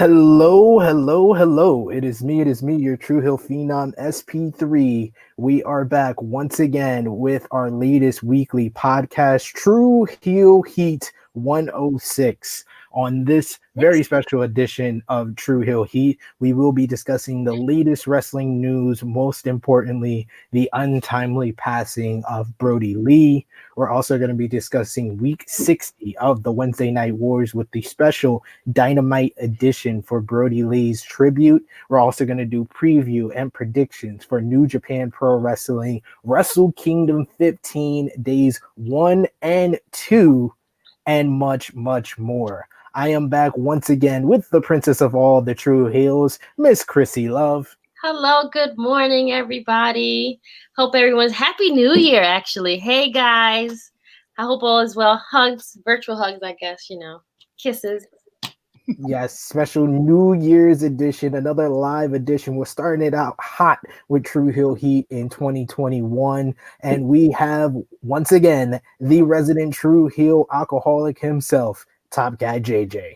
Hello, hello, hello. It is me, your Tru Heel Phenom SP3. We are back once again with our latest weekly podcast, Tru Heel Heat 106. On this very special edition of Tru Heel Heat, we will be discussing the latest wrestling news, most importantly, the untimely passing of Brodie Lee. We're also going to be discussing week 60 of the Wednesday Night Wars with the special Dynamite edition for Brodie Lee's tribute. We're also going to do preview and predictions for New Japan Pro Wrestling WrestleKingdom 15 days 1 and 2, and much, much more. I am back once again with the princess of all the Tru Heels, Miss Krssi Luv. Hello, good morning, everybody. Hope everyone's Happy New Year, actually. Hey, guys. I hope all is well. Hugs, virtual hugs, I guess, kisses. Yes, special New Year's edition, another live edition. We're starting it out hot with Tru Heel Heat in 2021. And we have, once again, the resident Tru Heel alcoholic himself, Top Guy JJ.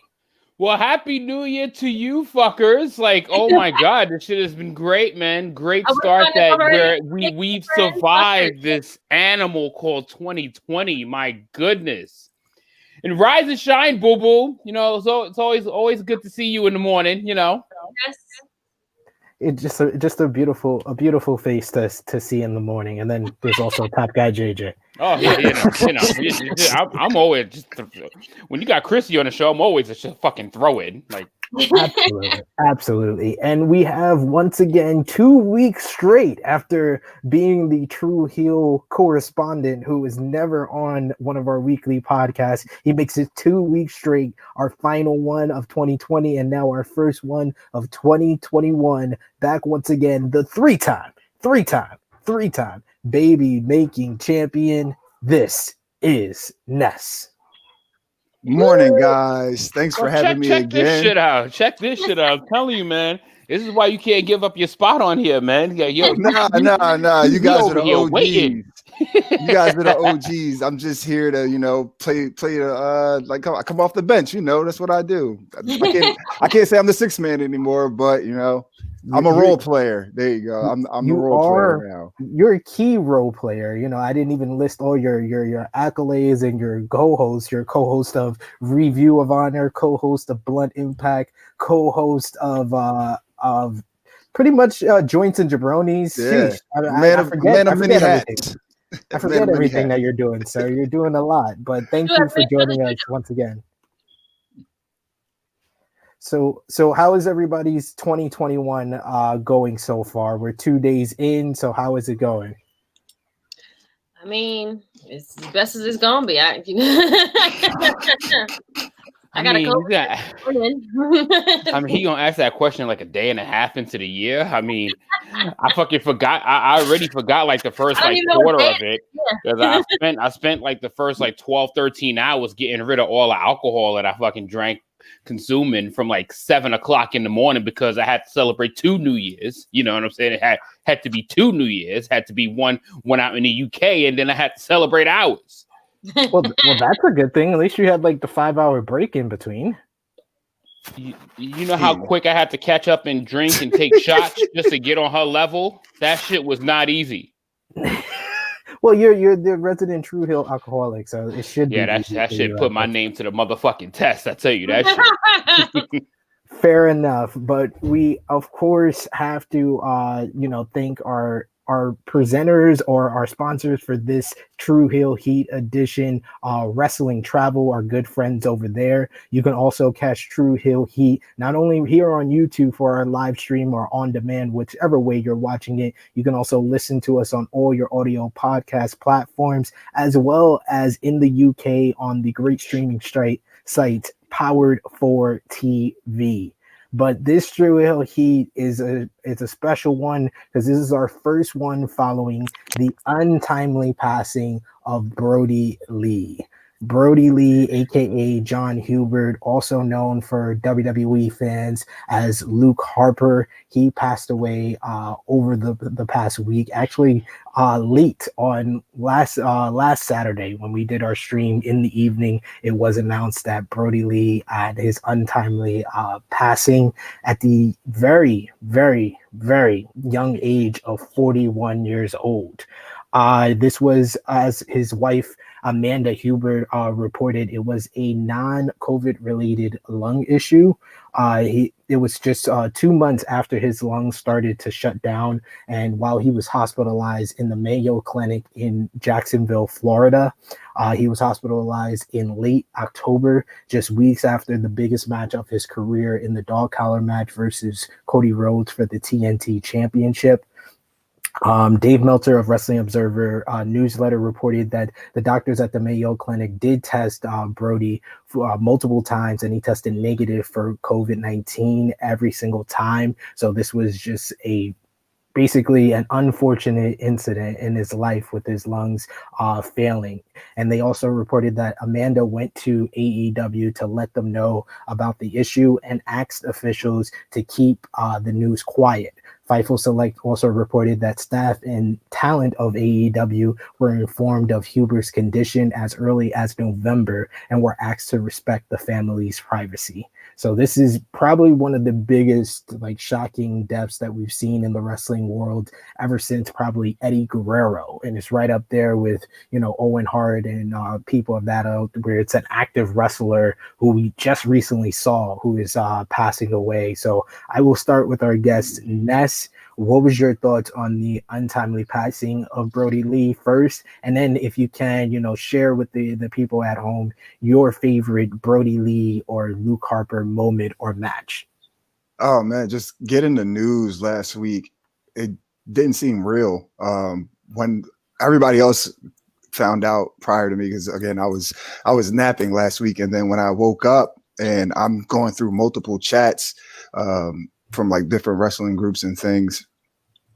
Well, Happy New Year to you fuckers. Like, oh my God, this shit has been great, man. Great start that we've survived this animal called 2020. My goodness. And rise and shine, boo-boo. So it's always good to see you in the morning, Yes. It's just a beautiful face to see in the morning. And then there's also Top Guy JJ. Oh yeah, I'm always just when you got Krssi on the show, I'm always just fucking throw in like. Absolutely. And we have once again 2 weeks straight after being the Tru Heel correspondent who is never on one of our weekly podcasts. He makes it 2 weeks straight, our final one of 2020 and now our first one of 2021. Back once again, the three-time Baby Making Champion. This is Ness. Morning, guys. Thanks for having me again. Check this shit out. I'm telling you, man. This is why you can't give up your spot on here, man. Nah. You guys are the OGs. You guys are the OGs. I'm just here to, play like come off the bench. That's what I do. I can't say I'm the sixth man anymore, but I'm a role player. There you go. I'm the role player now. You're a key role player. I didn't even list all your accolades and your co-host. Your co-host of Review of Honor, co-host of Blunt Impact, co-host of pretty much Joints and Jabronis. Yeah. I forget everything. I forget everything that you're doing, sir. You're doing a lot, but thank you for joining us once again. So how is everybody's 2021 going so far? We're 2 days in, so how is it going? I mean, it's as best as it's gonna be. I gotta go. He gonna ask that question like a day and a half into the year. I mean, I fucking forgot. I already forgot like the first quarter of it because I spent like the first 12, 13 hours getting rid of all the alcohol that I fucking drank. Consuming from like 7 o'clock in the morning because I had to celebrate 2 New Years. You know what I'm saying? It had to be 2 New Years, had to be one out in the UK, and then I had to celebrate ours. Well, that's a good thing. At least you had like the 5-hour break in between. You know how quick I had to catch up and drink and take shots just to get on her level? That shit was not easy. Well, you're the resident Tru Heel alcoholic, so it should be. Yeah, that shit put my name to the motherfucking test. I tell you that shit. Fair enough, but we of course have to thank our presenters or our sponsors for this Tru Heel Heat edition, Wrestling Travel, our good friends over there. You can also catch Tru Heel Heat not only here on YouTube for our live stream or on demand, whichever way you're watching it. You can also listen to us on all your audio podcast platforms, as well as in the UK on the great streaming site Powered for TV. But this Tru Heel Heat is a special one because this is our first one following the untimely passing of Brodie Lee. Brodie Lee, aka Jon Huber, also known for WWE fans as Luke Harper. He passed away over the past week. Actually, late on last Saturday when we did our stream in the evening, it was announced that Brodie Lee had his untimely passing at the very, very, very young age of 41 years old. This was, as his wife Amanda Huber reported, it was a non-COVID related lung issue. It was just 2 months after his lungs started to shut down, and while he was hospitalized in the Mayo Clinic in Jacksonville, Florida. He was hospitalized in late October, just weeks after the biggest match of his career in the dog collar match versus Cody Rhodes for the TNT Championship. Dave Meltzer of Wrestling Observer newsletter reported that the doctors at the Mayo Clinic did test Brodie multiple times, and he tested negative for COVID-19 every single time. So this was just basically an unfortunate incident in his life with his lungs failing. And they also reported that Amanda went to AEW to let them know about the issue and asked officials to keep the news quiet. Fightful Select also reported that staff and talent of AEW were informed of Huber's condition as early as November and were asked to respect the family's privacy. So this is probably one of the biggest, shocking deaths that we've seen in the wrestling world ever since probably Eddie Guerrero. And it's right up there with, Owen Hart and people of that ilk, where it's an active wrestler who we just recently saw who is passing away. So I will start with our guest, Ness. What was your thoughts on the untimely passing of Brodie Lee first? And then if you can, share with the people at home your favorite Brodie Lee or Luke Harper moment or match. Oh man, just getting the news last week, it didn't seem real. When everybody else found out prior to me, because again, I was napping last week, and then when I woke up and I'm going through multiple chats from different wrestling groups and things.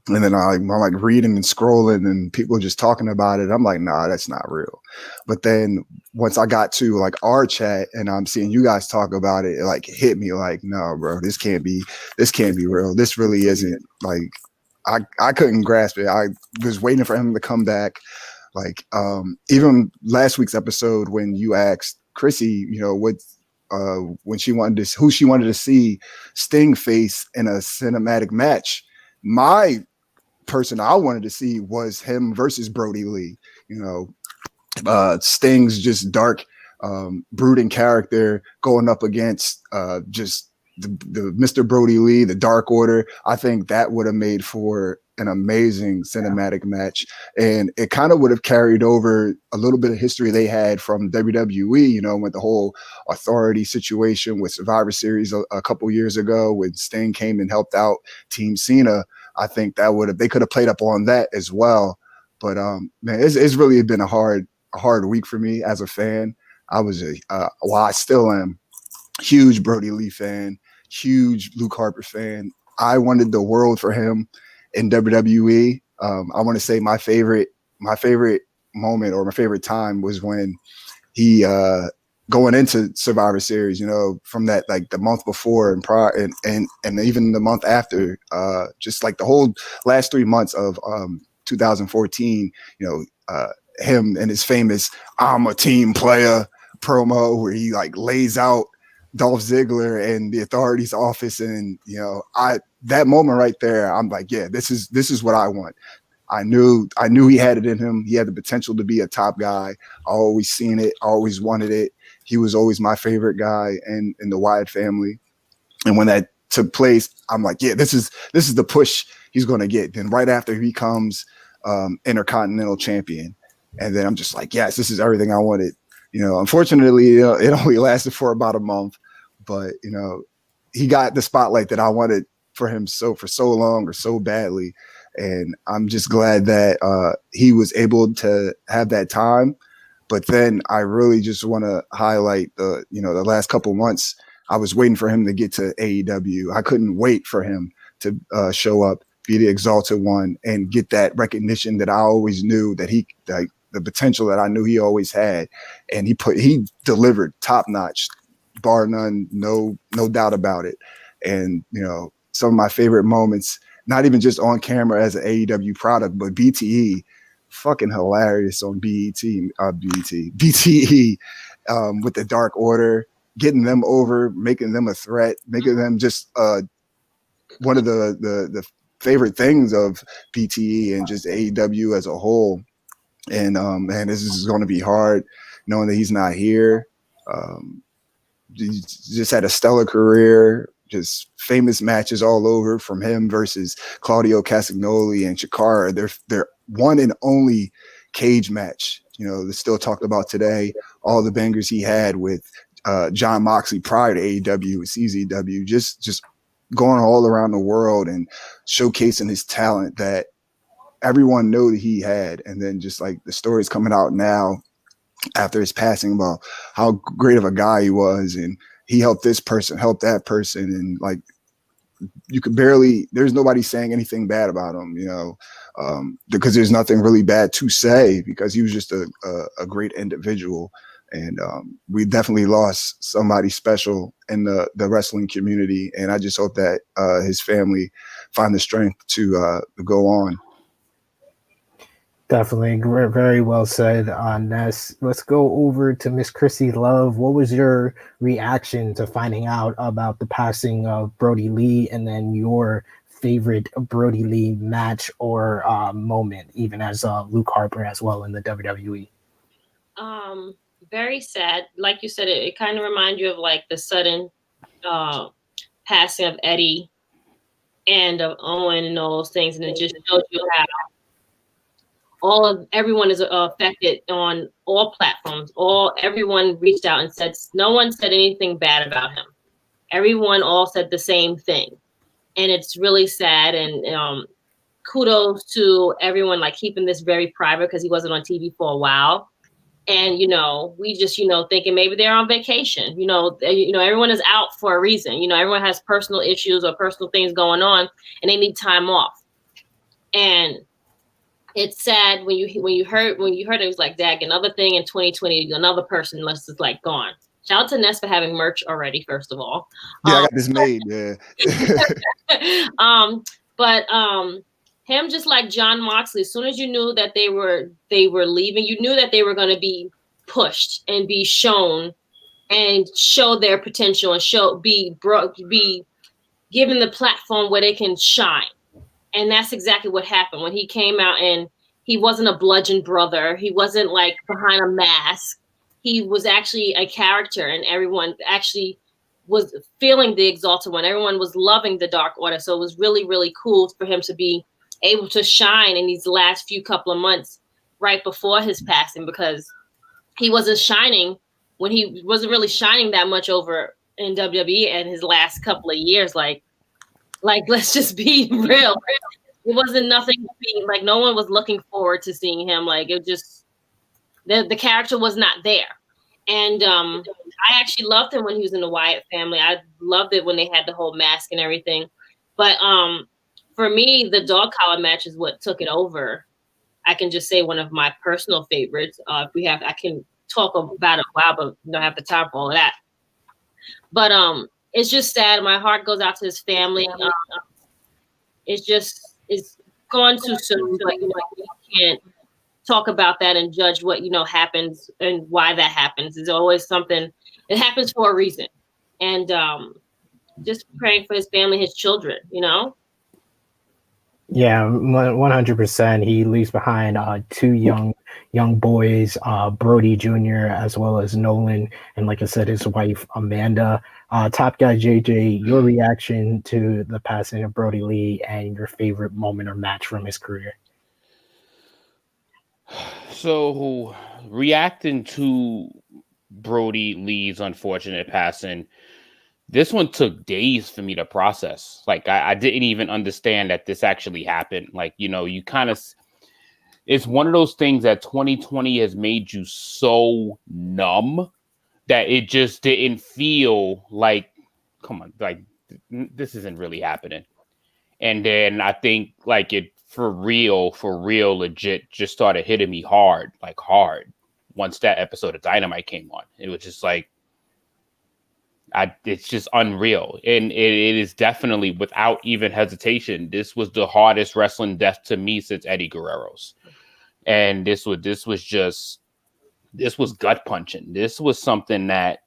And then I'm reading and scrolling and people just talking about it. I'm like, nah, that's not real. But then once I got to our chat and I'm seeing you guys talk about it, it hit me no, bro, this can't be real. This really isn't. I couldn't grasp it. I was waiting for him to come back. Even last week's episode when you asked Krssi, when she wanted who she wanted to see Sting face in a cinematic match, my person I wanted to see was him versus Brodie Lee. Sting's just dark, brooding character going up against just the Mr. Brodie Lee, the Dark Order. I think that would have made for an amazing cinematic match, and it kind of would have carried over a little bit of history they had from WWE, with the whole authority situation with Survivor Series a couple years ago when Sting came and helped out Team Cena. I think they could have played up on that as well. But man, it's really been a hard week for me as a fan. I was I still am huge Brodie Lee fan, huge Luke Harper fan. I wanted the world for him in WWE. I want to say my favorite moment or my favorite time was when he going into Survivor Series, from that the month before and prior and even the month after, just the whole last 3 months of 2014, him and his famous "I'm a team player" promo where he lays out Dolph Ziggler and the Authority's office, and that moment right there, I'm yeah, this is what I want. I knew he had it in him. He had the potential to be a top guy. I always seen it. I always wanted it. He was always my favorite guy in the Wyatt family. And when that took place, I'm yeah, this is the push he's going to get. Then right after he becomes Intercontinental Champion. And then I'm just yes, this is everything I wanted. Unfortunately, it only lasted for about a month, but he got the spotlight that I wanted for him for so long or so badly. And I'm just glad that he was able to have that time. But then I really just want to highlight the last couple months, I was waiting for him to get to AEW. I couldn't wait for him to show up, be the Exalted One, and get that recognition that I always knew that the potential that I knew he always had, and he delivered top notch, bar none, no doubt about it. And some of my favorite moments, not even just on camera as an AEW product, but BTE, fucking hilarious on BTE with the Dark Order, getting them over, making them a threat, making them just one of the favorite things of BTE and just AEW as a whole. And man, this is going to be hard knowing that he's not here. He just had a stellar career, just famous matches all over, from him versus Claudio Castagnoli and Chikara. Their one and only cage match, that's still talked about today. All the bangers he had with Jon Moxley prior to AEW with CZW, just going all around the world and showcasing his talent that everyone knew that he had. And then just like the stories coming out now after his passing about how great of a guy he was, and he helped this person, helped that person, and like there's nobody saying anything bad about him, because there's nothing really bad to say, because he was just a great individual. And we definitely lost somebody special in the wrestling community, and I just hope that his family find the strength to go on. Definitely. Very well said, Ness. Let's go over to Miss Krssi Luv. What was your reaction to finding out about the passing of Brodie Lee, and then your favorite Brodie Lee match or moment, even as Luke Harper as well in the WWE? Very sad. Like you said, it kind of reminds you of like the sudden passing of Eddie and of Owen and all those things, and it just shows you how everyone is affected on all platforms. Everyone reached out and said, no one said anything bad about him. Everyone all said the same thing, and it's really sad. And kudos to everyone like keeping this very private, because he wasn't on TV for a while. And we just thinking maybe they're on vacation. Everyone is out for a reason. Everyone has personal issues or personal things going on, and they need time off. And it's sad when you heard it was like, dag, another thing in 2020, another person less is like gone. Shout out to Ness for having merch already, first of all. Yeah, I got this made. Yeah. But him, just like Jon Moxley, as soon as you knew that they were leaving, you knew that they were going to be pushed and be shown and show their potential and be given the platform where they can shine. And that's exactly what happened when he came out, and he wasn't a bludgeon brother. He wasn't like behind a mask. He was actually a character, and everyone actually was feeling the Exalted One. Everyone was loving the Dark Order. So it was really, really cool for him to be able to shine in these last few couple of months right before his passing, because he wasn't shining when he wasn't really shining that much over in WWE in his last couple of years. Like let's just be real. It wasn't nothing to be like, no one was looking forward to seeing him. Like, it just, the character was not there. And I actually loved him when he was in the Wyatt family. I loved it when they had the whole mask and everything. But for me, the dog collar match is what took it over. I can just say one of my personal favorites. I can talk about it a while, but don't have the time for all of that. But it's just sad. My heart goes out to his family. It's gone too soon. But you can't talk about that and judge what happens and why that happens. It's always something. It happens for a reason. And just praying for his family, his children. Yeah, 100%. He leaves behind two young boys, Brodie Jr. as well as Nolan, and like I said, his wife Amanda. Top Guy JJ, your reaction to the passing of Brodie Lee and your favorite moment or match from his career? So, reacting to Brodie Lee's unfortunate passing, this one took days for me to process. Like, I didn't even understand that this actually happened. Like, you kind of, it's one of those things that 2020 has made you so numb that it just didn't feel like, come on, like, this isn't really happening. And then I think like it for real, legit just started hitting me hard once that episode of Dynamite came on. It was just like, it's just unreal. And it is definitely, without even hesitation, this was the hardest wrestling death to me since Eddie Guerrero's. And this was gut punching. This was something that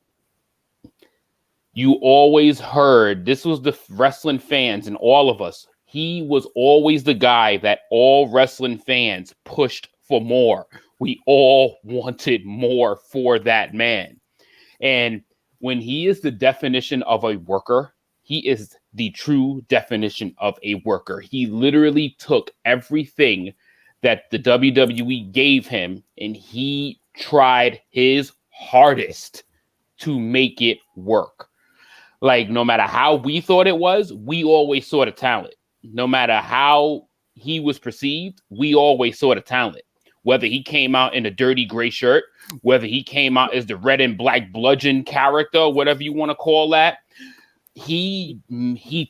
you always heard. This was the wrestling fans and all of us. He was always the guy that all wrestling fans pushed for more. We all wanted more for that man. And when he is the definition of a worker, he is the true definition of a worker. He literally took everything that the WWE gave him and he tried his hardest to make it work. Like, no matter how we thought it was, we always saw the talent. No matter how he was perceived, we always saw the talent. Whether he came out in a dirty gray shirt, whether he came out as the red and black bludgeon character, whatever you want to call that, he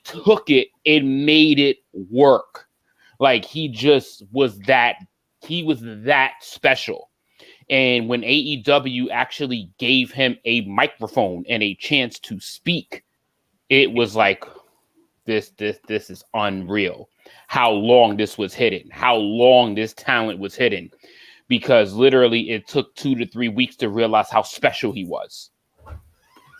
took it and made it work. Like, he was that special. And when AEW actually gave him a microphone and a chance to speak, it was like, this is unreal. How long this was hidden, how long this talent was hidden, because literally it took 2 to 3 weeks to realize how special he was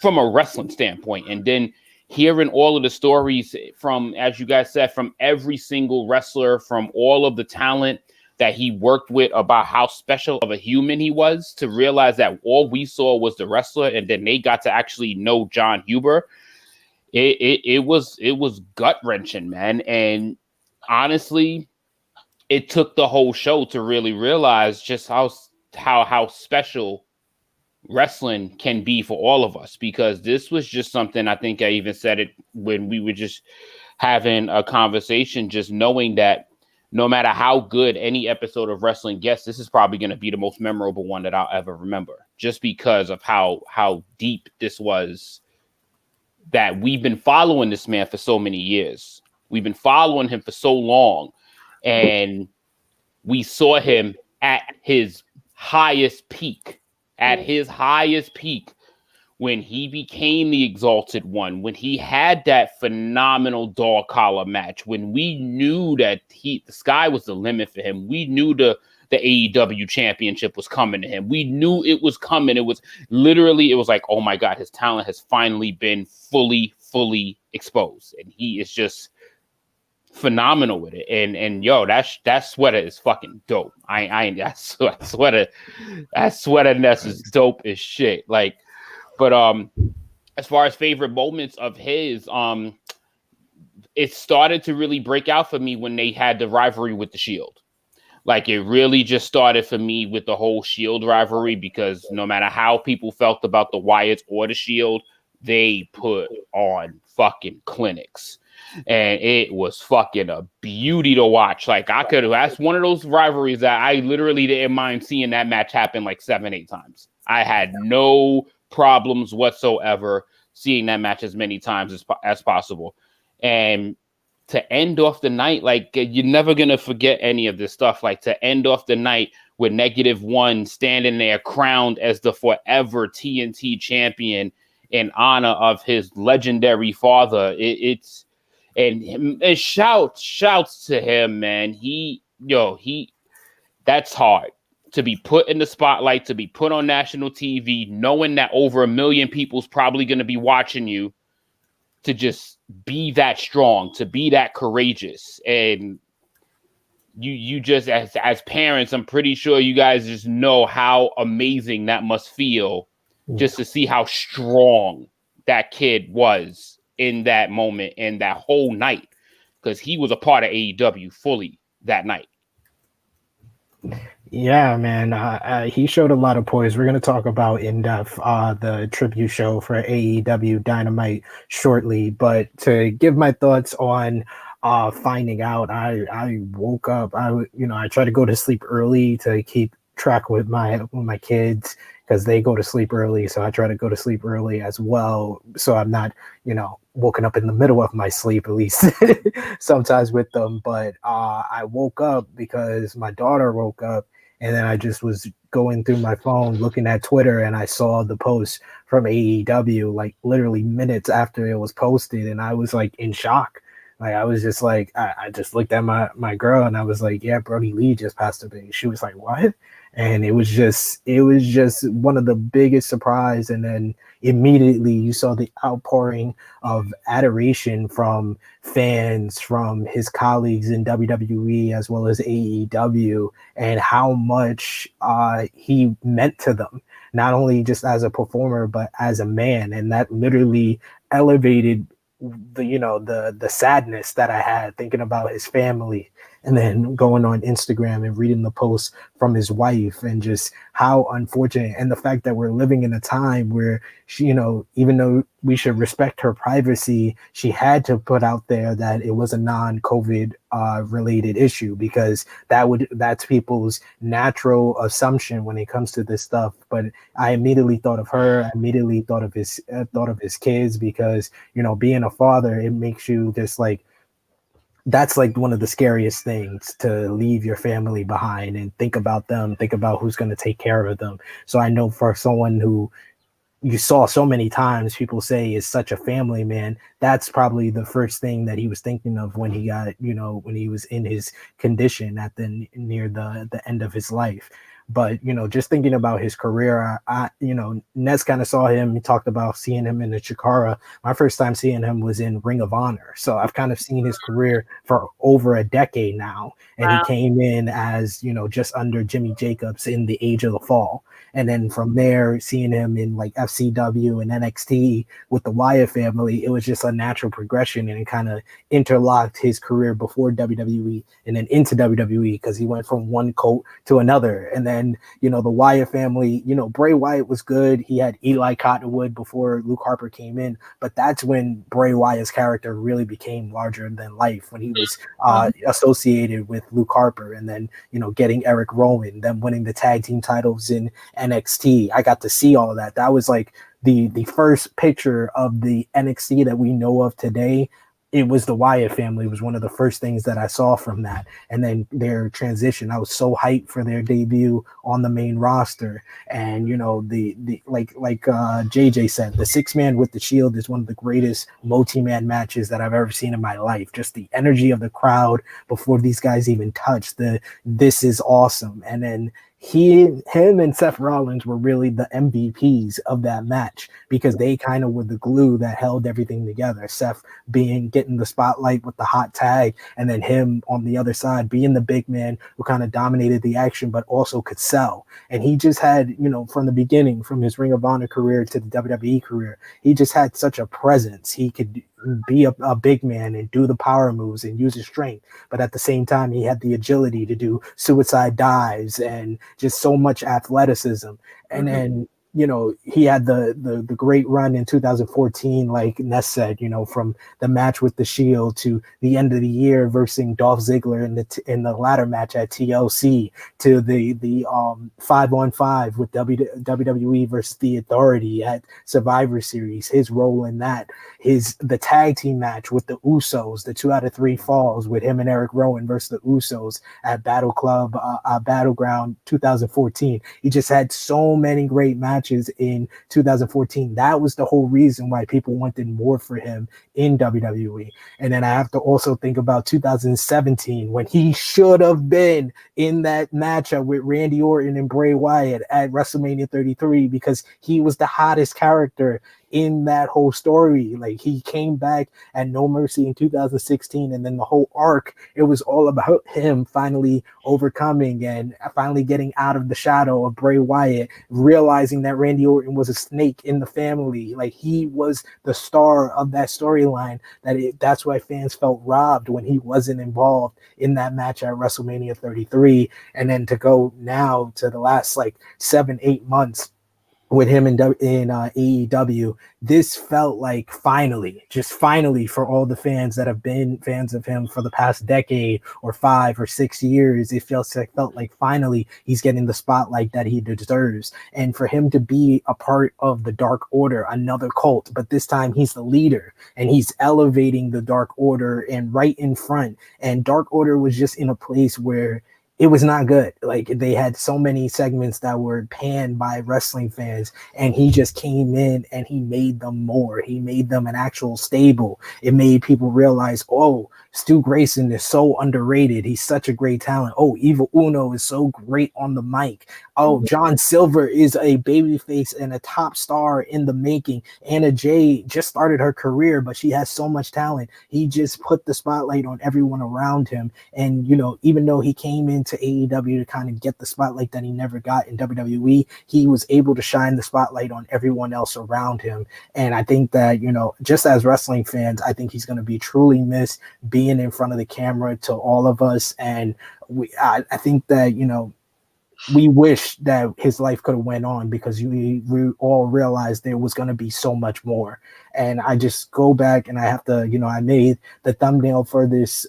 from a wrestling standpoint. And then hearing all of the stories from, as you guys said, from every single wrestler, from all of the talent that he worked with about how special of a human he was, to realize that all we saw was the wrestler, and then they got to actually know Jon Huber. It was gut wrenching, man. And honestly, it took the whole show to really realize just how special wrestling can be for all of us, because this was just something, I think I even said it when we were just having a conversation, just knowing that no matter how good any episode of wrestling gets, this is probably going to be the most memorable one that I'll ever remember, just because of how deep this was, that we've been following this man for so many years. We've been following him for so long, and we saw him at his highest peak, when he became the Exalted One, when he had that phenomenal dog collar match, when we knew that the sky was the limit for him. We knew the AEW championship was coming to him. We knew it was coming. It was like, oh my God, his talent has finally been fully exposed. And he is just phenomenal with it. And yo, that sweater is fucking dope. That sweater Ness is dope as shit. Like, but as far as favorite moments of his, it started to really break out for me when they had the rivalry with the Shield. Like, it really just started for me with the whole Shield rivalry, because no matter how people felt about the Wyatts or the Shield, they put on fucking clinics. And it was fucking a beauty to watch. Like, that's one of those rivalries that I literally didn't mind seeing that match happen like 7-8 times. I had no problems whatsoever seeing that match as many times as possible. And to end off the night, like, you're never going to forget any of this stuff. Like, to end off the night with -1 standing there crowned as the forever TNT champion in honor of his legendary father. And shouts to him, man. That's hard. To be put in the spotlight, to be put on national TV, knowing that over 1 million people's probably going to be watching you, to just be that strong, to be that courageous. And you just, as parents, I'm pretty sure you guys just know how amazing that must feel, just to see how strong that kid was in that moment and that whole night, because he was a part of AEW fully that night. Yeah, man. He showed a lot of poise. We're going to talk about in depth the tribute show for AEW Dynamite shortly. But to give my thoughts on finding out, I woke up. I tried to go to sleep early to keep track with my kids, because they go to sleep early. So I try to go to sleep early as well. So I'm not, woken up in the middle of my sleep, at least sometimes with them. But I woke up because my daughter woke up, and then I just was going through my phone looking at Twitter, and I saw the post from AEW like literally minutes after it was posted, and I was like in shock. Like I was just like, I just looked at my girl and I was like, yeah, Brodie Lee just passed away. She was like, what? And it was just one of the biggest surprise. And then immediately you saw the outpouring of adoration from fans, from his colleagues in WWE as well as AEW, and how much he meant to them, not only just as a performer, but as a man. And that literally elevated the sadness that I had thinking about his family, and then going on Instagram and reading the posts from his wife, and just how unfortunate, and the fact that we're living in a time where she, even though we should respect her privacy, she had to put out there that it was a non-COVID related issue, because that's people's natural assumption when it comes to this stuff. But I immediately thought of her. I immediately thought of his kids, because being a father, it makes you just like, that's like one of the scariest things, to leave your family behind and think about them, think about who's going to take care of them. So I know for someone who you saw so many times people say is such a family man, that's probably the first thing that he was thinking of when he got, when he was in his condition at near the end of his life. But, just thinking about his career, Ness kind of saw him. He talked about seeing him in the Chikara. My first time seeing him was in Ring of Honor. So I've kind of seen his career for over a decade now. And He came in as, just under Jimmy Jacobs in the Age of the Fall. And then from there, seeing him in like FCW and NXT with the Wyatt family, it was just a natural progression, and it kind of interlocked his career before WWE and then into WWE, because he went from one coat to another. And then, the Wyatt family, Bray Wyatt was good. He had Eli Cottonwood before Luke Harper came in, but that's when Bray Wyatt's character really became larger than life, when he was associated with Luke Harper, and then, getting Eric Rowan, then winning the tag team titles in NXT. I got to see all of that. That was like the first picture of the NXT that we know of today. It was the Wyatt family. It was one of the first things that I saw from that. And then their transition, I was so hyped for their debut on the main roster. And, like JJ said, the 6-man with the Shield is one of the greatest multi-man matches that I've ever seen in my life. Just the energy of the crowd before these guys even touch this is awesome. And then him and Seth Rollins were really the MVPs of that match, because they kind of were the glue that held everything together. Seth getting the spotlight with the hot tag, and then him on the other side being the big man who kind of dominated the action but also could sell. And he just had, from the beginning, from his Ring of Honor career to the WWE career, he just had such a presence. He could be a big man and do the power moves and use his strength, but at the same time he had the agility to do suicide dives and just so much athleticism. And then he had the great run in 2014, like Ness said, from the match with the Shield to the end of the year versus Dolph Ziggler in the ladder match at TLC, to the 5-on-5 with WWE versus the Authority at Survivor Series, his role in that, the tag team match with the Usos, the 2 out of 3 falls with him and Eric Rowan versus the Usos at Battle Club Battleground 2014. He just had so many great matches in 2014. That was the whole reason why people wanted more for him in WWE. And then I have to also think about 2017, when he should have been in that matchup with Randy Orton and Bray Wyatt at WrestleMania 33, because he was the hottest character in that whole story. Like, he came back at No Mercy in 2016, and then the whole arc, it was all about him finally overcoming and finally getting out of the shadow of Bray Wyatt, realizing that Randy Orton was a snake in the family. Like, he was the star of that storyline. That's why fans felt robbed when he wasn't involved in that match at WrestleMania 33. And then to go now to the last like 7-8 months with him in AEW, this felt like finally for all the fans that have been fans of him for the past decade or 5 or 6 years, it felt like finally he's getting the spotlight that he deserves. And for him to be a part of the Dark Order, another cult, but this time he's the leader and he's elevating the Dark Order and right in front. And Dark Order was just in a place where it was not good. Like, they had so many segments that were panned by wrestling fans, and he just came in and he made them more. He made them an actual stable. It made people realize, oh, Stu Grayson is so underrated. He's such a great talent. Oh, Evil Uno is so great on the mic. Oh, John Silver is a babyface and a top star in the making. Anna Jay just started her career, but she has so much talent. He just put the spotlight on everyone around him. And, you know, even though he came into AEW to kind of get the spotlight that he never got in WWE, he was able to shine the spotlight on everyone else around him. And I think that, you know, just as wrestling fans, I think he's going to be truly missed being in front of the camera to all of us. And I think that, you know, we wish that his life could have went on, because we all realized there was going to be so much more. And I just go back and I have to, you know, I made the thumbnail for this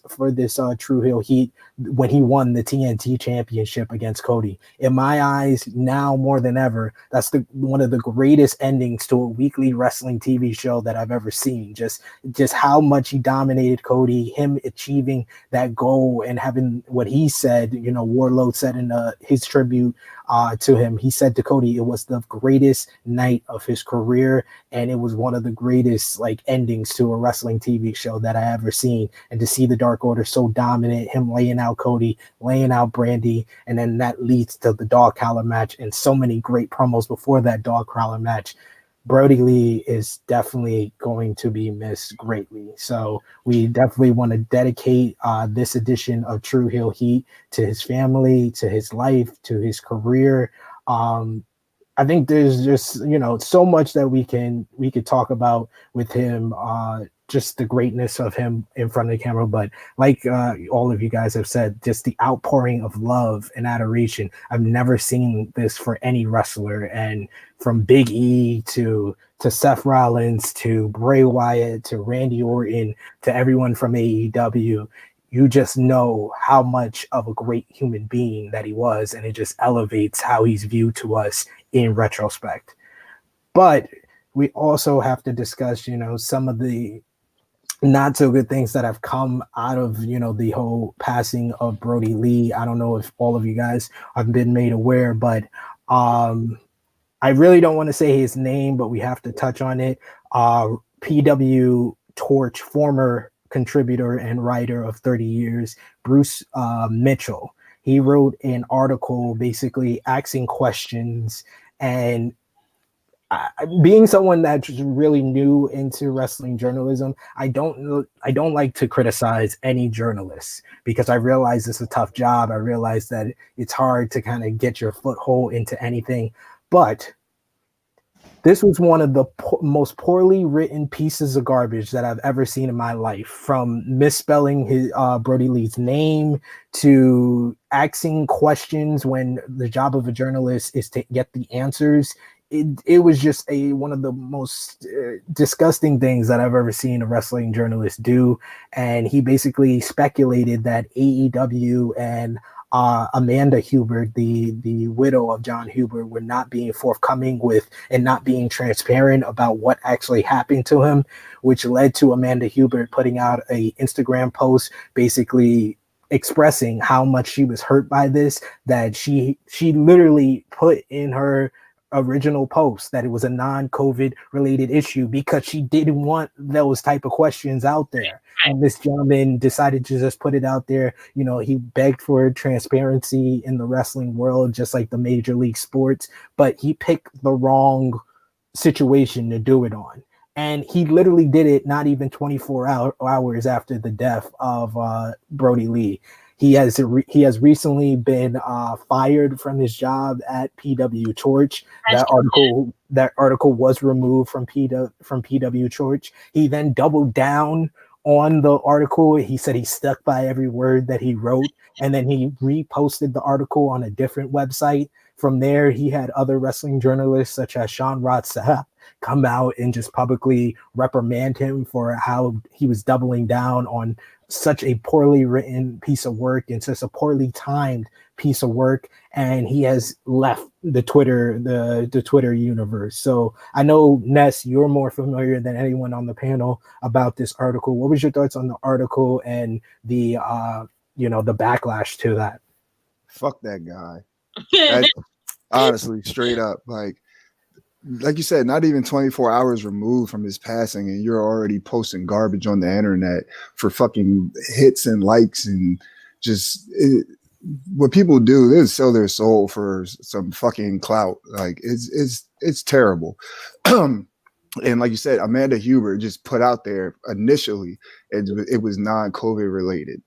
Tru Heel Heat when he won the TNT championship against Cody. In my eyes, now more than ever, that's one of the greatest endings to a weekly wrestling TV show that I've ever seen. Just how much he dominated Cody, him achieving that goal and having what he said, you know, Warlord said in his tribute to him. He said to Cody, it was the greatest night of his career, and it was one of the greatest like endings to a wrestling TV show that I ever seen. And to see the Dark Order so dominant, him laying out Cody, laying out Brandy, and then that leads to the dog collar match and so many great promos before that dog collar match. Brodie Lee is definitely going to be missed greatly. So we definitely want to dedicate this edition of Tru Heel Heat to his family, to his life, to his career. I think there's just, you know, so much that we could talk about with him, just the greatness of him in front of the camera. But like all of you guys have said, just the outpouring of love and adoration. I've never seen this for any wrestler. And from Big E to Seth Rollins to Bray Wyatt to Randy Orton to everyone from AEW, you just know how much of a great human being that he was, and it just elevates how he's viewed to us in retrospect. But we also have to discuss, you know, some of the not so good things that have come out of, you know, the whole passing of Brodie Lee. I don't know if all of you guys have been made aware, but I really don't want to say his name, but we have to touch on it. PW Torch, former contributor and writer of 30 years, Bruce Mitchell. He wrote an article basically asking questions, and being someone that's really new into wrestling journalism, I don't like to criticize any journalists, because I realize it's a tough job. I realize that it's hard to kind of get your foothold into anything, but this was one of the most poorly written pieces of garbage that I've ever seen in my life, from misspelling his Brodie Lee's name to asking questions when the job of a journalist is to get the answers. It was just one of the most disgusting things that I've ever seen a wrestling journalist do. And he basically speculated that AEW and Amanda Huber, the widow of Jon Huber, were not being forthcoming with and not being transparent about what actually happened to him, which led to Amanda Huber putting out a Instagram post basically expressing how much she was hurt by this, that she literally put in her original post that it was a non-COVID related issue because she didn't want those type of questions out there. And this gentleman decided to just put it out there. You know, he begged for transparency in the wrestling world, just like the major league sports, but he picked the wrong situation to do it on. And he literally did it not even 24 hours after the death of Brodie Lee. He has recently been fired from his job at PW Torch. That article was removed from PW Torch. He then doubled down on the article. He said he stuck by every word that he wrote. and then he reposted the article on a different website. From there, he had other wrestling journalists such as Sean Ross Sapp come out and just publicly reprimand him for how he was doubling down on such a poorly written piece of work and such a poorly timed piece of work. And he has left the Twitter universe. So I know, Ness, you're more familiar than anyone on the panel about this article. What was your thoughts on the article and the the backlash to that? Fuck that guy. That's, honestly, straight up, like you said, not even 24 hours removed from his passing, and you're already posting garbage on the internet for fucking hits and likes, and just what people do, they sell their soul for some fucking clout. Like it's terrible. And like you said, Amanda Huber just put out there initially, it was non-COVID related.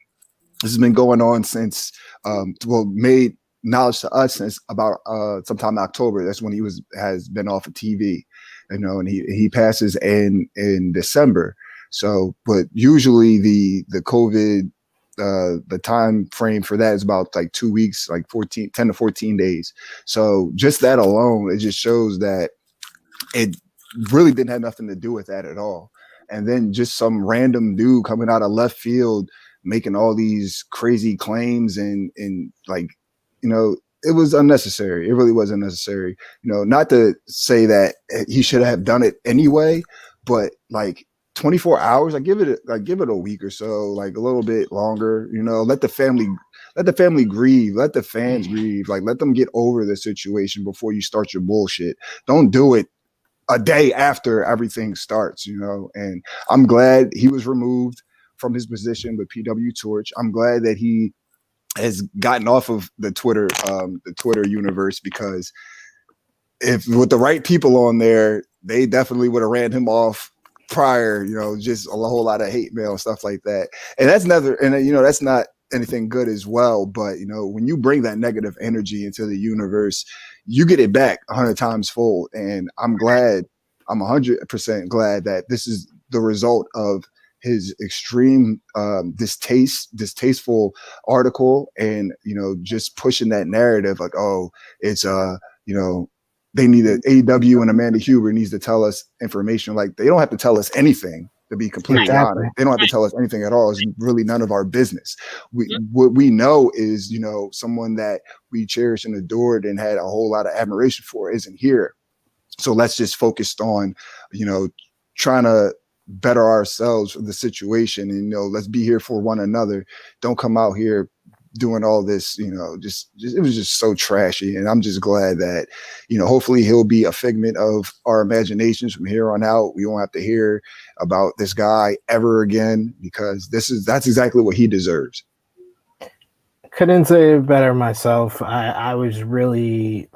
This has been going on since made knowledge to us since about sometime in October. That's when he has been off of TV, and he passes in December. So, but usually the COVID the time frame for that is about like 2 weeks, like 10 to 14 days. So just that alone, it just shows that it really didn't have nothing to do with that at all. And then just some random dude coming out of left field making all these crazy claims and like, it was unnecessary. It really was unnecessary. Not to say that he should have done it anyway, but like 24 hours, I give it a week or so, like a little bit longer. Let the family grieve, let the fans grieve, like let them get over the situation before you start your bullshit. Don't do it a day after everything starts. And I'm glad he was removed from his position with PW Torch. I'm glad that he has gotten off of the Twitter universe, because if with the right people on there, they definitely would have ran him off prior, just a whole lot of hate mail and stuff like that. And that's that's not anything good as well. But, when you bring that negative energy into the universe, you get it back 100 times fold. And I'm 100% glad that this is the result of his extreme distasteful article, and just pushing that narrative like, oh, it's they need AEW, and Amanda Huber needs to tell us information. Like, they don't have to tell us anything, to be completely honest. They don't have to tell us anything at all. It's really none of our business. What we know is someone that we cherished and adored and had a whole lot of admiration for isn't here. So let's just focus on trying to better ourselves for the situation, and let's be here for one another. Don't come out here doing all this, just it was just so trashy. And I'm just glad that hopefully he'll be a figment of our imaginations from here on out. We won't have to hear about this guy ever again, because that's exactly what he deserves. Couldn't say it better myself. I was really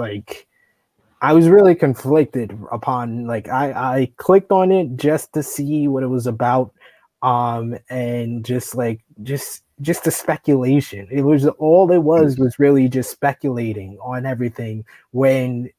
conflicted upon, I clicked on it just to see what it was about, and just the speculation. It was really just speculating on everything, when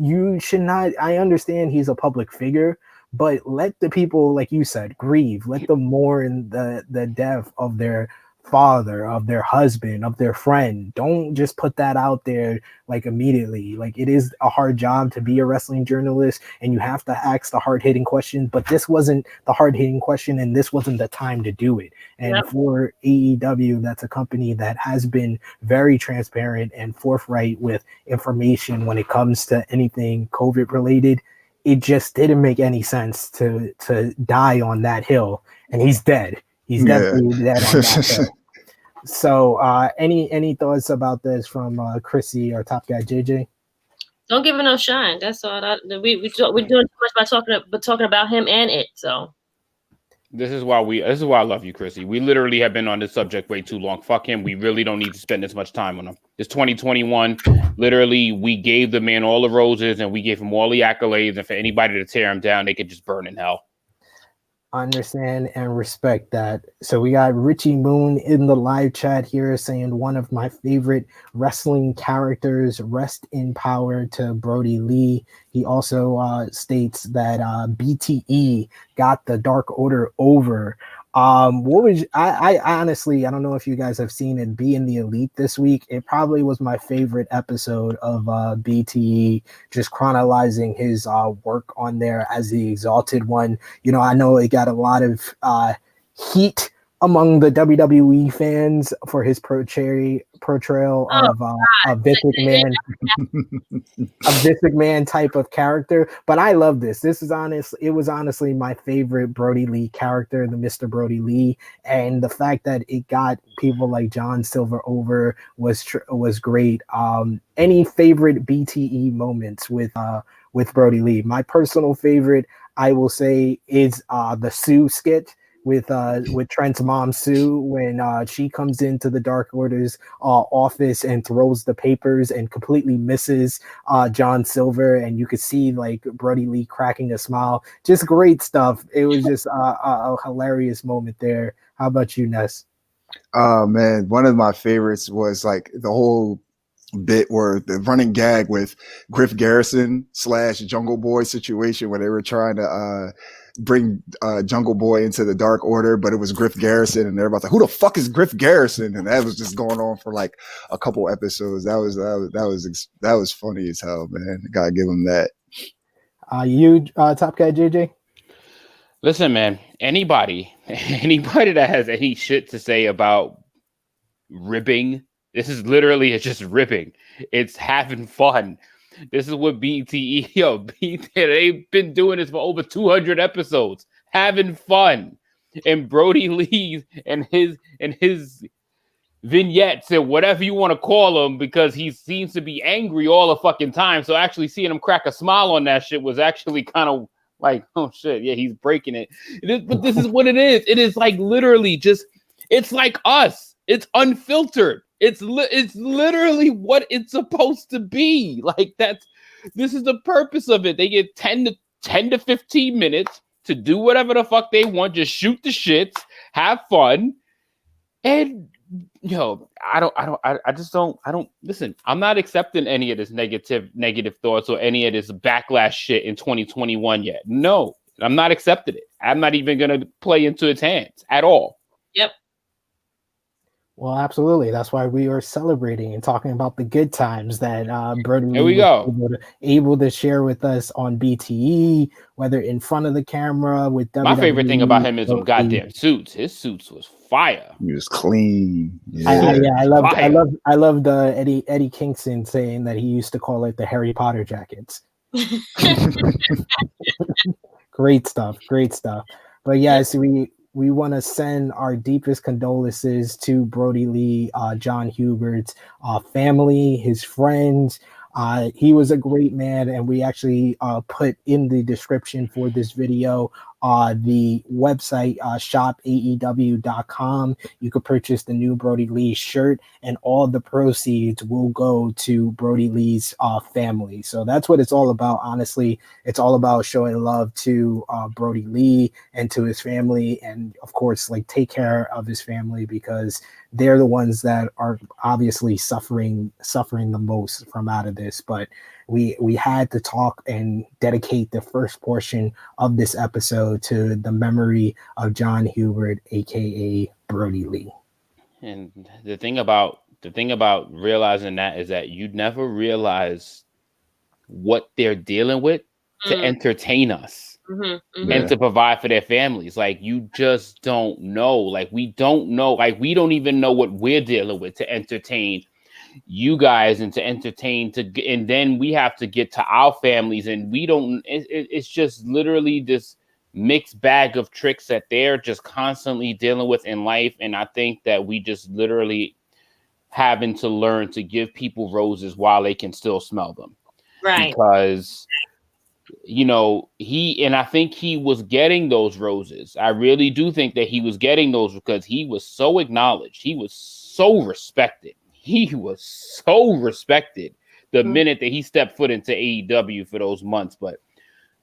you should not. I understand he's a public figure, but let the people, like you said, grieve. Let them mourn the death of their father, of their husband, of their friend. Don't just put that out there immediately. It is a hard job to be a wrestling journalist, and you have to ask the hard-hitting questions, but this wasn't the hard-hitting question, and this wasn't the time to do it. And for AEW, that's a company that has been very transparent and forthright with information when it comes to anything COVID related. It just didn't make any sense to die on that hill, and he's dead. He's definitely dead on that hill. So, any thoughts about this from Krssi, our top guy, JJ? Don't give him no shine. That's all. We're doing too much by talking about him and it. So this is why I love you, Krssi. We literally have been on this subject way too long. Fuck him. We really don't need to spend this much time on him. It's 2021. Literally, we gave the man all the roses and we gave him all the accolades. And for anybody to tear him down, they could just burn in hell. Understand and respect that. So we got Richie Moon in the live chat here saying, one of my favorite wrestling characters, rest in power to Brodie Lee. He also states that BTE got the Dark Order over. What was I honestly, I don't know if you guys have seen it, Being the Elite this week. It probably was my favorite episode of BTE, just chronologizing his work on there as the Exalted One. You know, I know it got a lot of heat among the WWE fans for his portrayal of Vince McMahon, a Vince McMahon type of character. But I love this. This is honest. It was honestly my favorite Brodie Lee character, the Mr. Brodie Lee, and the fact that it got people like John Silver over was great. Any favorite BTE moments with Brodie Lee? My personal favorite, I will say, is the Sue skit with Trent's mom Sue, when she comes into the Dark Order's office and throws the papers and completely misses John Silver, and you could see like Brodie Lee cracking a smile. Just great stuff. It was just a hilarious moment there. How about you, Ness? Oh man, one of my favorites was like the whole bit where the running gag with Griff Garrison / Jungle Boy situation where they were trying to bring Jungle Boy into the Dark Order, but it was Griff Garrison, and everybody's like, "Who the fuck is Griff Garrison?" And that was just going on for like a couple episodes. That was funny as hell, man. Gotta give him that. You Top Guy JJ. Listen, man. Anybody that has any shit to say about ribbing, this is literally just ribbing. It's having fun. This is what BTE, they've been doing this for over 200 episodes, having fun. And Brodie Lee and his vignettes and whatever you want to call them, because he seems to be angry all the fucking time. So actually seeing him crack a smile on that shit was actually kind of like, oh shit, yeah, he's breaking it. But this is what it is. It is like literally just, it's like us. It's unfiltered. It's literally what it's supposed to be. Like this is the purpose of it. They get 10 to 15 minutes to do whatever the fuck they want. Just shoot the shits, have fun. And I just don't listen. I'm not accepting any of this negative thoughts or any of this backlash shit in 2021 yet. No, I'm not accepting it. I'm not even going to play into its hands at all. Yep. Well, absolutely. That's why we are celebrating and talking about the good times that Brodie Here we go. was able to share with us on BTE, whether in front of the camera with WWE. My favorite thing about him is some goddamn suits. His suits was fire. He was clean. Yeah. I loved Eddie Kingston saying that he used to call it the Harry Potter jackets. Great stuff. But yes, we want to send our deepest condolences to Brodie Lee, Jon Huber's family, his friends. He was a great man, and we actually put in the description for this video the website, shopaew.com. You could purchase the new Brodie Lee shirt, and all the proceeds will go to Brodie Lee's family. So that's what it's all about. Honestly, it's all about showing love to Brodie Lee and to his family, and of course, like, take care of his family, because they're the ones that are obviously suffering the most from out of this. But we had to talk and dedicate the first portion of this episode to the memory of Jon Huber, aka Brodie Lee. And the thing about realizing that is that you never realize what they're dealing with to entertain us and to provide for their families. Like, you just don't know. Like, we don't know. Like, we don't even know what we're dealing with to entertain you guys and to entertain and then we have to get to our families, and we don't. It's just literally this mixed bag of tricks that they're just constantly dealing with in life. And I think that we just literally having to learn to give people roses while they can still smell them, right? Because I think he was getting those roses. I really do think that he was getting those because he was so acknowledged. He was so respected. The minute that he stepped foot into AEW for those months. But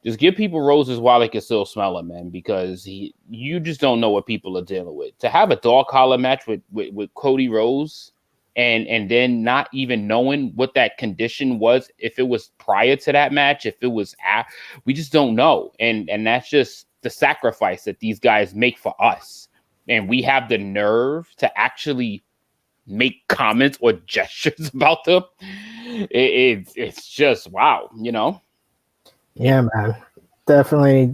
just give people roses while they can still smell them, man, because you just don't know what people are dealing with. To have a dog collar match with Cody Rhodes and then not even knowing what that condition was, if it was prior to that match, if it was we just don't know. And that's just the sacrifice that these guys make for us. and we have the nerve to actually make comments or gestures about them, it's just wow, you know? Yeah, man. Definitely.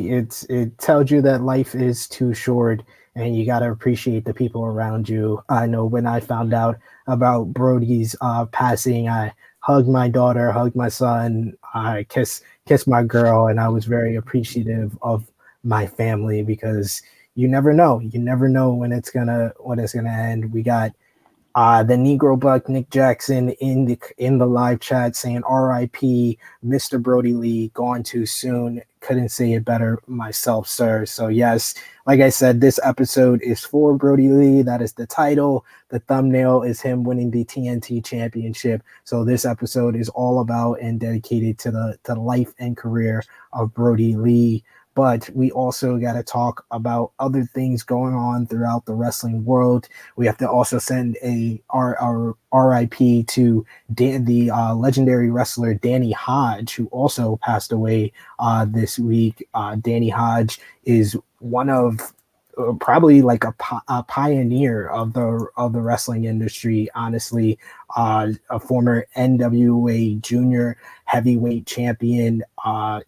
It tells you that life is too short and you got to appreciate the people around you. I know when I found out about Brodie's passing, I hugged my daughter, hugged my son, I kissed my girl, and I was very appreciative of my family because you never know. You never know when it's gonna end. We got the Negro Buck Nick Jackson in the live chat saying R.I.P. Mr. Brodie Lee, gone too soon. Couldn't say it better myself, sir. So yes, like I said, this episode is for Brodie Lee. That is the title. The thumbnail is him winning the TNT Championship. So this episode is all about and dedicated to the life and career of Brodie Lee. But we also got to talk about other things going on throughout the wrestling world. We have to also send our RIP to the legendary wrestler Danny Hodge, who also passed away this week. Danny Hodge is one of probably like a pioneer of the wrestling industry. Honestly, a former NWA Junior Heavyweight Champion.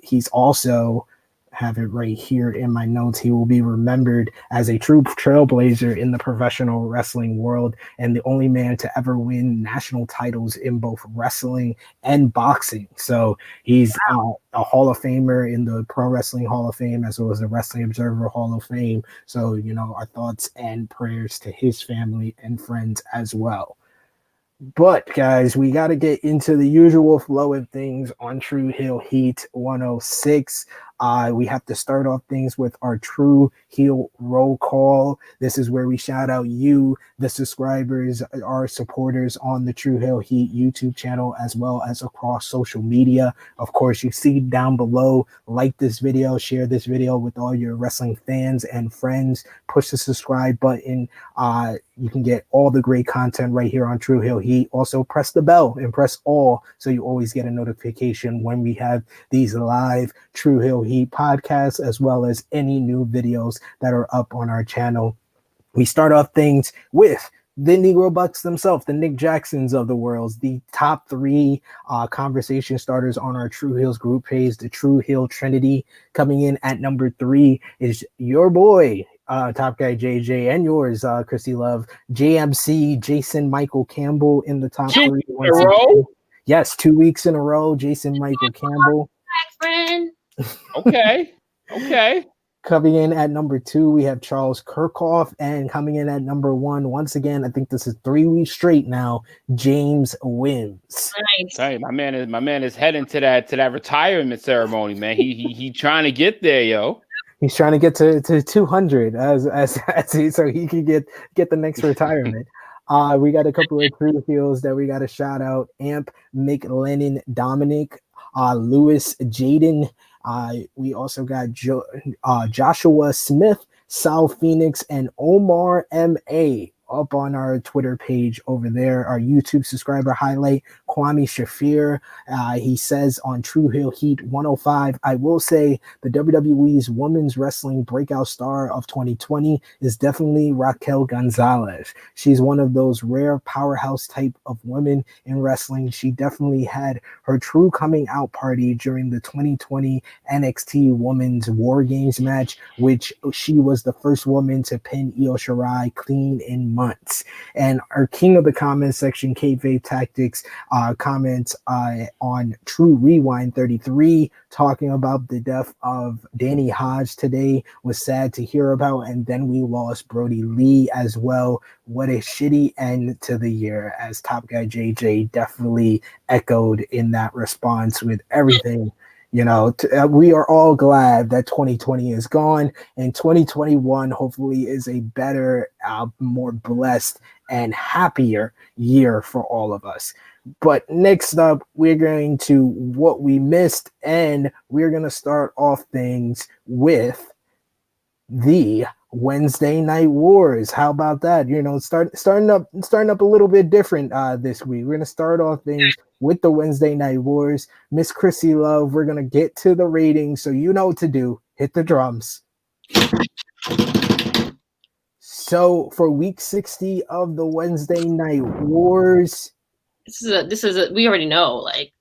He's also have it right here in my notes. He will be remembered as a true trailblazer in the professional wrestling world and the only man to ever win national titles in both wrestling and boxing. So he's a Hall of Famer in the Pro Wrestling Hall of Fame as well as the Wrestling Observer Hall of Fame. So, you know, our thoughts and prayers to his family and friends as well. But guys, we got to get into the usual flow of things on Tru Heel Heat 106. We have to start off things with our Tru Heel roll call. This is where we shout out you, the subscribers, our supporters on the Tru Heel Heat YouTube channel, as well as across social media. Of course, you see down below, like this video, share this video with all your wrestling fans and friends, push the subscribe button. You can get all the great content right here on Tru Heel Heat. Also, press the bell and press all so you always get a notification when we have these live Tru Heel Heat podcasts, as well as any new videos that are up on our channel. We start off things with the Negro Bucks themselves, the Nick Jacksons of the world, the top three conversation starters on our Tru Heels group page, the Tru Heel Trinity. Coming in at number 3 is your boy, Top Guy JJ, and yours, Krssi Luv, JMC, Jason Michael Campbell in the top 3. Once again. Yes, 2 weeks in a row, Jason Michael Campbell. Friend. Okay. Coming in at number 2, we have Charles Kirkhoff, and coming in at number 1, once again, I think this is 3 weeks straight now, James Wims. Nice. Hey, my man is heading to that retirement ceremony, man. He trying to get there, yo. He's trying to get to 200 so he can get the next retirement. We got a couple of Tru Heels that we got to shout out: Amp McLennan Dominic, Lewis Jaden. We also got Joshua Smith, Sal Phoenix, and Omar M.A. up on our Twitter page over there. Our YouTube subscriber highlight, Kwame Shafir. He says on Tru Heel Heat 105, I will say the WWE's women's wrestling breakout star of 2020 is definitely Raquel Gonzalez. She's one of those rare powerhouse type of women in wrestling. She definitely had her true coming out party during the 2020 NXT Women's War Games match, which she was the first woman to pin Io Shirai clean in months. And our king of the comments section, Kayfabe Tactics, comments on True Rewind 33, talking about the death of Danny Hodge today. Was sad to hear about, and then we lost Brodie Lee as well. What a shitty end to the year, as Top Guy JJ definitely echoed in that response with everything. You know, we are all glad that 2020 is gone, and 2021 hopefully is a better, more blessed and happier year for all of us. But next up, we're going to what we missed, and we're going to start off things with the Wednesday Night Wars. How about that? You know, starting up a little bit different this week. We're going to start off things with the Wednesday Night Wars. Miss Krssi Luv, we're going to get to the ratings, so you know what to do. Hit the drums. So for week 60 of the Wednesday Night Wars, this is a we already know, like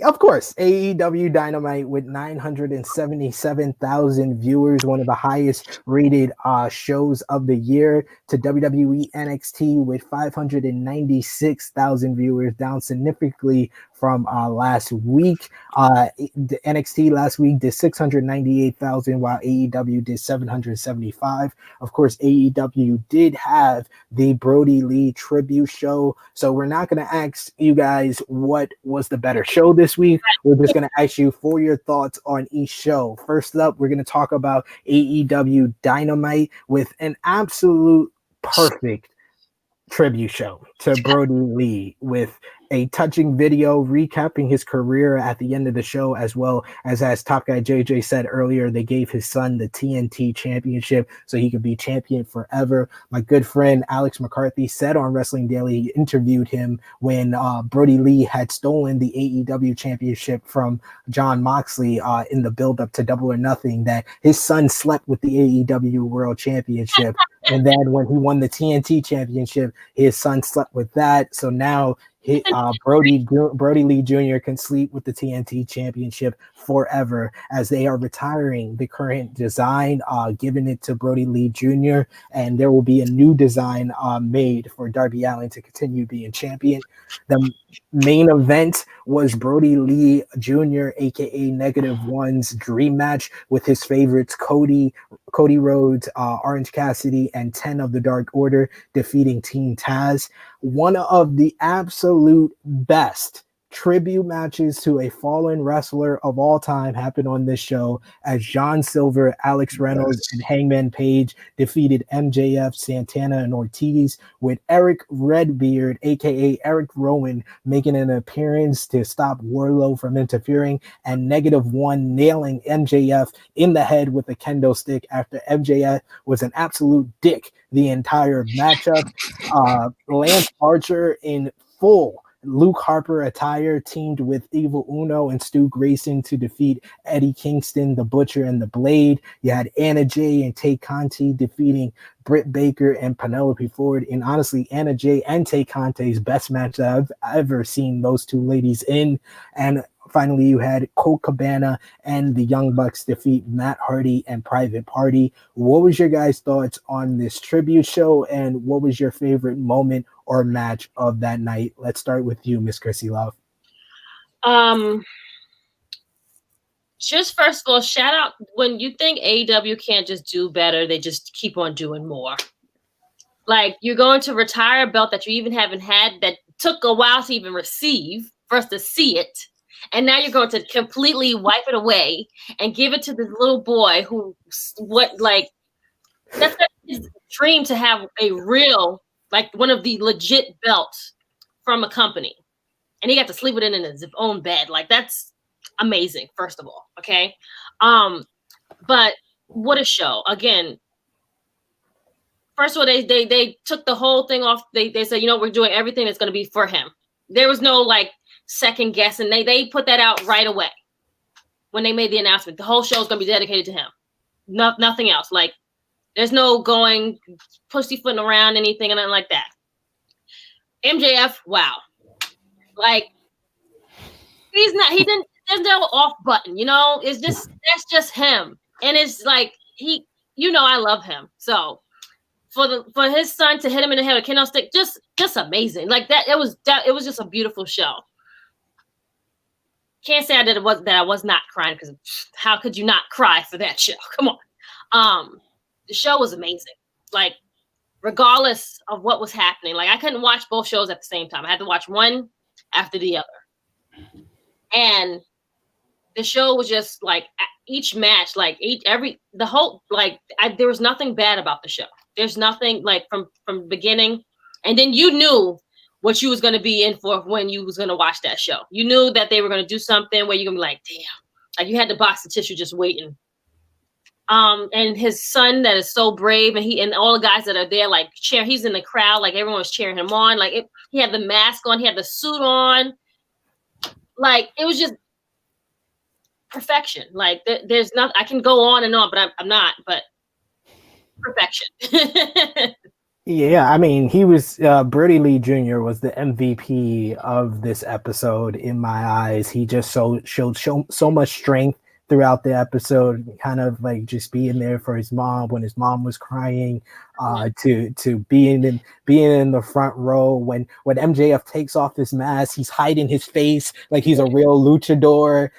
of course, AEW Dynamite with 977,000 viewers, one of the highest rated shows of the year, to WWE NXT with 596,000 viewers, down significantly from last week. The NXT last week did 698,000, while AEW did 775. Of course, AEW did have the Brodie Lee tribute show, so we're not going to ask you guys what was the better show this week. We're just going to ask you for your thoughts on each show. First up, we're going to talk about AEW Dynamite with an absolute perfect tribute show to Brodie Lee, with a touching video recapping his career at the end of the show, as well as Top Guy JJ said earlier, they gave his son the TNT championship so he could be champion forever. My good friend Alex McCarthy said on Wrestling Daily, he interviewed him when Brodie Lee had stolen the AEW championship from Jon Moxley in the build-up to Double or Nothing, that his son slept with the AEW World Championship. And then when he won the TNT championship, his son slept with that. So now Brodie Lee Jr. can sleep with the TNT championship forever, as they are retiring the current design, giving it to Brodie Lee Jr. And there will be a new design made for Darby Allin to continue being champion. The main event was Brodie Lee Jr., aka -1's dream match with his favorites Cody Rhodes, Orange Cassidy, and 10 of the Dark Order, defeating Team Taz. One of the absolute best tribute matches to a fallen wrestler of all time happened on this show, as John Silver, Alex Reynolds, and Hangman Page defeated MJF, Santana, and Ortiz, with Eric Redbeard, aka Eric Rowan, making an appearance to stop Wardlow from interfering, and -1 nailing MJF in the head with a kendo stick after MJF was an absolute dick the entire matchup. Lance Archer in full Luke Harper attire teamed with Evil Uno and Stu Grayson to defeat Eddie Kingston, the Butcher, and the Blade. You had Anna Jay and Tay Conti defeating Britt Baker and Penelope Ford. And honestly, Anna Jay and Tay Conti's best match that I've ever seen those two ladies in. And finally, you had Colt Cabana and the Young Bucks defeat Matt Hardy and Private Party. What was your guys' thoughts on this tribute show, and what was your favorite moment or match of that night? Let's start with you, Miss Krssi Luv. Just first of all, shout out when you think AEW can't just do better, they just keep on doing more. Like, you're going to retire a belt that you even haven't had, that took a while to even receive for us to see it. And now you're going to completely wipe it away and give it to this little boy who, that's his dream, to have a real, like, one of the legit belts from a company. And he got to sleep with it in his own bed. Like, that's amazing, first of all. Okay. But what a show. Again, first of all, they took the whole thing off. They said, we're doing everything that's going to be for him. There was no, like, second guess, and they put that out right away when they made the announcement. The whole show is going to be dedicated to him. Nothing else. Like, there's no going pussyfooting around anything and nothing like that. MJF, wow. Like, there's no off button, it's just, that's just him. And it's like, I love him. So for his son to hit him in the head with a kendo stick, just amazing. Like that, it was just a beautiful show. Can't say I was not crying, because how could you not cry for that show? Come on. The show was amazing. Like, regardless of what was happening, like, I couldn't watch both shows at the same time. I had to watch one after the other. And the show was just like, each match, like there was nothing bad about the show. There's nothing, like, from the beginning. And then you knew what you was going to be in for when you was going to watch that show. You knew that they were going to do something where you're going to be like, damn, like, you had the box of tissue just waiting. And his son that is so brave, and all the guys that are there, like, he's in the crowd, like, everyone was cheering him on. Like, he had the mask on, he had the suit on. Like, it was just perfection. Like, there's nothing, I can go on and on, but I'm not. But perfection. Yeah, I mean, he was Brodie Lee Jr. was the MVP of this episode in my eyes. He just showed so much strength throughout the episode, kind of like just being there for his mom when his mom was crying, to being in the front row when MJF takes off his mask, he's hiding his face like he's a real luchador,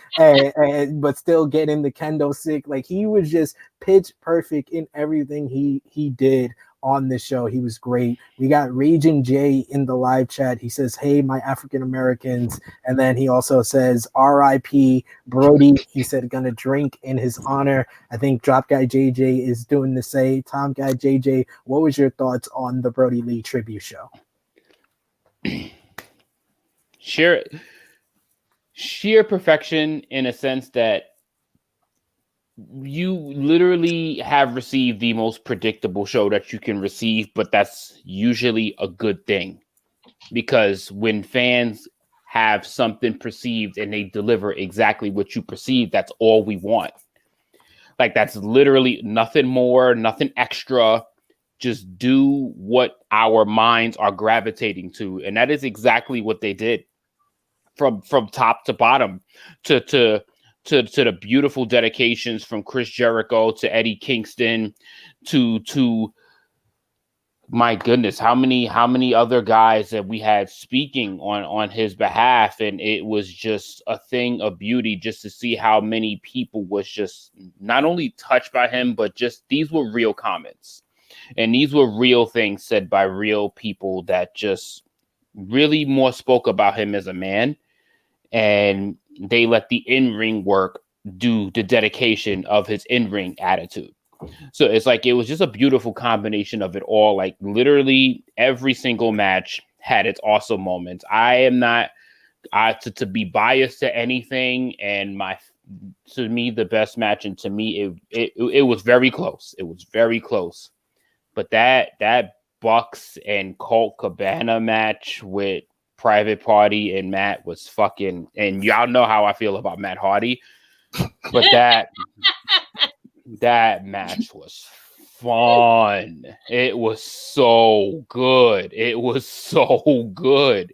but still getting the kendo stick. Like he was just pitch perfect in everything he did on this show. He was great. We got Raging Jay in the live chat. He says, "Hey, my African Americans," and then he also says, "R.I.P. Brodie." He said, "Gonna drink in his honor." I think Drop Guy JJ is doing the same. Tom Guy JJ, what was your thoughts on the Brodie Lee tribute show? Sheer perfection in a sense that you literally have received the most predictable show that you can receive, but that's usually a good thing, because when fans have something perceived and they deliver exactly what you perceive, that's all we want. Like, that's literally nothing more, nothing extra. Just do what our minds are gravitating to, and that is exactly what they did from top to bottom, to the beautiful dedications from Chris Jericho to Eddie Kingston to my goodness, how many other guys that we had speaking on his behalf. And it was just a thing of beauty just to see how many people was just not only touched by him, but just these were real comments. And these were real things said by real people that just really more spoke about him as a man. And they let the in-ring work do the dedication of his in-ring attitude. So it's like, it was just a beautiful combination of it all. Like, literally every single match had its awesome moments. I am not to be biased to anything, and to me, the best match, and to me, it was very close. It was very close. But that Bucks and Colt Cabana match with Private Party and Matt was fucking, and y'all know how I feel about Matt Hardy, but that match was fun. It was so good. It was so good.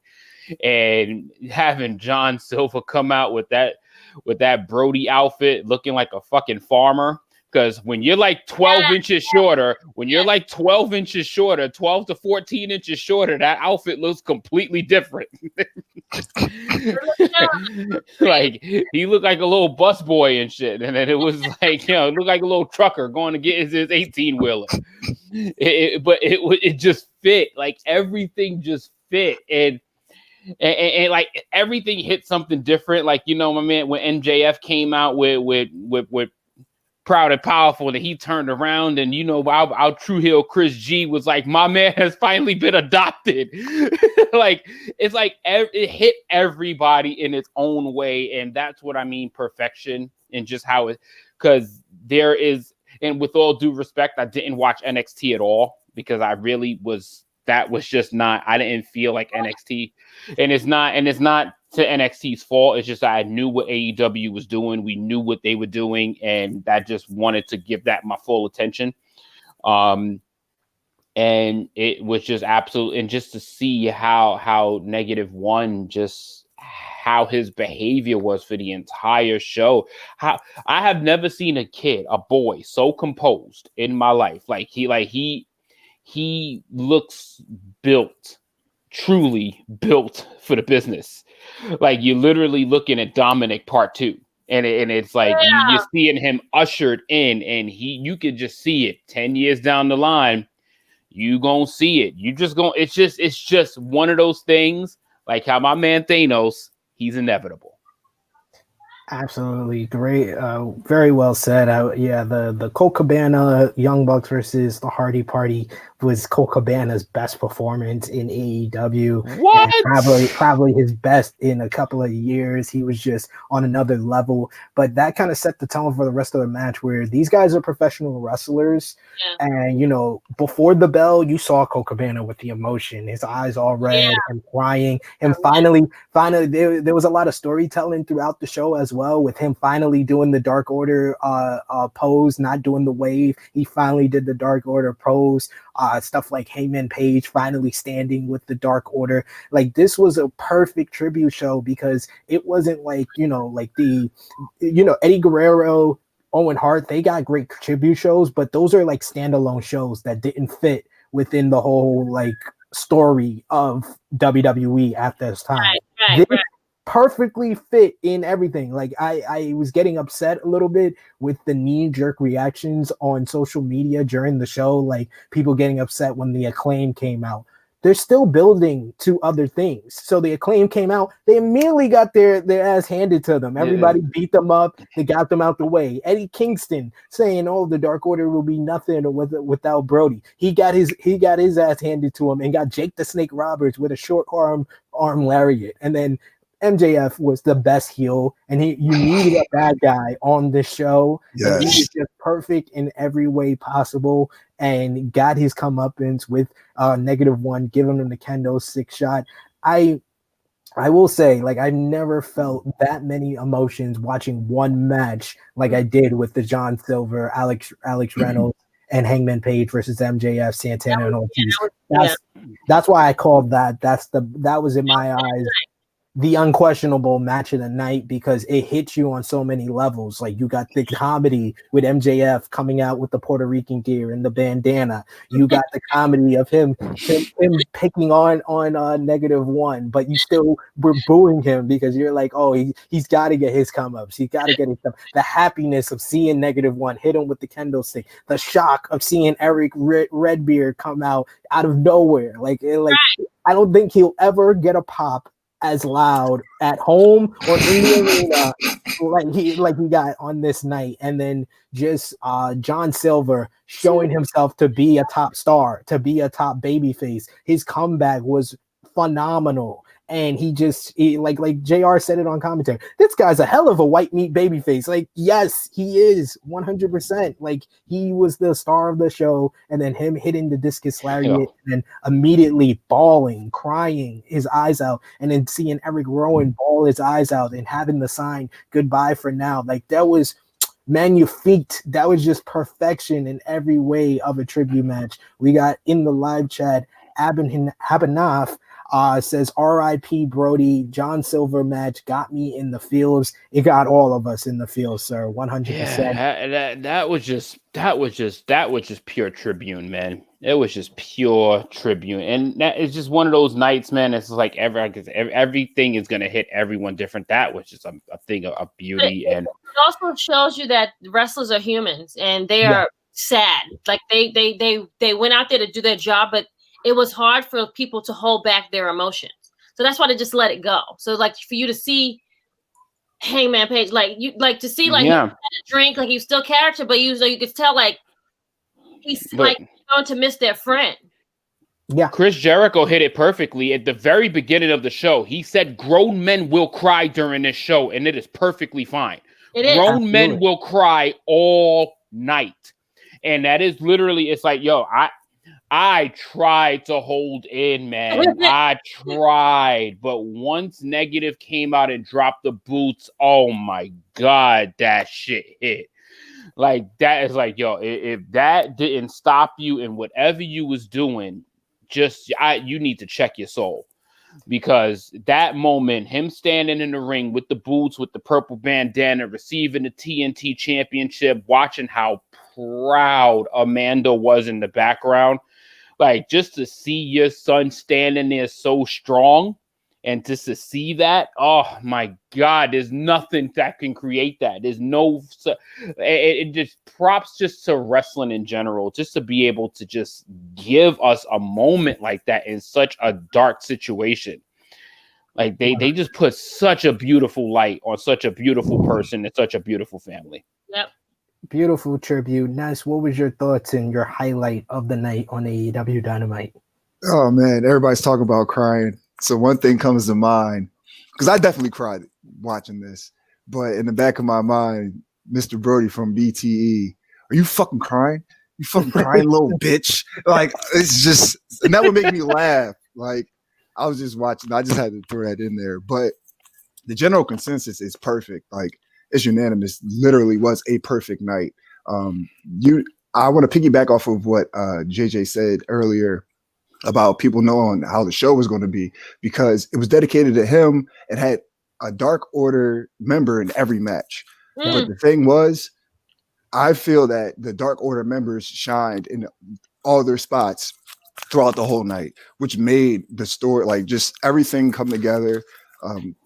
And having John Silver come out with that Brodie outfit looking like a fucking farmer. Because when you're like 12 inches shorter, 12 to 14 inches shorter, that outfit looks completely different. Like, he looked like a little bus boy and shit. And then it was like, it looked like a little trucker going to get his 18-wheeler. But it just fit. Like, everything just fit. And like, everything hit something different. Like, my man, when MJF came out with Proud and Powerful, that he turned around and our Tru Heel Chris G was like, my man has finally been adopted. Like, it's like it hit everybody in its own way, and that's what I mean, perfection. And just how it, because there is, and with all due respect, I didn't watch NXT at all, because I really was, that was just not, I didn't feel like NXT, and it's not to NXT's fault. It's just I knew what AEW was doing. We knew what they were doing, and that just wanted to give that my full attention. And it was just absolute, and just to see how -1, just how his behavior was for the entire show. How I have never seen a boy so composed in my life. Like he looks built, truly built for the business. Like, you're literally looking at Dominic Part 2, and it's like you're seeing him ushered in, and you could just see it 10 years down the line. You gonna see it. You just gonna. It's just one of those things. Like how my man Thanos, he's inevitable. Absolutely great. Very well said. The Colt Cabana Young Bucks versus the Hardy Party was Colt Cabana's best performance in AEW. What? And probably his best in a couple of years. He was just on another level. But that kind of set the tone for the rest of the match, where these guys are professional wrestlers. Yeah. And, you know, before the bell, you saw Colt Cabana with the emotion, his eyes all red and crying. And finally, there was a lot of storytelling throughout the show as well, with him finally doing the Dark Order pose, not doing the wave. He finally did the Dark Order pose. Stuff like Hangman Page finally standing with the Dark Order. Like, this was a perfect tribute show, because it wasn't like, you know, like Eddie Guerrero, Owen Hart, they got great tribute shows, but those are like standalone shows that didn't fit within the whole like story of WWE at this time. This perfectly fit in everything. Like, I was getting upset a little bit with the knee-jerk reactions on social media during the show, like people getting upset when the Acclaim came out. They're still building to other things. So the Acclaim came out, they immediately got their ass handed to them. Everybody beat them up, they got them out the way. Eddie Kingston saying, "Oh, the Dark Order will be nothing without Brodie." He got his ass handed to him and got Jake the Snake Roberts with a short arm lariat. And then MJF was the best heel, and you needed a bad guy on the show. Yes. And he was just perfect in every way possible, and got his comeuppance with -1, giving him the Kendo 6 shot. I will say, like, I never felt that many emotions watching one match like I did with the John Silver, Alex Reynolds, and Hangman Page versus MJF, Santana, and Ortiz. That's why I called that. That was, in my eyes, the unquestionable match of the night, because it hits you on so many levels. Like, you got the comedy with MJF coming out with the Puerto Rican gear and the bandana. You got the comedy of him picking on -1, but you still were booing him because you're like, oh, he's got to get his come-ups. He's got to get his come. The happiness of seeing -1 hit him with the kendo stick. The shock of seeing Eric Redbeard come out of nowhere. Like I don't think he'll ever get a pop as loud at home or in the arena like he got on this night. And then just John Silver showing himself to be a top star, to be a top babyface. His comeback was phenomenal. And he like JR said it on commentary, this guy's a hell of a white meat babyface. Like, yes, he is 100%. Like, he was the star of the show, and then him hitting the discus lariat and immediately bawling, crying his eyes out, and then seeing Eric Rowan bawl his eyes out and having the sign "Goodbye for now." Like, that was magnifique. That was just perfection in every way of a tribute match. We got in the live chat, Abinaf says, "R.I.P. Brodie, John Silver match got me in the feels." It got all of us in the feels, sir. 100%. Yeah, that was just pure Tribune, man. It was just pure Tribune, and that is just one of those nights, man. It's like everything is gonna hit everyone different. That was just a thing of beauty, and it also shows you that wrestlers are humans and they are sad. Like they went out there to do their job, but it was hard for people to hold back their emotions. So that's why they just let it go. So like for you to see Hangman Page, he had a drink, like he was still character, but you could tell like he's like going to miss their friend. Yeah. Chris Jericho hit it perfectly at the very beginning of the show. He said grown men will cry during this show, and it is perfectly fine. Grown men will cry all night. And that is literally, it's like, yo, I tried to hold in, man. I tried. But once Negative came out and dropped the boots, oh my God, that shit hit. Like, that is like, yo, if that didn't stop you in whatever you was doing, you need to check your soul. Because that moment, him standing in the ring with the boots, with the purple bandana, receiving the TNT championship, watching how proud Amanda was in the background, like, just to see your son standing there so strong, and just to see that, oh my God, there's nothing that can create that. There's no, it just props just to wrestling in general, just to be able to just give us a moment like that in such a dark situation. Like, they just put such a beautiful light on such a beautiful person and such a beautiful family. Yep. Beautiful tribute. Ness, what was your thoughts and your highlight of the night on AEW Dynamite? Oh man, everybody's talking about crying. So one thing comes to mind, because I definitely cried watching this, but in the back of my mind, Mr. Brodie from BTE, are you fucking crying? You fucking crying little bitch. Like, it's just, and that would make me laugh. Like, I was just watching, I just had to throw that in there. But the general consensus is perfect. Like, it's unanimous. Literally was a perfect night. I want to piggyback off of what JJ said earlier about people knowing how the show was going to be, because it was dedicated to him. It had a Dark Order member in every match. But the thing was, I feel that the Dark Order members shined in all their spots throughout the whole night, which made the story, like, just everything come together.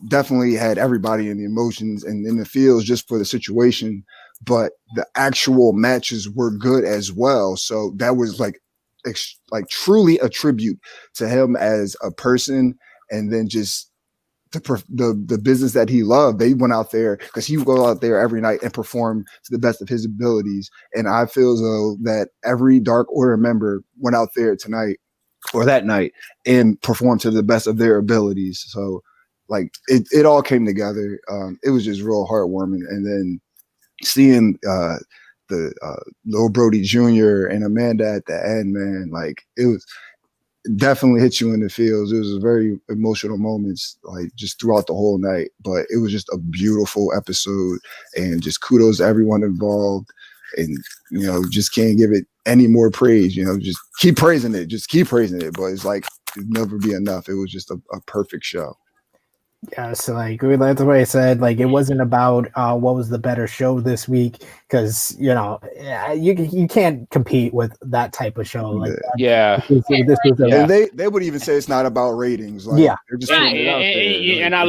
Definitely had everybody in the emotions and in the feels just for the situation, but the actual matches were good as well. So that was like truly a tribute to him as a person, and then just the business that he loved. They went out there, because he would go out there every night and perform to the best of his abilities. And I feel as though that every Dark Order member went out there tonight or that night and performed to the best of their abilities. So like it all came together. It was just real heartwarming. And then seeing the little Brodie Jr. and Amanda at the end, man, like it was definitely hit you in the feels. It was very emotional moments, like just throughout the whole night. But it was just a beautiful episode, and just kudos to everyone involved. And just can't give it any more praise. Just keep praising it. Just keep praising it. But it's like it'd never be enough. It was just a perfect show. Yeah, so like that's the way I said, like it wasn't about what was the better show this week, because you can't compete with that type of show. Like they would even say it's not about ratings. Like, they're just putting it out there. And I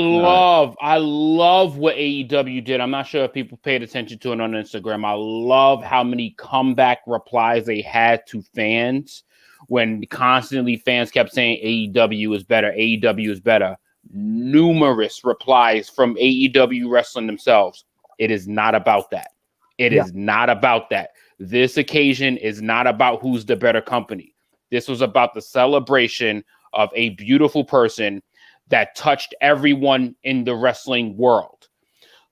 love what AEW did. I'm not sure if people paid attention to it on Instagram. I love how many comeback replies they had to fans when constantly fans kept saying AEW is better. AEW is better. Numerous replies from AEW Wrestling themselves. It is not about that. It is not about that. This occasion is not about who's the better company. This was about the celebration of a beautiful person that touched everyone in the wrestling world.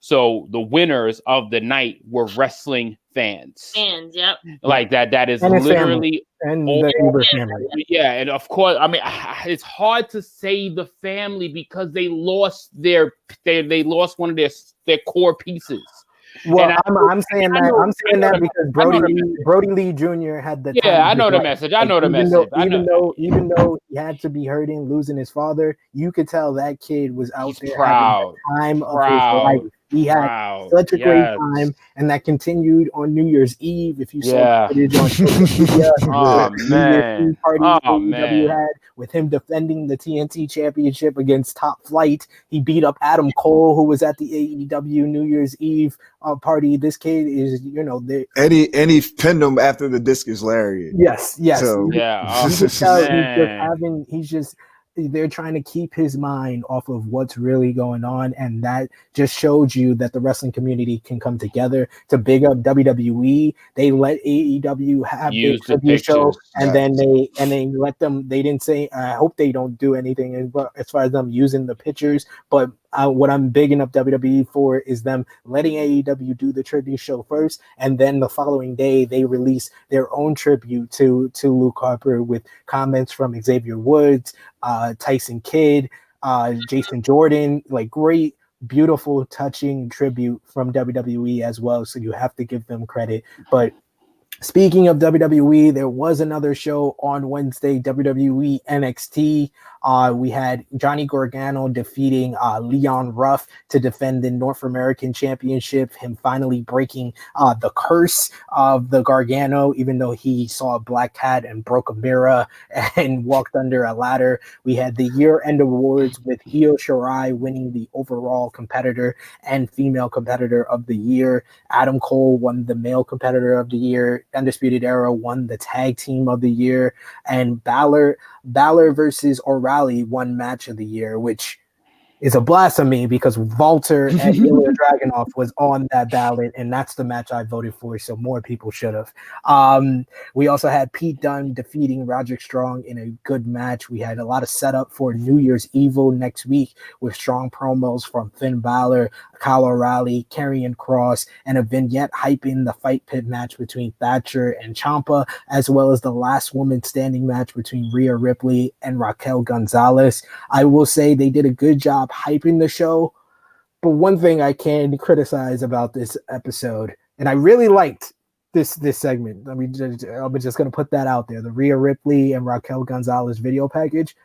So the winners of the night were wrestling fans. Yep. Like that. That is literally and the Uber family. Yeah, and of course, I mean, it's hard to say the family because they lost they lost one of their core pieces. Well, I'm saying that because Brodie Lee Jr. had the I know the message. I know the message. Even though he had to be hurting, losing his father, you could tell that kid was out there having the time of his life. He had such a great time, and that continued on New Year's Eve. If you saw footage on social media, New Year's Eve party AEW had with him defending the TNT Championship against Top Flight. He beat up Adam Cole, who was at the AEW New Year's Eve party. This kid is, and he pinned him after the discus lariat. Yes. So, they're trying to keep his mind off of what's really going on, and that just showed you that the wrestling community can come together to big up WWE. They let AEW have their tribute show, and then they let them. They didn't say. I hope they don't do anything as far as them using the pictures, but what I'm bigging up WWE for is them letting AEW do the tribute show first, and then the following day they release their own tribute to Luke Harper with comments from Xavier Woods, Tyson Kidd, Jason Jordan, like great, beautiful, touching tribute from WWE as well. So you have to give them credit. But speaking of WWE, there was another show on Wednesday, WWE NXT. We had Johnny Gargano defeating Leon Ruff to defend the North American Championship, him finally breaking the curse of the Gargano, even though he saw a black cat and broke a mirror and walked under a ladder. We had the year-end awards with Io Shirai winning the overall competitor and female competitor of the year. Adam Cole won the male competitor of the year. Undisputed Era won the tag team of the year, and Balor versus O'Reilly won match of the year, which is a blasphemy because Walter and Ilya Dragunov was on that ballot, and that's the match I voted for, so more people should have. We also had Pete Dunne defeating Roderick Strong in a good match. We had a lot of setup for New Year's Evil next week with strong promos from Finn Balor, Kyle O'Reilly, Karrion Kross, and a vignette hyping the Fight Pit match between Thatcher and Ciampa, as well as the last woman standing match between Rhea Ripley and Raquel Gonzalez. I will say they did a good job hyping the show, but one thing I can criticize about this episode, and I really liked this segment, I'm just going to put that out there, the Rhea Ripley and Raquel Gonzalez video package,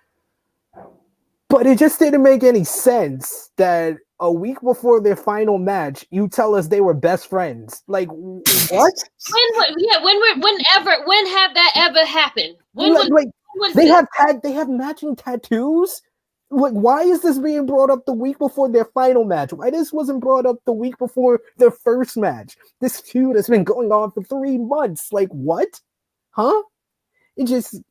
but it just didn't make any sense that a week before their final match, you tell us they were best friends. Like, what? When have that ever happened? They have matching tattoos? Like, why is this being brought up the week before their final match? Why this wasn't brought up the week before their first match? This feud has been going on for 3 months. Like, what? Huh? I just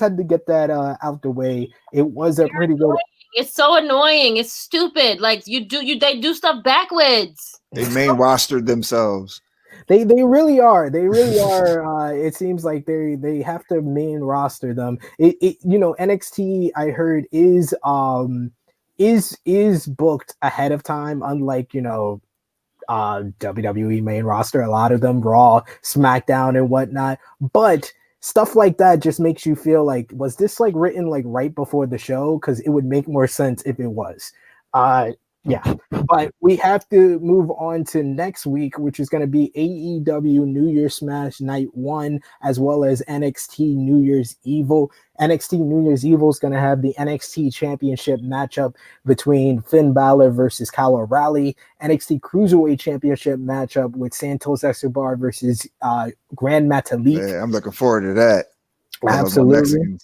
had to get that out the way. It was a pretty good. It's so annoying. It's stupid. Like they do stuff backwards. They main rostered themselves. They really are. They really are. It seems like they have to main roster them. NXT I heard is booked ahead of time, unlike WWE main roster. A lot of them Raw, SmackDown, and whatnot. But stuff like that just makes you feel like, was this like written like right before the show? Because it would make more sense if it was. Yeah, but we have to move on to next week, which is going to be AEW New Year's Smash Night 1, as well as NXT New Year's Evil. NXT New Year's Evil is going to have the NXT Championship matchup between Finn Balor versus Kyle O'Reilly, NXT Cruiserweight Championship matchup with Santos Escobar versus Grand Metalik. Yeah, I'm looking forward to that. Absolutely.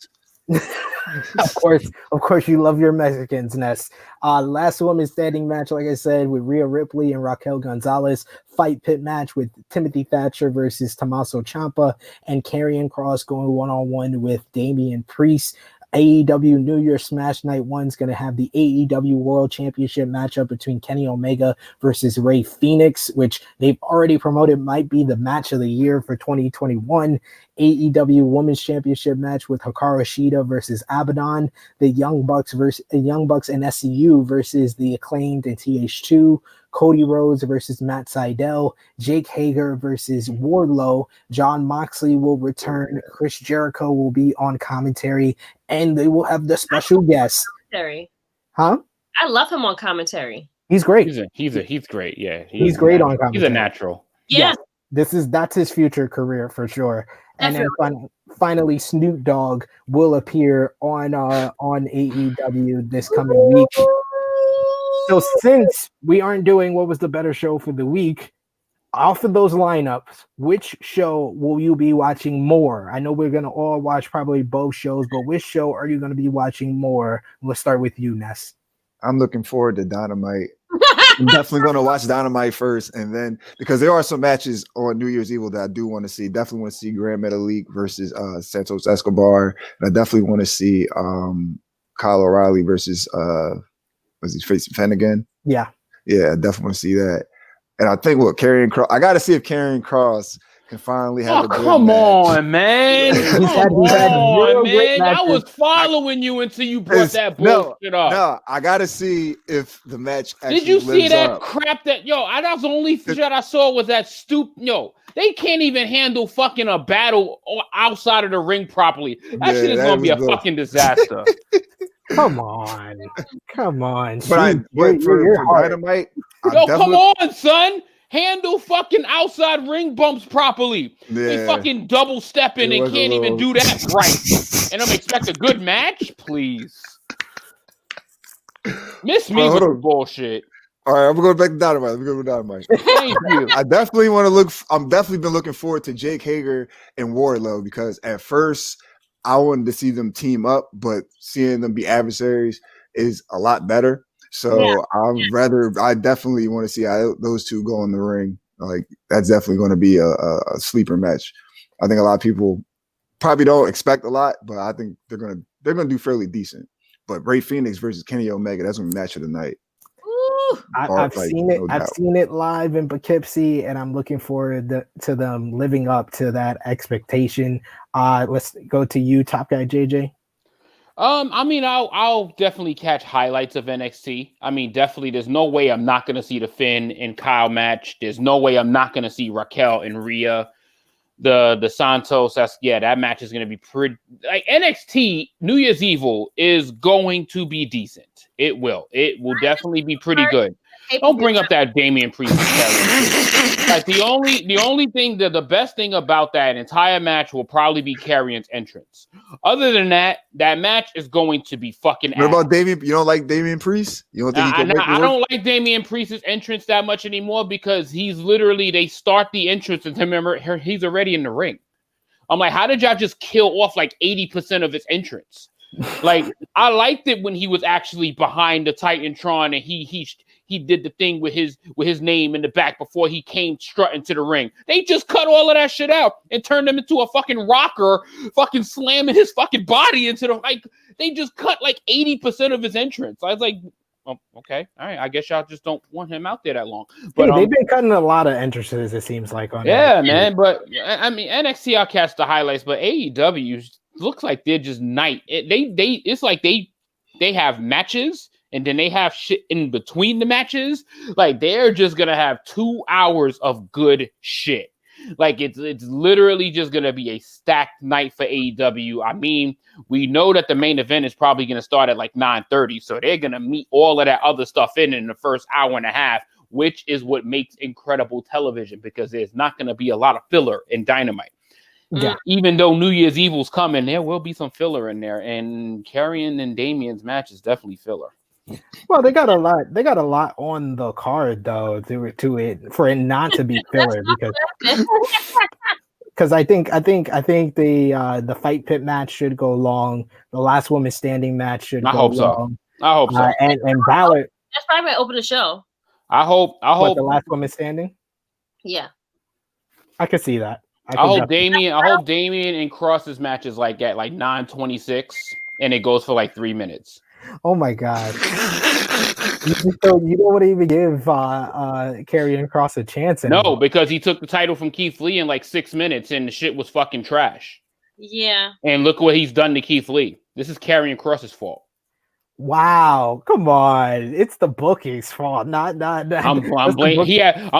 Of course, you love your Mexicans, Ness. Last women's standing match, like I said, with Rhea Ripley and Raquel Gonzalez. Fight Pit match with Timothy Thatcher versus Tommaso Ciampa, and Karrion Kross going one-on-one with Damian Priest. AEW New Year's Smash Night 1 is going to have the AEW World Championship matchup between Kenny Omega versus Rey Fenix, which they've already promoted might be the match of the year for 2021. AEW Women's Championship match with Hikaru Shida versus Abaddon. The Young Bucks and SCU versus the Acclaimed and TH2. Cody Rhodes versus Matt Sydal, Jake Hager versus Wardlow, Jon Moxley will return, Chris Jericho will be on commentary, and they will have the special guest. Huh? I love him on commentary. He's great. He's great. Yeah, he's great on commentary. He's a natural. Yeah. That's his future career for sure. Definitely. And then finally, Snoop Dogg will appear on AEW this coming week. So since we aren't doing what was the better show for the week, off of those lineups, which show will you be watching more? I know we're going to all watch probably both shows, but which show are you going to be watching more? Let's start with you, Ness. I'm looking forward to Dynamite. I'm definitely going to watch Dynamite first, and then because there are some matches on New Year's Evil that I do want to see. Definitely want to see Grand Metalik versus Santos Escobar, and I definitely want to see Kyle O'Reilly versus was he facing Fenn again? Yeah, I definitely want to see that. And I think Karrion Kross. I got to see if Karrion Kross can finally have a good come match. on, man. Come on, man. I was following you until you brought that bullshit up. No, I got to see if the match actually Did you see that up. crap that, that's the only shit I saw was that they can't even handle fucking a battle outside of the ring properly. That shit is going to be a fucking disaster. Come on. But for Dynamite, come on, son. Handle fucking outside ring bumps properly. Yeah. They fucking double stepping and can't even do that right. And I'm expecting a good match, please. Miss me with bullshit. All right, I'm going back to Dynamite. Thank you. I definitely want to look. I'm definitely been looking forward to Jake Hager and Wardlow because at first I wanted to see them team up, but seeing them be adversaries is a lot better. So I definitely want to see how those two go in the ring. Like that's definitely going to be a sleeper match. I think a lot of people probably don't expect a lot, but I think they're going to do fairly decent. But Ray Phoenix versus Kenny Omega, that's gonna be match of the night. I've seen it. I've seen it live in Poughkeepsie, and I'm looking forward to them living up to that expectation. Let's go to you, Top Guy JJ. I mean, I'll definitely catch highlights of NXT. I mean, definitely, there's no way I'm not gonna see the Finn and Kyle match. There's no way I'm not gonna see Raquel and Rhea. The Santos, that match is gonna be pretty. Like NXT New Year's Evil is going to be decent. It will definitely be pretty good. Don't bring up that Damian Priest. Like the only thing the best thing about that entire match will probably be Karrion's entrance. Other than that match is going to be fucking. What about Damian? You don't like Damian Priest? You don't think he can make it work? I don't like Damian Priest's entrance that much anymore because he's literally they start the entrance and remember he's already in the ring. I'm like, how did y'all just kill off like 80% of his entrance? Like I liked it when he was actually behind the Titantron and he did the thing with his name in the back before he came strutting to the ring. They just cut all of that shit out and turned him into a fucking rocker, fucking slamming his fucking body into the like. They just cut like 80% of his entrance. I was like, oh, okay, all right. I guess y'all just don't want him out there that long. But they've been cutting a lot of entrances. It seems like on NXT. Man. But I mean, NXT I'll catch the highlights, but AEW looks like they're just it's like they have matches. And then they have shit in between the matches. Like they're just gonna have 2 hours of good shit. Like it's literally just gonna be a stacked night for AEW. I mean, we know that the main event is probably gonna start at like 9:30, so they're gonna meet all of that other stuff in the first hour and a half, which is what makes incredible television because there's not gonna be a lot of filler in Dynamite. Yeah. Even though New Year's Evil's coming, there will be some filler in there, and Karrion and Damian's match is definitely filler. Well, they got a lot. They got a lot on the card though to it for it not to be filler because I think the Fight Pit match should go long. The Last Woman Standing match should go long. I hope so. And Balor. That's probably might open the show. I hope the Last Woman Standing. Yeah, I could see that. I hope Damian and Cross's match is like at like 9:26 and it goes for like 3 minutes. Oh my god! You don't want to even give Karrion Kross a chance anymore. No, because he took the title from Keith Lee in like 6 minutes, and the shit was fucking trash. Yeah. And look what he's done to Keith Lee. This is Karrion Kross's fault. Wow, come on! It's the booking's fault, not. I'm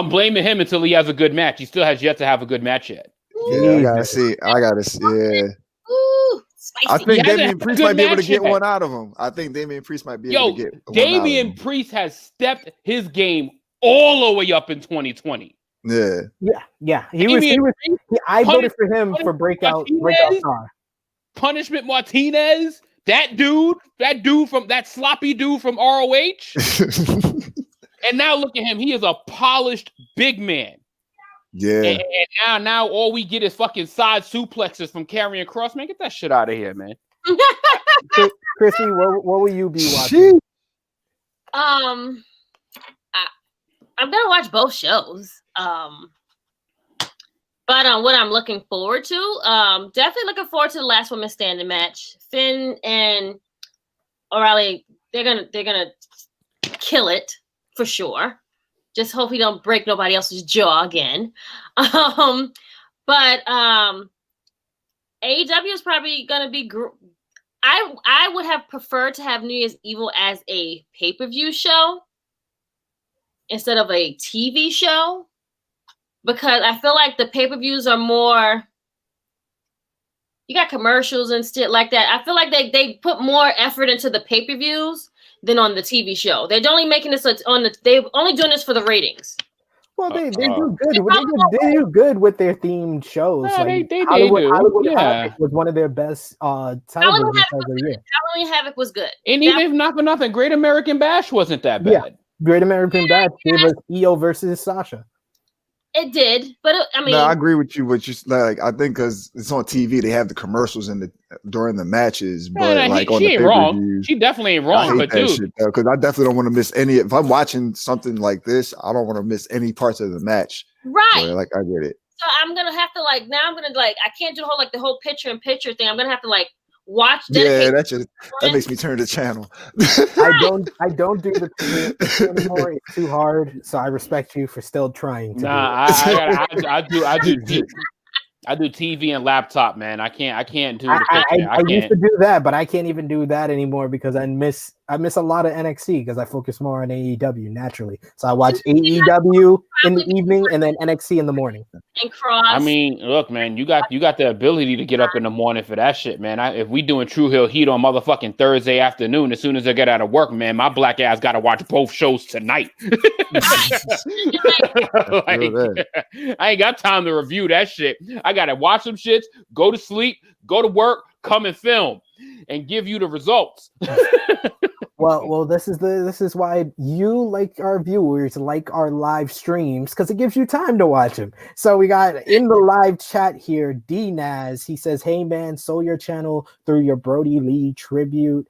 blaming him until he has a good match. He still has yet to have a good match yet. Yeah, I gotta see. Yeah. Ooh. I think Damian Priest might be able to get one out of him. I think Damian Priest might be able to get one Damian Priest has stepped his game all the way up in 2020. Yeah. I voted for him for breakout star. Punishment Martinez, that sloppy dude from ROH. And now look at him. He is a polished big man. Yeah. And now all we get is fucking side suplexes from Karrion Kross. Man, get that shit out of here, man. Krssi, what will you be watching? I'm gonna watch both shows. But what I'm looking forward to, definitely looking forward to the Last Woman Standing match. Finn and O'Reilly, they're gonna kill it for sure. Just hope he don't break nobody else's jaw again. But AEW is probably gonna be. I would have preferred to have New Year's Evil as a pay-per-view show instead of a TV show because I feel like the pay-per-views are more. You got commercials and shit like that. I feel like they put more effort into the pay-per-views than on the TV show. They're only making this they're only doing this for the ratings. Well, they do good. They do good with their themed shows. Yeah, like they Hollywood do. Havoc was one of their best television shows of the year. Halloween Havoc was good. And even if not for nothing, Great American Bash wasn't that bad. Yeah. Great American Bash gave us Io versus Sasha. It did, but I agree with you. But like, I think because it's on TV, they have the commercials during the matches. But she ain't wrong. She definitely ain't wrong. But dude, because I definitely don't want to miss any. If I'm watching something like this, I don't want to miss any parts of the match. Right. Like I get it. So I'm gonna have to I can't do the whole picture in picture thing. I'm gonna have to watch. Yeah, that makes me turn the channel. I don't do the True anymore. It's too hard. So I respect you for still trying to. I do TV and laptop, man. I can't do. I used to do that, but I can't even do that anymore because I miss a lot of NXT because I focus more on AEW naturally. So I watch AEW in the evening and then NXT in the morning. And cross. I mean, look, man, you got the ability to get up in the morning for that shit, man. If we doing Tru Heel Heat on motherfucking Thursday afternoon, as soon as I get out of work, man, my black ass got to watch both shows tonight. I ain't got time to review that shit. I gotta watch some shits, go to sleep, go to work, come and film, and give you the results. Well, this is why you like our viewers like our live streams because it gives you time to watch them. So we got in the live chat here, D-Naz. He says, "Hey man, sold your channel through your Brodie Lee tribute.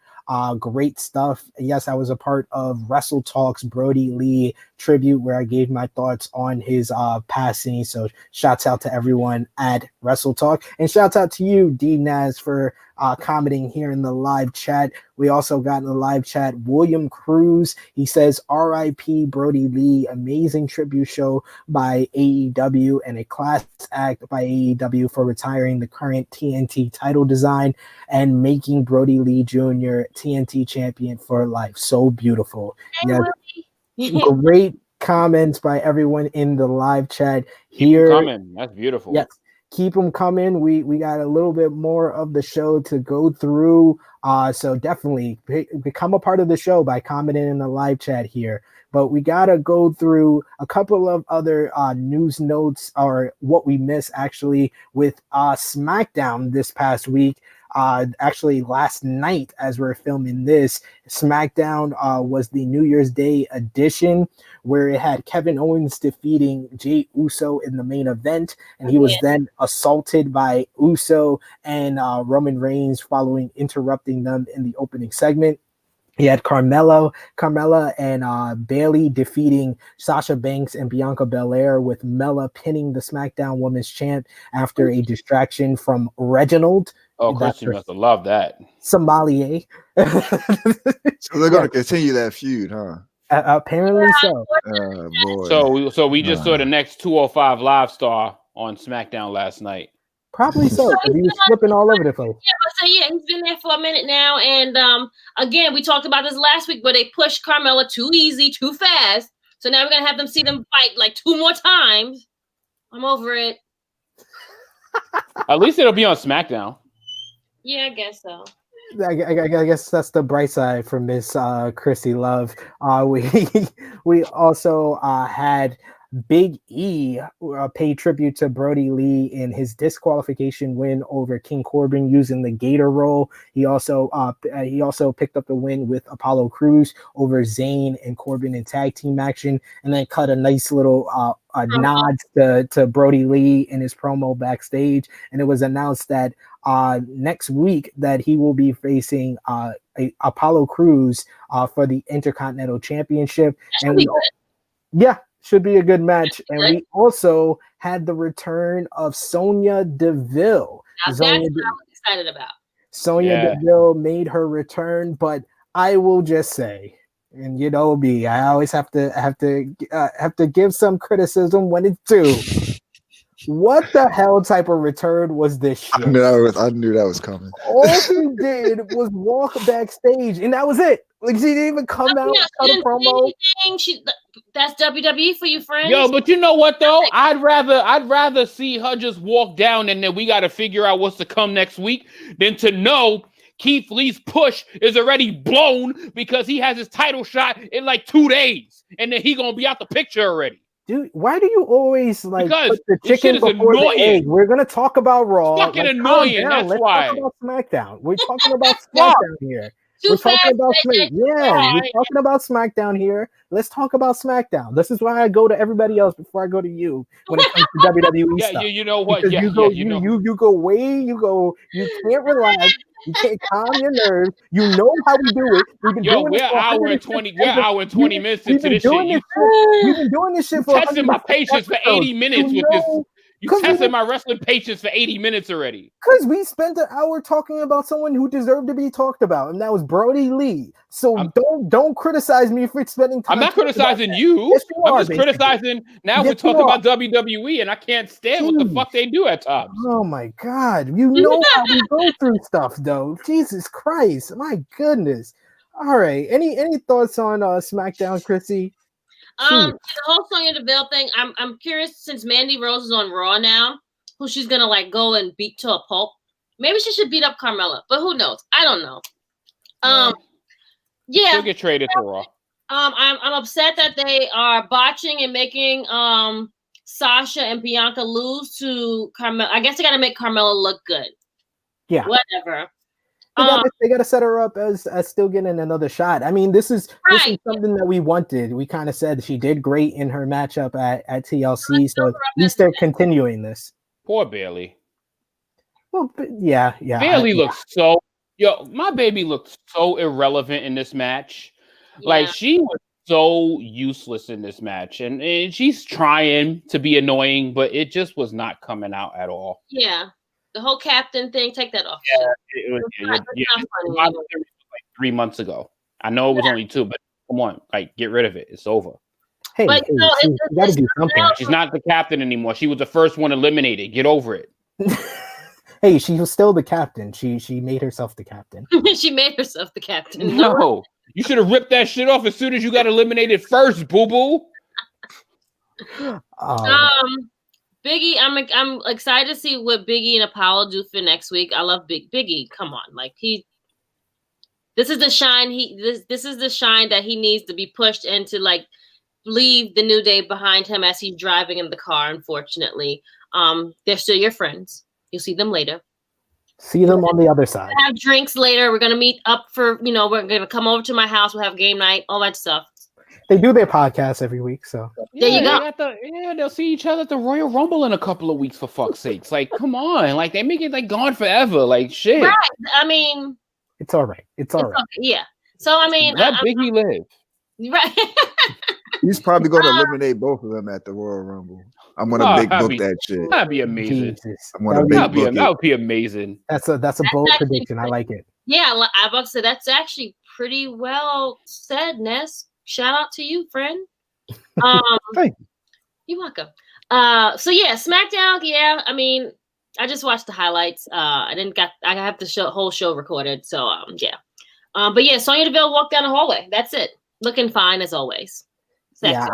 Great stuff. Yes, I was a part of Wrestle Talk's Brodie Lee tribute where I gave my thoughts on his passing. So shouts out to everyone at Wrestle Talk. And shouts out to you, D-Naz, for commenting here in the live chat. We also got in the live chat William Cruz. He says, R.I.P. Brodie Lee, amazing tribute show by AEW and a class act by AEW for retiring the current TNT title design and making Brodie Lee Jr. TNT champion for life. So beautiful. Yes, great comments by everyone in the live chat here. Keep coming. That's beautiful. Yes. Keep them coming. We got a little bit more of the show to go through. So definitely become a part of the show by commenting in the live chat here. But we got to go through a couple of other news notes or what we missed actually with SmackDown this past week. Actually last night as we're filming this, SmackDown was the New Year's Day edition where it had Kevin Owens defeating Jey Uso in the main event, and he was then assaulted by Uso and Roman Reigns following interrupting them in the opening segment. He had Carmella and Bayley defeating Sasha Banks and Bianca Belair, with Mella pinning the SmackDown Women's Champ after a distraction from Reginald. Oh, Krssi must have loved that. Sommelier. So they're going to continue that feud, huh? Apparently so. Boy. So we just saw the next 205 Live star on SmackDown last night. Probably so. He was flipping all over the place. Yeah, he's been there for a minute now. And again, we talked about this last week, but they pushed Carmella too easy, too fast. So now we're going to have them see them fight like 2 more times. I'm over it. At least it'll be on SmackDown. Yeah, I guess so. I guess that's the bright side for Miss Krssi Luv. We also had Big E pay tribute to Brodie Lee in his disqualification win over King Corbin using the Gator roll. He also picked up the win with Apollo Crews over Zayn and Corbin in tag team action, and then cut a nice little nod to Brodie Lee in his promo backstage. And it was announced that next week that he will be facing Apollo Crews for the Intercontinental Championship. Should be a good match. And we also had the return of Sonya Deville. That's what I was excited about. Sonya Deville made her return, but I will just say, and you know me, I always have to give some criticism when it's due. What the hell type of return was this shit? I knew that was coming. All she did was walk backstage, and that was it. Like, she didn't even come out, cut a promo. That's WWE for you, friends. Yo, but you know what though? I'd rather see her just walk down and then we got to figure out what's to come next week than to know Keith Lee's push is already blown because he has his title shot in like 2 days, and then he gonna be out the picture already. Dude, why do you always put the chicken before annoying. the egg? We're gonna talk about Raw. It's fucking annoying. That's why. Let's talk about SmackDown. We're talking about SmackDown here. We're talking about SmackDown here. Let's talk about SmackDown. This is why I go to everybody else before I go to you when it comes to WWE stuff. You know what? Because you can't relax. You can't calm your nerves. You know how we do it. We've been doing we're hour and 20 minutes into this shit. We've been doing this shit for testing my patience for 80 minutes with this. You tested my wrestling patience for 80 minutes already. Because we spent an hour talking about someone who deserved to be talked about, and that was Brodie Lee. So don't criticize me for spending time. I'm not criticizing you. Yes, you I'm are, just criticizing. Now we're talking about WWE, and I can't stand what the fuck they do at times. Oh my God. You know how we go through stuff, though. Jesus Christ. My goodness. All right. Any thoughts on SmackDown, Krssi? The whole Sonya Deville thing. I'm curious, since Mandy Rose is on Raw now, who she's gonna like go and beat to a pulp. Maybe she should beat up Carmella, but who knows? I don't know. Yeah, she'll get traded to Raw. I'm upset that they are botching and making Sasha and Bianca lose to Carmella. I guess they got to make Carmella look good. Yeah, whatever. They got to set her up as still getting another shot. I mean, this is something that we wanted. We kind of said she did great in her matchup at TLC, so at least they're continuing this. Poor Bayley. Well, yeah. Bayley looks so. My baby looked so irrelevant in this match. Yeah. Like, she was so useless in this match, and she's trying to be annoying, but it just was not coming out at all. Yeah. The whole captain thing, take that off. Yeah, it was like 3 months ago. I know it was only 2, but come on, like, get rid of it. It's over. Hey, you gotta do something. She's not the captain anymore. She was the first one eliminated. Get over it. Hey, she was still the captain. She made herself the captain. She made herself the captain. No, you should have ripped that shit off as soon as you got eliminated first, boo boo. Biggie, I'm excited to see what Biggie and Apollo do for next week. I love Biggie. Come on, like this is the shine. This is the shine that he needs to be pushed and to like leave the New Day behind him as he's driving in the car. Unfortunately, they're still your friends. You'll see them later. See them on the other side. Have drinks later. We're gonna meet up for we're gonna come over to my house. We'll have game night, all that stuff. They do their podcast every week, so there you go. They'll see each other at the Royal Rumble in a couple of weeks, for fuck's sakes. Like, come on, like they make it like gone forever, like shit. Right. I mean, it's all right. It's all right. Okay. Yeah. So I mean, let Biggie live. Right. He's probably going to eliminate both of them at the Royal Rumble. I'm gonna big book that shit. That'd be amazing. That would be amazing. That's a bold prediction. I like it. Yeah, I about to say that's actually pretty well said, Ness. Shout out to you, friend. Thank you. You're welcome. So yeah, SmackDown. Yeah, I mean, I just watched the highlights. I have the whole show recorded. So yeah. But yeah, Sonya Deville walked down the hallway. That's it. Looking fine as always. Yeah,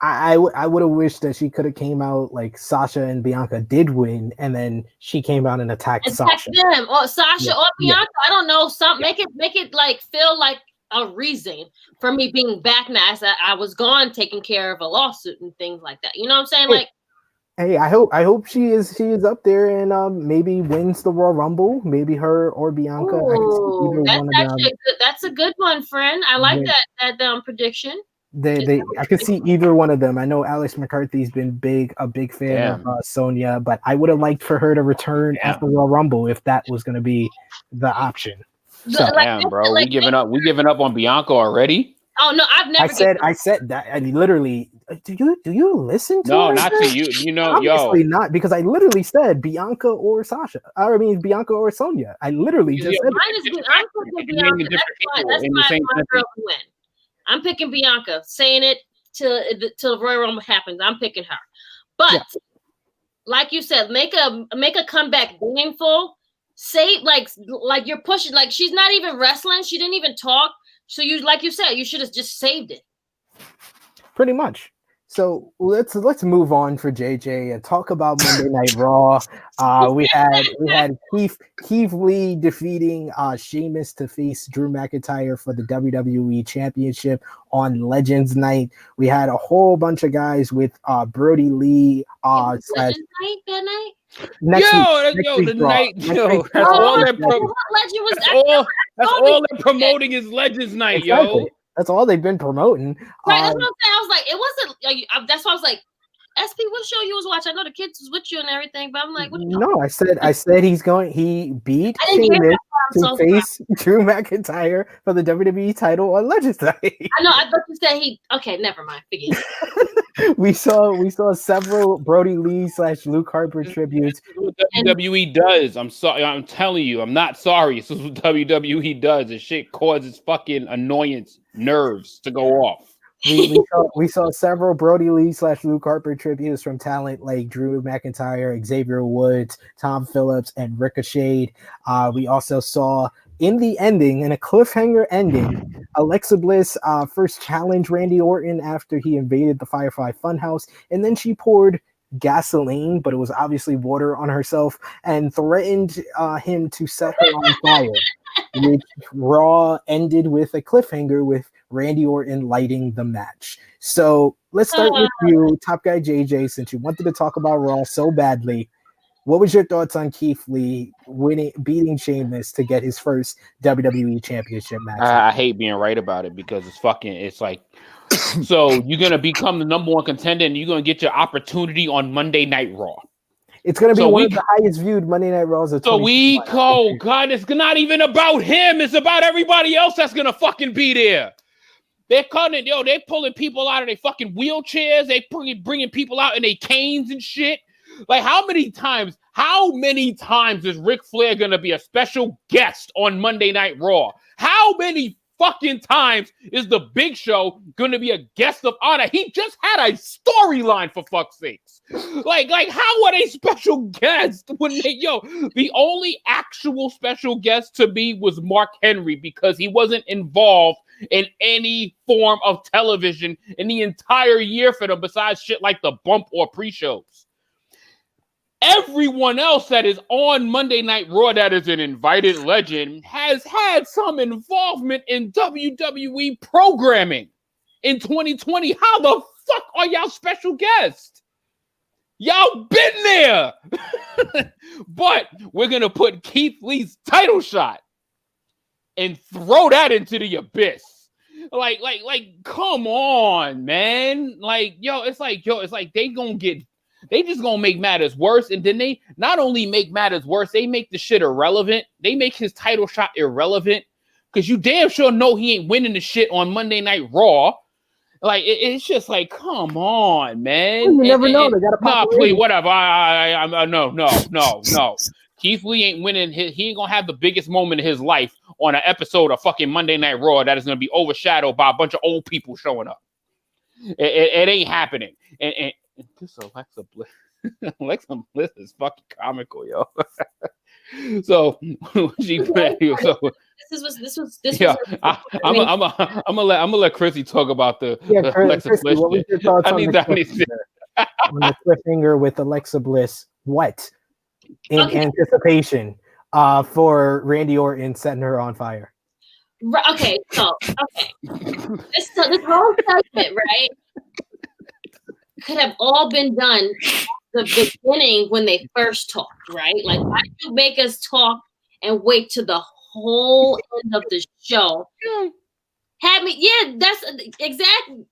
I would have wished that she could have came out like Sasha and Bianca did win, and then she came out and attacked Sasha. Them or Sasha or Bianca. I don't know. Make it like feel like a reason for me being back now. I was gone taking care of a lawsuit and things like that. You know what I'm saying? Like, hey, I hope she is up there and maybe wins the Royal Rumble. Maybe her or Bianca. Ooh, that's a good one, friend. I like that prediction. I could see either one of them. I know Alex McCarthy's been a big fan of Sonya, but I would have liked for her to return after Royal Rumble if that was going to be the option. So, damn, bro, we giving up on Bianca already? Oh no, I've never. I said that. I literally. Do you listen to? No, not to you. You know, obviously not, because I literally said Bianca or Sasha. I mean Bianca or Sonya. I literally just said. I'm picking Bianca. That's my girl to win. I'm picking Bianca. Saying it till the Royal Rumble happens. I'm picking her. But like you said, make a comeback meaningful. Say like you're pushing. Like she's not even wrestling. She didn't even talk. So you, like you said, you should have just saved it. Pretty much. So let's move on for JJ and talk about Monday Night Raw. We had Keith Lee defeating Sheamus to face Drew McIntyre for the WWE Championship on Legends Night. We had a whole bunch of guys with Brodie Lee. Legends Night that night. Next week, the night. That's all they're promoting is Legends Night, exactly. That's all they've been promoting. Right, that's what I'm saying. I was like, it wasn't. That's why I was like, SP, what show you was watching? I know the kids was with you and everything, but I'm like, what? No, I said he beat Sheamus to face Drew McIntyre for the WWE title on Legends Night. I know. I thought you said he. Okay, never mind. Forget it. We saw several Brodie Lee / Luke Harper tributes. This is what WWE does. I'm sorry. I'm telling you, I'm not sorry. This is what WWE does. This shit causes fucking annoyance, nerves to go off. We saw several Brodie Lee / Luke Harper tributes from talent like Drew McIntyre, Xavier Woods, Tom Phillips, and Ricochet. We also saw in the ending, in a cliffhanger ending, Alexa Bliss first challenged Randy Orton after he invaded the Firefly Funhouse, and then she poured gasoline, but it was obviously water, on herself and threatened him to set her on fire. Which Raw ended with a cliffhanger with Randy Orton lighting the match. So let's start with you, Top Guy JJ, since you wanted to talk about Raw so badly. What was your thoughts on Keith Lee beating Sheamus to get his first WWE Championship match? I hate being right about it because it's like, so you're going to become the number one contender and you're going to get your opportunity on Monday Night Raw. It's going to be one of the highest viewed Monday Night Raws of 2021. So God, it's not even about him. It's about everybody else that's going to fucking be there. They're cutting, they're pulling people out of their fucking wheelchairs. They bringing people out in their canes and shit. Like, how many times is Ric Flair going to be a special guest on Monday Night Raw? How many fucking times is the Big Show going to be a guest of honor? He just had a storyline, for fuck's sakes. Like how are they special guests when the only actual special guest to me was Mark Henry because he wasn't involved in any form of television in the entire year for them besides shit like the bump or pre-shows. Everyone else that is on Monday Night Raw that is an invited legend has had some involvement in WWE programming in 2020. How the fuck are y'all special guests? Y'all been there. But we're going to put Keith Lee's title shot and throw that into the abyss. Like, come on, man. It's like they just gonna make matters worse. And then they not only make matters worse, they make the shit irrelevant. They make his title shot irrelevant because you damn sure know he ain't winning the shit on Monday Night Raw. Like, it's just like, come on, man. You never know. They got a please, whatever. No. Keith Lee ain't winning. He ain't gonna have the biggest moment of his life on an episode of fucking Monday Night Raw that is gonna be overshadowed by a bunch of old people showing up. It ain't happening. And this Alexa Bliss is fucking comical, yo. So she I'm gonna let Krssi talk about the Alexa Bliss. What was your thoughts on the cliffhanger with Alexa Bliss? What in anticipation for Randy Orton setting her on fire? Okay. This whole segment, right, could have all been done at the beginning when they first talked, right? Like, why do you make us talk and wait to the whole end of the show? That's exactly.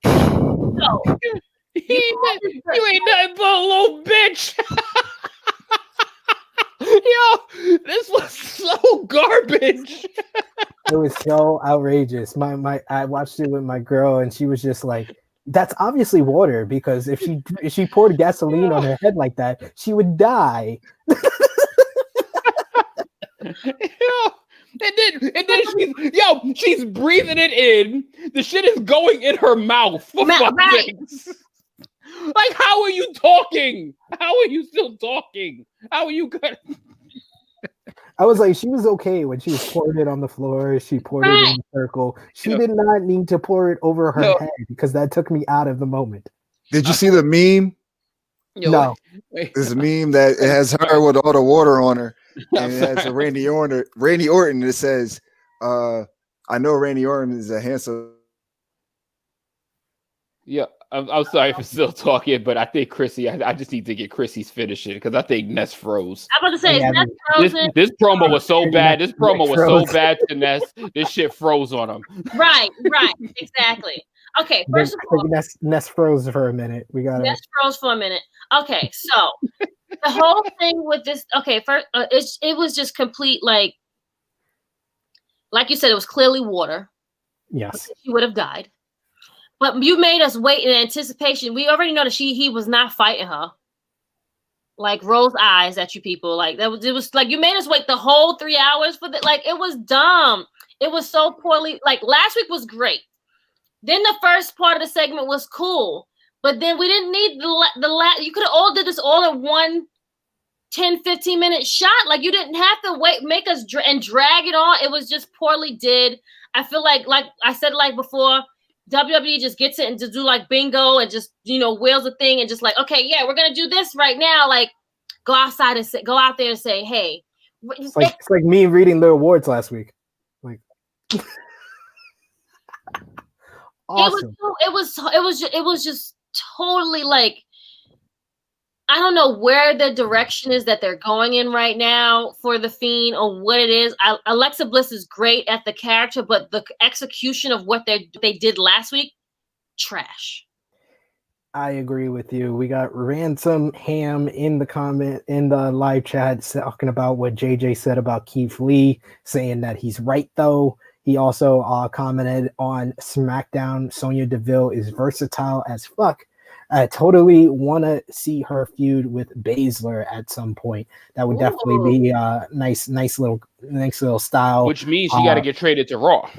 So, you ain't nothing but a little bitch. Yo, this was so garbage. It was so outrageous. I watched it with my girl, and she was just like, "That's obviously water," because if she poured gasoline on her head like that, she would die. And then she's breathing it in. The shit is going in her mouth. For fuck's sakes. Like, how are you talking? How are you still talking? How are you good? I was like, she was okay when she was pouring it on the floor. She poured it in a circle. She did not need to pour it over her head because that took me out of the moment. Did you see the meme? No. There's a meme that it has her with all the water on her. And it has a Randy Orton that says, I know Randy Orton is a handsome. Yeah, I'm sorry for still talking, but I think Krssi, I just need to get Krissi's finishing because I think Ness froze. I'm about to say, Ness frozen? This promo was so bad. This promo was so bad to Ness. This shit froze on him. Right, exactly. Okay, first of all, Ness froze for a minute. Ness froze for a minute. Okay, so the whole thing with this. Okay, first, it was just complete, like you said, it was clearly water. Yes, she would have died. But you made us wait in anticipation. We already know that he was not fighting her. Like rolls eyes at you people. Like it was like you made us wait the whole 3 hours for the like it was dumb. It was so poorly. Like last week was great. Then the first part of the segment was cool. But then we didn't need the you could have all did this all in one 10-15 minute shot. Like you didn't have to wait, make us and drag it on. It was just poorly did. I feel like I said like before, WWE just gets it and just do like bingo and just wheels the thing and just like, okay, yeah, we're gonna do this right now. Like go outside and go out there and say, hey. It's like me reading the awards last week. Like awesome. It was just totally like I don't know where the direction is that they're going in right now for the Fiend or what it is. Alexa Bliss is great at the character, but the execution of what they did last week, trash. I agree with you. We got Ransom Ham in the live chat talking about what JJ said about Keith Lee, saying that he's right though. He also commented on SmackDown. Sonya Deville is versatile as fuck. I totally want to see her feud with Baszler at some point. That would definitely be a nice little style. Which means she got to get traded to Raw.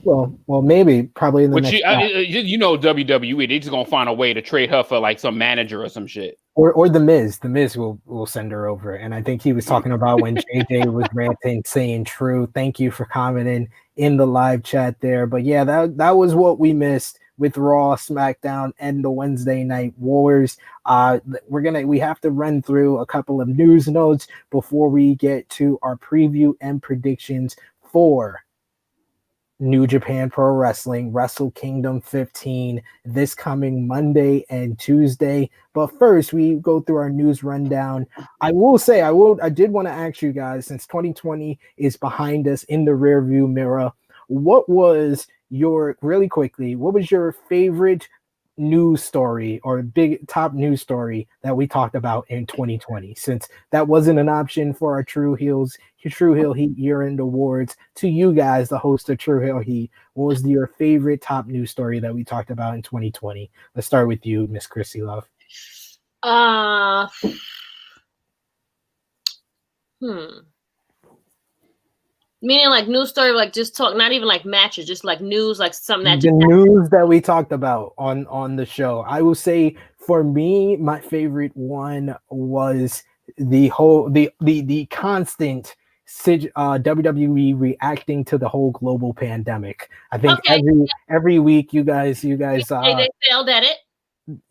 Well, maybe probably in the next. WWE, they just gonna find a way to trade her for like some manager or some shit. Or the Miz. The Miz will send her over. And I think he was talking about when JJ was ranting, saying true. Thank you for commenting in the live chat there. But yeah, that was what we missed with Raw, SmackDown, and the Wednesday Night Wars. We have to run through a couple of news notes before we get to our preview and predictions for New Japan Pro Wrestling, WrestleKingdom 15, this coming Monday and Tuesday. But first, we go through our news rundown. I did want to ask you guys, since 2020 is behind us in the rearview mirror, what was your favorite news story or big top news story that we talked about in 2020, since that wasn't an option for our Tru Heel Heat year-end awards? To you guys, the host of Tru Heel Heat, what was your favorite top news story that we talked about in 2020? Let's start with you, Miss Krssi Luv. Meaning like news story, like just talk, not even like matches, just like news, like something that news that we talked about on the show. I will say for me, my favorite one was the constant WWE reacting to the whole global pandemic. I think every week you guys they failed at it.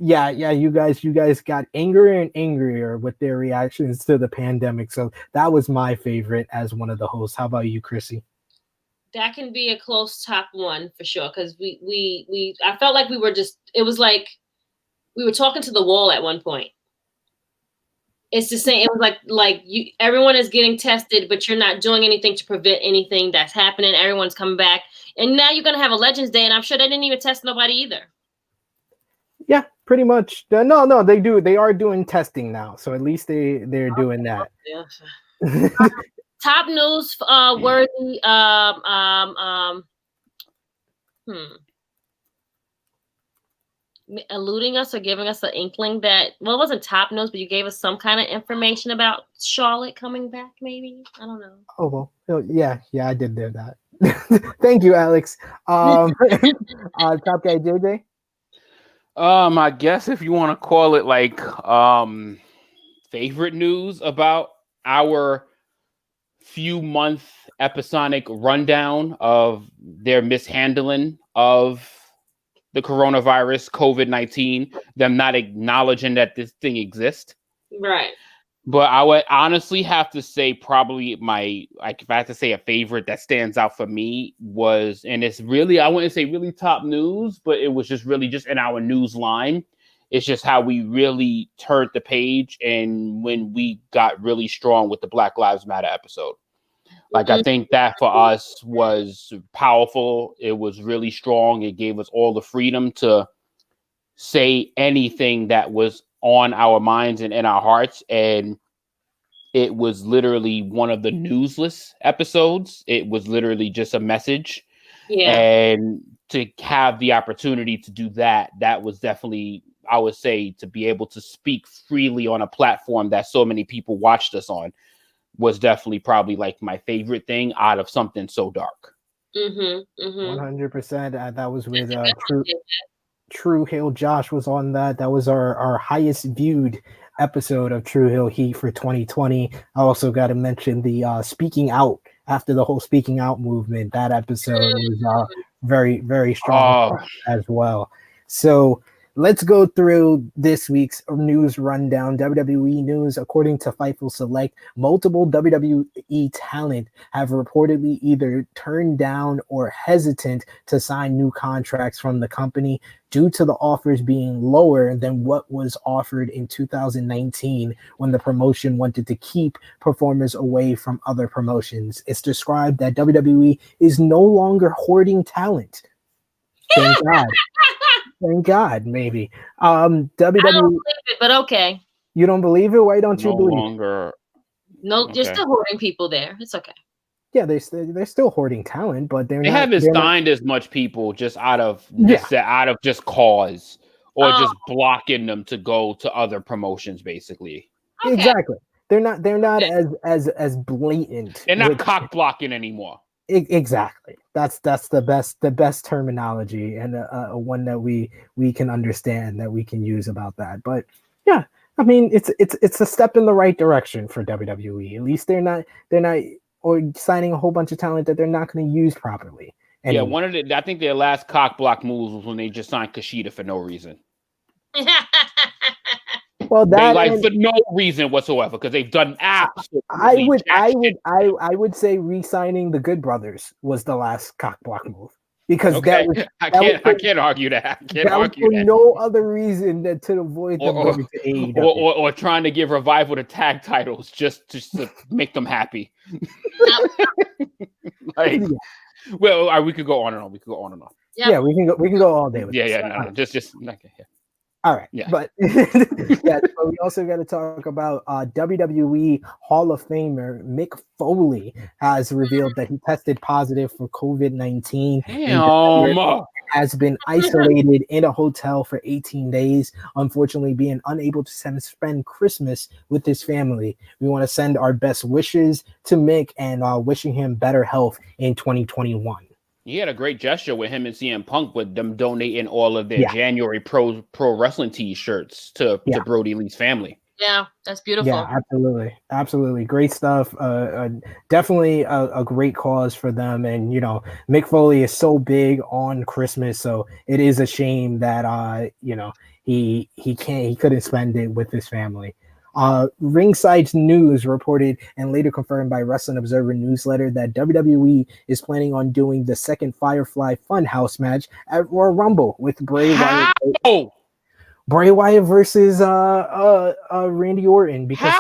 Yeah, you guys got angrier and angrier with their reactions to the pandemic. So that was my favorite as one of the hosts. How about you, Krssi? That can be a close top one for sure, because I felt like it was like we were talking to the wall at one point. It's the same. It was like everyone is getting tested, but you're not doing anything to prevent anything that's happening. Everyone's coming back, and now you're gonna have a Legends Day, and I'm sure they didn't even test nobody either. Yeah, pretty much. No, they do. They are doing testing now, so at least they're doing that. Yeah. Top news worthy. Eluding us or giving us an inkling that, well, it wasn't top news, but you gave us some kind of information about Charlotte coming back. Maybe, I don't know. Oh well, yeah, I did do that. Thank you, Alex. Top guy JJ. I guess if you want to call it like favorite news about our few month episodic rundown of their mishandling of the coronavirus, COVID-19, them not acknowledging that this thing exists. Right. But I would honestly have to say probably if I had to say a favorite that stands out for me was, and it's really, I wouldn't say really top news, but it was just really just in our news line. It's just how we really turned the page and when we got really strong with the Black Lives Matter episode. Like, I think that for us was powerful. It was really strong. It gave us all the freedom to say anything that was on our minds and in our hearts. And it was literally one of the newsless episodes. It was literally just a message. Yeah. And to have the opportunity to do that was definitely, I would say, to be able to speak freely on a platform that so many people watched us on was definitely probably like my favorite thing out of something so dark. 100%. That was with Tru Heel. Josh was on that. That was our highest viewed episode of Tru Heel Heat for 2020. I also got to mention the speaking out after the whole speaking out movement. That episode was very, very strong as well. So let's go through this week's news rundown. WWE news. According to Fightful Select, multiple WWE talent have reportedly either turned down or hesitant to sign new contracts from the company due to the offers being lower than what was offered in 2019 when the promotion wanted to keep performers away from other promotions. It's described that WWE is no longer hoarding talent. Thank God. Thank God, maybe. WWE. I don't believe it, but okay. You don't believe it? Why don't you believe longer. No, okay. You're still hoarding people there. It's okay. Yeah, they're still hoarding talent, but they haven't signed as much people just out of just cause or just blocking them to go to other promotions, basically. Okay. Exactly. They're not as blatant. They're not cock blocking anymore. Exactly. That's the best terminology and one that we can understand, that we can use about that. But yeah, I mean it's a step in the right direction for WWE. At least they're not or signing a whole bunch of talent that they're not going to use properly. Anyway. Yeah, I think their last cock block moves was when they just signed Kushida for no reason. Well, for no reason whatsoever, because they've done absolutely. I would say re-signing the Good Brothers was the last cock block move, because I can't argue that. For no other reason than to avoid them going to AEW. Or trying to give Revival the tag titles just to make them happy. Well, we could go on and on. Yeah, we can go all day with this. Just okay, yeah. All right, yeah. But but we also got to talk about WWE Hall of Famer Mick Foley has revealed that he tested positive for COVID-19. Has been isolated in a hotel for 18 days, unfortunately being unable to spend Christmas with his family. We want to send our best wishes to Mick and wishing him better health in 2021. He had a great gesture with him and CM Punk, with them donating all of their January pro wrestling t-shirts to Brodie Lee's family. Yeah, that's beautiful. Yeah, absolutely, great stuff. Definitely a great cause for them. And Mick Foley is so big on Christmas, so it is a shame that he couldn't spend it with his family. Ringside News reported and later confirmed by Wrestling Observer Newsletter that WWE is planning on doing the second Firefly Funhouse match at Royal Rumble with Bray Wyatt versus Randy Orton, because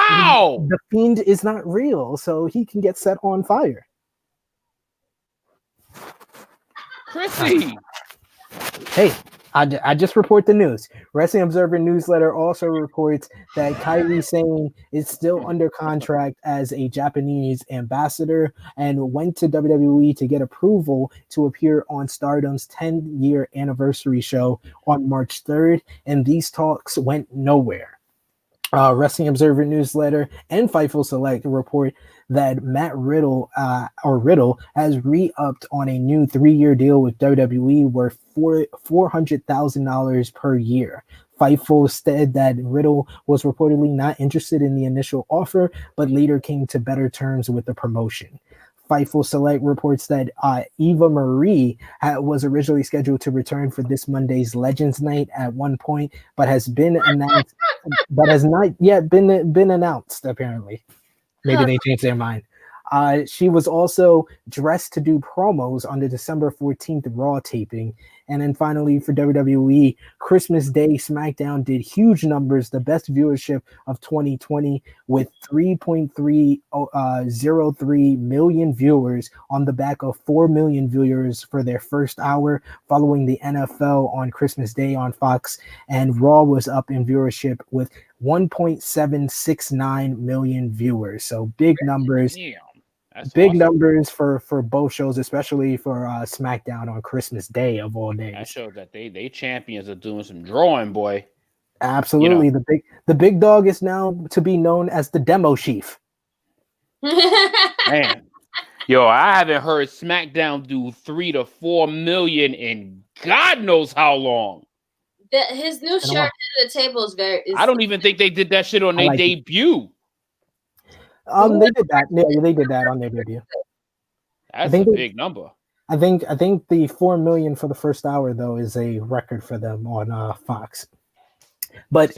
the Fiend is not real, so he can get set on fire. Krssi. Hey, I just report the news. Wrestling Observer Newsletter also reports that Kairi Sane is still under contract as a Japanese ambassador and went to WWE to get approval to appear on Stardom's 10-year anniversary show on March 3rd, and these talks went nowhere. Wrestling Observer Newsletter and Fightful Select report that Matt Riddle has re-upped on a new 3-year deal with WWE worth $400,000 per year. Fightful said that Riddle was reportedly not interested in the initial offer, but later came to better terms with the promotion. Fightful Select reports that Eva Marie was originally scheduled to return for this Monday's Legends Night at one point, but has been announced, but has not yet been announced. Apparently, maybe they changed their mind. She was also dressed to do promos on the December 14th Raw taping. And then finally for WWE, Christmas Day SmackDown did huge numbers, the best viewership of 2020 with 3.303 million viewers on the back of 4 million viewers for their first hour following the NFL on Christmas Day on Fox. And Raw was up in viewership with 1.769 million viewers. So big numbers. Yeah. big awesome. Numbers for both shows, especially for SmackDown on Christmas Day of all days. That shows that they champions are doing some drawing, boy. Absolutely. You know. The big dog is now to be known as the Demo Chief. Man. Yo, I haven't heard SmackDown do 3 to 4 million in God knows how long. His new shirt at the table is I don't even think they did that shit on their debut. They did that. Yeah, they did that on their debut. That's a big number. I think the 4 million for the first hour though is a record for them on Fox. But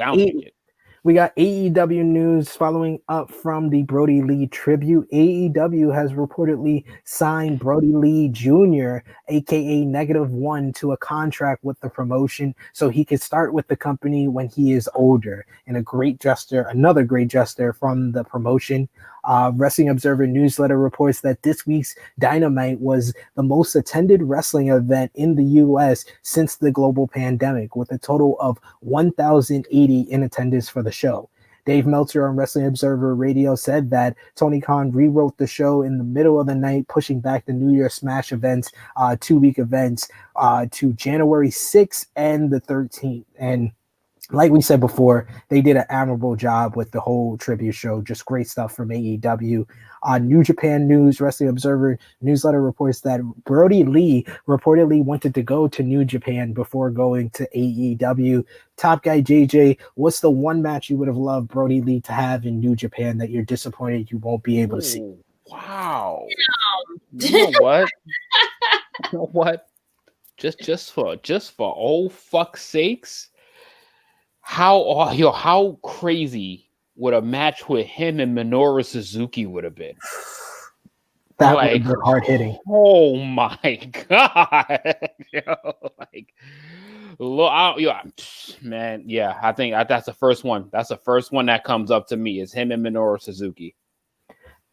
we got AEW news following up from the Brodie Lee tribute. AEW has reportedly signed Brodie Lee Jr., aka -1, to a contract with the promotion so he could start with the company when he is older. And another great gesture from the promotion. Wrestling Observer newsletter reports that this week's Dynamite was the most attended wrestling event in the U.S. since the global pandemic, with a total of 1,080 in attendance for the show. Dave Meltzer on Wrestling Observer Radio said that Tony Khan rewrote the show in the middle of the night, pushing back the New Year Smash events, 2-week events, to January 6th and the 13th. And like we said before, they did an admirable job with the whole tribute show. Just great stuff from AEW. New Japan News, Wrestling Observer newsletter reports that Brodie Lee reportedly wanted to go to New Japan before going to AEW. Top Guy JJ, what's the one match you would have loved Brodie Lee to have in New Japan that you're disappointed you won't be able to see? Wow. You know what? You know what? Just for old fuck's sakes. How crazy would a match with him and Minoru Suzuki would have been? That would have been hard hitting. Oh my god! Man, yeah, I think that's the first one. That's the first one that comes up to me is him and Minoru Suzuki.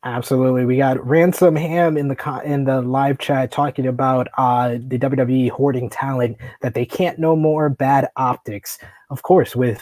Absolutely. We got Ransom Ham in the live chat talking about the WWE hoarding talent, that they can't no more bad optics. Of course, with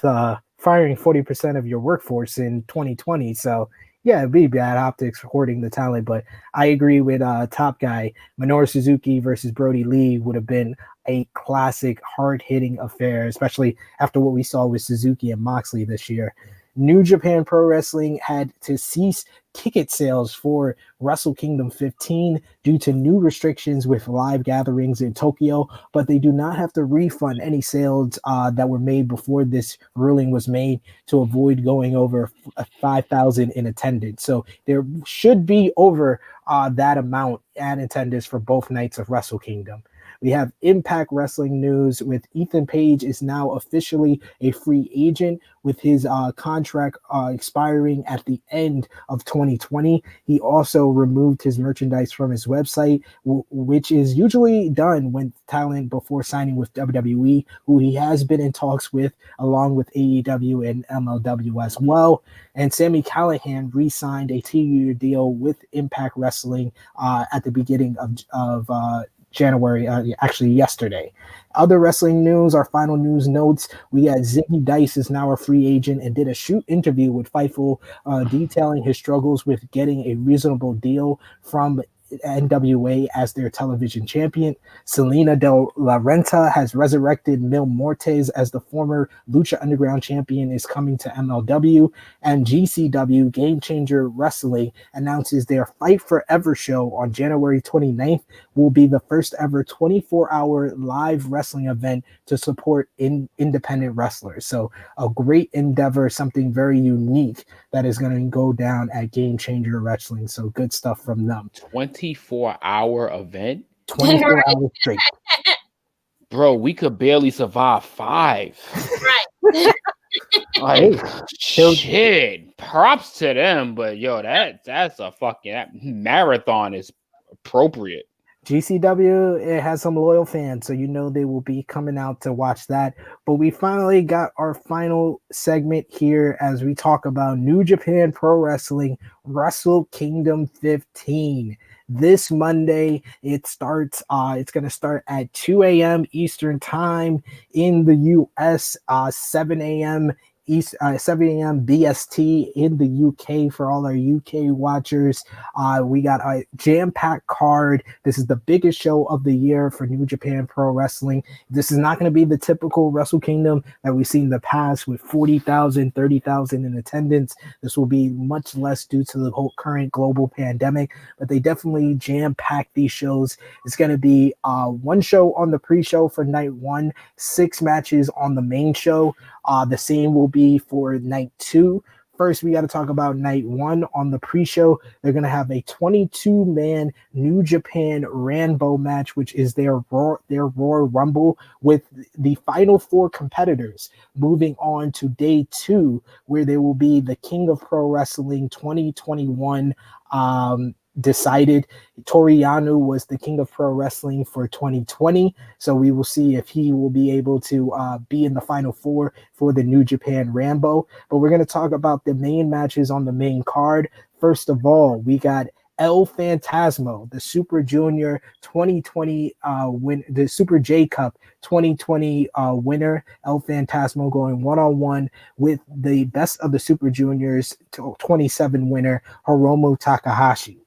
firing 40% of your workforce in 2020. So, yeah, it'd be bad optics for hoarding the talent. But I agree with Top Guy. Minoru Suzuki versus Brodie Lee would have been a classic, hard-hitting affair, especially after what we saw with Suzuki and Moxley this year. New Japan Pro Wrestling had to cease ticket sales for WrestleKingdom 15 due to new restrictions with live gatherings in Tokyo, but they do not have to refund any sales that were made before this ruling was made to avoid going over 5,000 in attendance. So there should be over that amount at attendance for both nights of WrestleKingdom. We have Impact Wrestling news with Ethan Page is now officially a free agent with his contract expiring at the end of 2020. He also removed his merchandise from his website, which is usually done when talent before signing with WWE, who he has been in talks with, along with AEW and MLW as well. And Sami Callihan re-signed a 2-year deal with Impact Wrestling at the beginning of January, actually yesterday. Other wrestling news, our final news notes, we had Ziggy Dice is now a free agent and did a shoot interview with Fightful detailing his struggles with getting a reasonable deal from NWA as their television champion. Selena Del La Renta has resurrected Mil Muertes as the former Lucha Underground champion is coming to MLW, and GCW Game Changer Wrestling announces their Fight Forever show on January 29th will be the first ever 24-hour live wrestling event to support independent wrestlers. So a great endeavor, something very unique that is going to go down at Game Changer Wrestling. So good stuff from them. 24-hour event? 24 hours straight. Bro, we could barely survive 5. Right. Like, shit. Props to them, but yo, that's a fucking that marathon is appropriate. GCW, it has some loyal fans, so you know they will be coming out to watch that. But we finally got our final segment here as we talk about New Japan Pro Wrestling WrestleKingdom 15. This Monday, it starts. It's going to start at 2 a.m. Eastern Time in the U.S., 7 a.m. 7 a.m. BST in the UK for all our UK watchers. We got a jam-packed card. This is the biggest show of the year for New Japan Pro Wrestling. This is not going to be the typical WrestleKingdom that we've seen in the past with 40,000, 30,000 in attendance. This will be much less due to the whole current global pandemic, but they definitely jam-pack these shows. It's going to be one show on the pre-show for night 1, 6 matches on the main show. The same will be for night 2. First, we got to talk about night 1 on the pre-show. They're going to have a 22-man New Japan Rambo match, which is their Royal Rumble, with the final 4 competitors. Moving on to day 2, where there will be the King of Pro Wrestling 2021 decided. Toru Yano was the King of Pro Wrestling for 2020, so we will see if he will be able to be in the final 4 for the New Japan Rambo. But we're going to talk about the main matches on the main card. First of all, we got El Phantasmo, the Super Junior 2020 the Super J Cup 2020 winner. El Phantasmo going one-on-one with the best of the Super Juniors 27 winner, Hiromu Takahashi.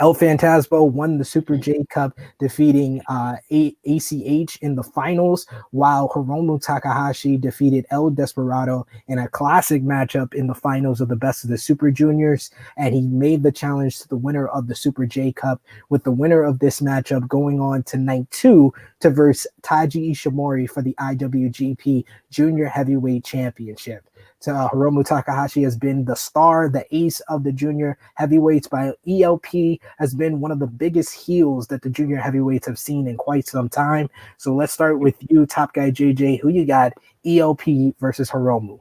El Phantasmo won the Super J Cup, defeating ACH in the finals, while Hiromu Takahashi defeated El Desperado in a classic matchup in the finals of the Best of the Super Juniors, and he made the challenge to the winner of the Super J Cup, with the winner of this matchup going on to night 2 to verse Taiji Ishimori for the IWGP Junior Heavyweight Championship. Hiromu Takahashi has been the star, the ace of the junior heavyweights, by ELP has been one of the biggest heels that the junior heavyweights have seen in quite some time. So let's start with you, Top Guy JJ. Who you got, ELP versus Hiromu?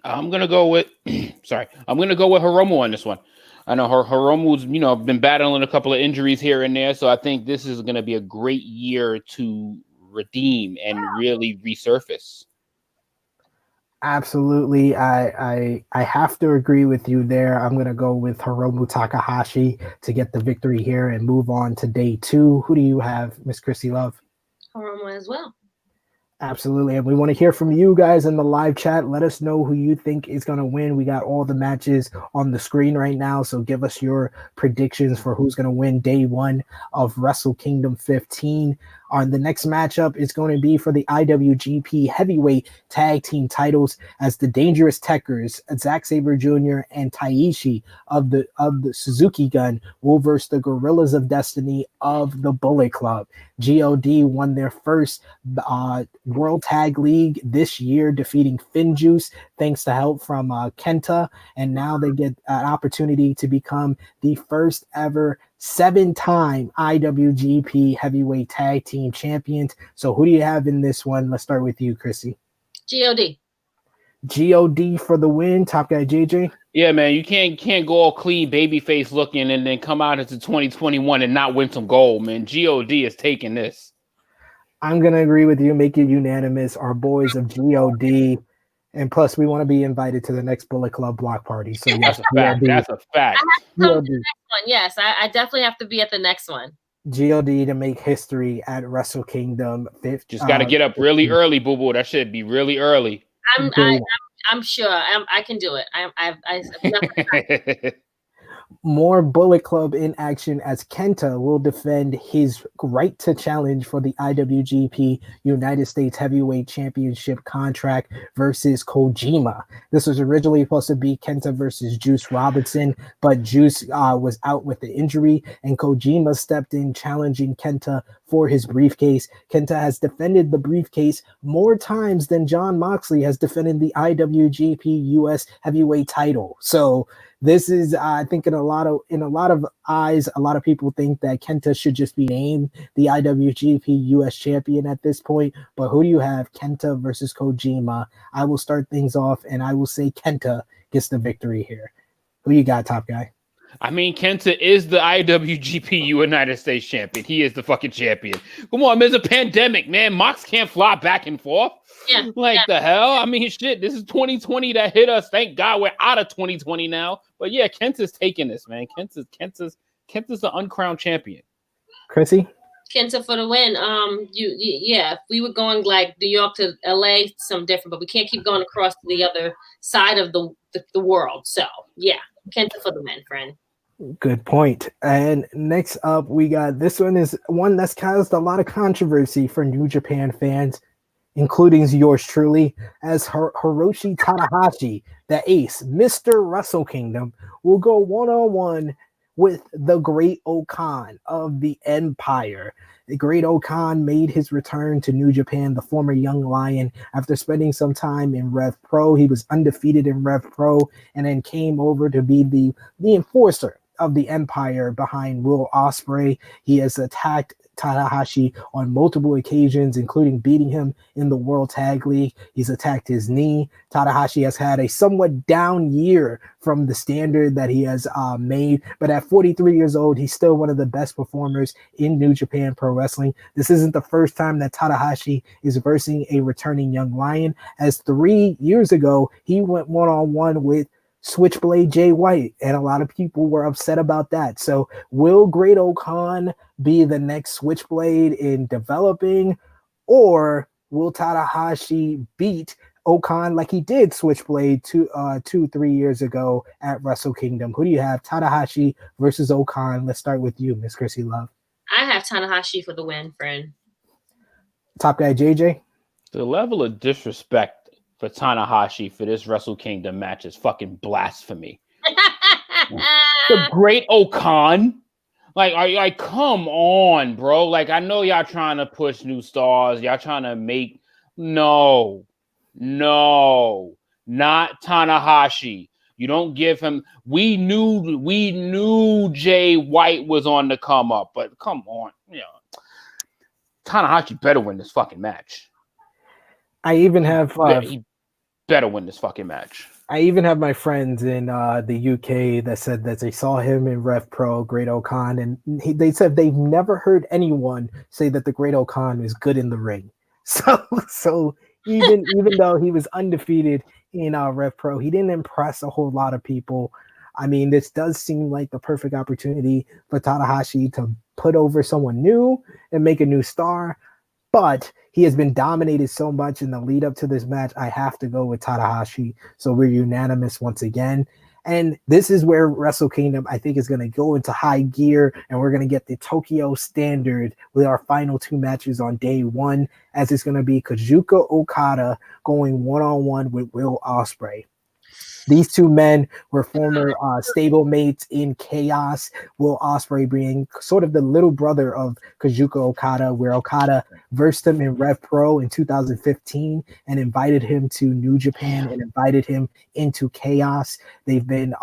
I'm gonna go with Hiromu on this one. I know Hiromu's been battling a couple of injuries here and there, so I think this is gonna be a great year to redeem and really resurface. Absolutely. I have to agree with you there. I'm going to go with Hiromu Takahashi to get the victory here and move on to day 2. Who do you have, Miss Krssi Luv? Hiromu as well. Absolutely. And we want to hear from you guys in the live chat. Let us know who you think is going to win. We got all the matches on the screen right now, so give us your predictions for who's going to win day 1 of WrestleKingdom 15. The next matchup is going to be for the IWGP Heavyweight Tag Team titles, as the Dangerous Tekkers, Zack Sabre Jr. and Taishi of the Suzuki Gun will verse the Gorillas of Destiny of the Bullet Club. GOD won their first World Tag League this year, defeating Finjuice thanks to help from Kenta, and now they get an opportunity to become the first ever 7-time IWGP Heavyweight Tag Team Champions. So who do you have in this one? Let's start with you, Krssi. GOD. GOD for the win. Top Guy JJ. Yeah, man, you can't go all clean babyface looking and then come out into 2021 and not win some gold, man. GOD is taking this. I'm gonna agree with you. Make it unanimous. Our boys of GOD. And plus, we want to be invited to the next Bullet Club block party. So yes, that's a fact. I have to come to the next one. Yes, I definitely have to be at the next one. GOD to make history at WrestleKingdom 15. Just got to get up really early, boo boo. That should be really early. I'm sure I can do it. More Bullet Club in action, as Kenta will defend his right to challenge for the IWGP United States Heavyweight Championship contract versus Kojima. This was originally supposed to be Kenta versus Juice Robinson, but Juice was out with the injury, and Kojima stepped in challenging Kenta for his briefcase. Kenta has defended the briefcase more times than Jon Moxley has defended the IWGP US Heavyweight title. So this is, I think, in a lot of eyes, a lot of people think that Kenta should just be named the IWGP US champion at this point. But who do you have, Kenta versus Kojima? I will start things off, and I will say Kenta gets the victory here. Who you got, Top Guy? I mean, Kenta is the IWGP United States champion. He is the fucking champion. Come on, there's a pandemic, man. Mox can't fly back and forth. Yeah, the hell? I mean, shit, this is 2020 that hit us. Thank God we're out of 2020 now. But yeah, Kenta's taking this, man. Kenta's the uncrowned champion. Krssi? Kenta for the win. Yeah, if we were going like New York to LA, something different, but we can't keep going across to the other side of the world. So yeah, Kenta for the win, friend. Good point. And next up, we got this one is one that's caused a lot of controversy for New Japan fans, including yours truly, as Hiroshi Tanahashi, the ace, Mr. Wrestle Kingdom, will go one-on-one with the Great Okan of the Empire. The Great Okan made his return to New Japan, the former Young Lion, after spending some time in Rev Pro. He was undefeated in Rev Pro and then came over to be the enforcer of the Empire behind Will Osprey. He has attacked Tanahashi on multiple occasions, including beating him in the World Tag League. He's attacked his knee. Tanahashi has had a somewhat down year from the standard that he has made, but at 43 years old, he's still one of the best performers in New Japan Pro Wrestling. This isn't the first time that Tanahashi is versing a returning Young Lion, as 3 years ago, he went one-on-one with Switchblade Jay White, and a lot of people were upset about that. So will Great Okan be the next Switchblade in developing, or will Tanahashi beat Okan like he did Switchblade 3 years ago at WrestleKingdom? Who do you have, Tanahashi versus Okan? Let's start with you, Miss Krssi Luv. I have Tanahashi for the win, friend. Top guy JJ. The level of disrespect for Tanahashi for this WrestleKingdom match is fucking blasphemy. The Great Okan, like, come on, bro. Like, I know y'all trying to push new stars. Y'all trying to make no, not Tanahashi. You don't give him. We knew Jay White was on the come up, but come on, Tanahashi better win this fucking match. I even have he better win this fucking match. I even have my friends in the UK that said that they saw him in Rev Pro, Great Okan, and they said they've never heard anyone say that the Great Okan is good in the ring. So even though he was undefeated in Rev Pro, he didn't impress a whole lot of people. I mean, this does seem like the perfect opportunity for Tanahashi to put over someone new and make a new star. But he has been dominated so much in the lead up to this match. I have to go with Tanahashi. So we're unanimous once again. And this is where WrestleKingdom, I think, is going to go into high gear. And we're going to get the Tokyo Standard with our final two matches on day one, as it's going to be Kazuchika Okada going one-on-one with Will Osprey. These two men were former stablemates in Chaos, Will Osprey being sort of the little brother of Kazuchika Okada, where Okada versed him in Rev Pro in 2015 and invited him to New Japan and invited him into Chaos. They've been,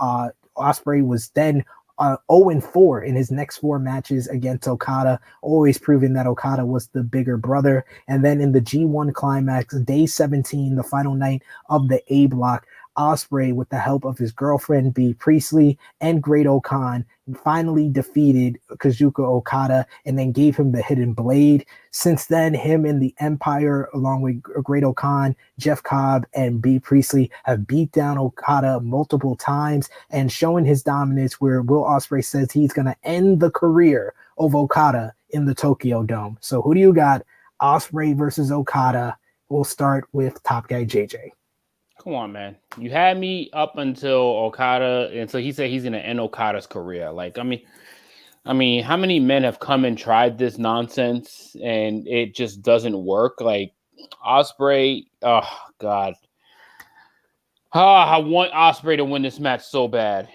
Osprey was then 0-4 in his next 4 matches against Okada, always proving that Okada was the bigger brother. And then in the G1 Climax, day 17, the final night of the A block, Osprey, with the help of his girlfriend Bea Priestley and Great Okan, finally defeated Kazuchika Okada and then gave him the hidden blade. Since then, him and the Empire, along with Great Okan, Jeff Cobb, and Bea Priestley, have beat down Okada multiple times and showing his dominance, where Will Ospreay says he's going to end the career of Okada in the Tokyo Dome. So who do you got? Osprey versus Okada. We'll start with top guy JJ. Come on, man. You had me up until Okada, until he said he's going to end Okada's career. Like, I mean, how many men have come and tried this nonsense and it just doesn't work? Like, Osprey, oh, God. I want Osprey to win this match so bad.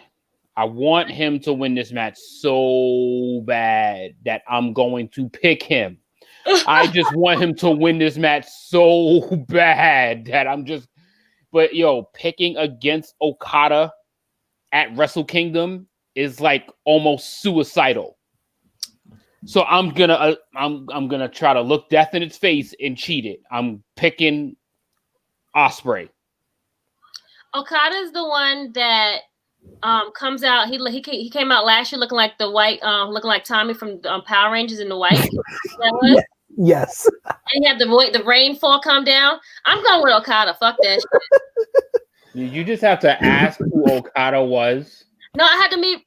I want him to win this match so bad that I'm going to pick him. I just want him to win this match so bad that I'm just... But, picking against Okada at WrestleKingdom is like almost suicidal. So I'm gonna try to look death in its face and cheat it. I'm picking Osprey. Okada's the one that comes out. He came out last year looking like the white, looking like Tommy from Power Rangers in the white. That was? Yes. And he had the rainfall come down. I'm going with Okada. Fuck that shit. You just have to ask who Okada was. No, I had to meet.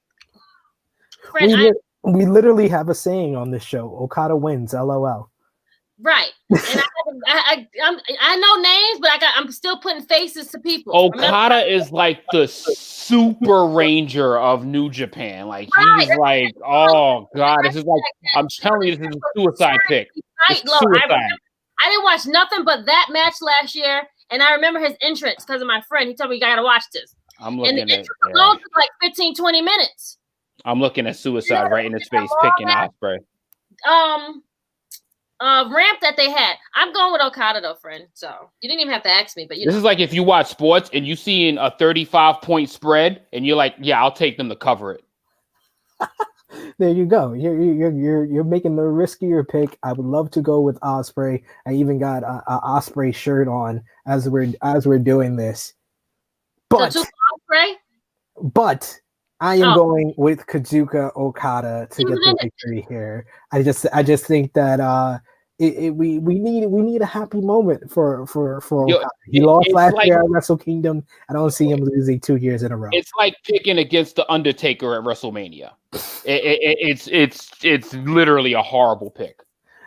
Friend, We literally have a saying on this show: Okada wins. LOL. Right. And I know names, but I'm still putting faces to people. Okada is like the super ranger of New Japan. Like he's like, oh god, this is like, I'm telling you, this is a suicide pick. Suicide. I didn't watch nothing but that match last year, and I remember his entrance because of my friend. He told me you gotta watch this. I'm looking and the at alone took like 15, 20 minutes. I'm looking at suicide right in his face, picking Osprey. Ramp that they had. I'm going with Okada though, friend. So you didn't even have to ask me, but this is like if you watch sports and you see a 35-point spread and you're like, yeah, I'll take them to cover it. There you go. You're making the riskier pick. I would love to go with Osprey. I even got a Osprey shirt on as we're doing this. But I am going with Kazuchika Okada to get the victory here. I just think that we need a happy moment for Okada. He lost last year at Wrestle-Kingdom. I don't see him losing 2 years in a row. It's like picking against the Undertaker at WrestleMania. It's literally a horrible pick.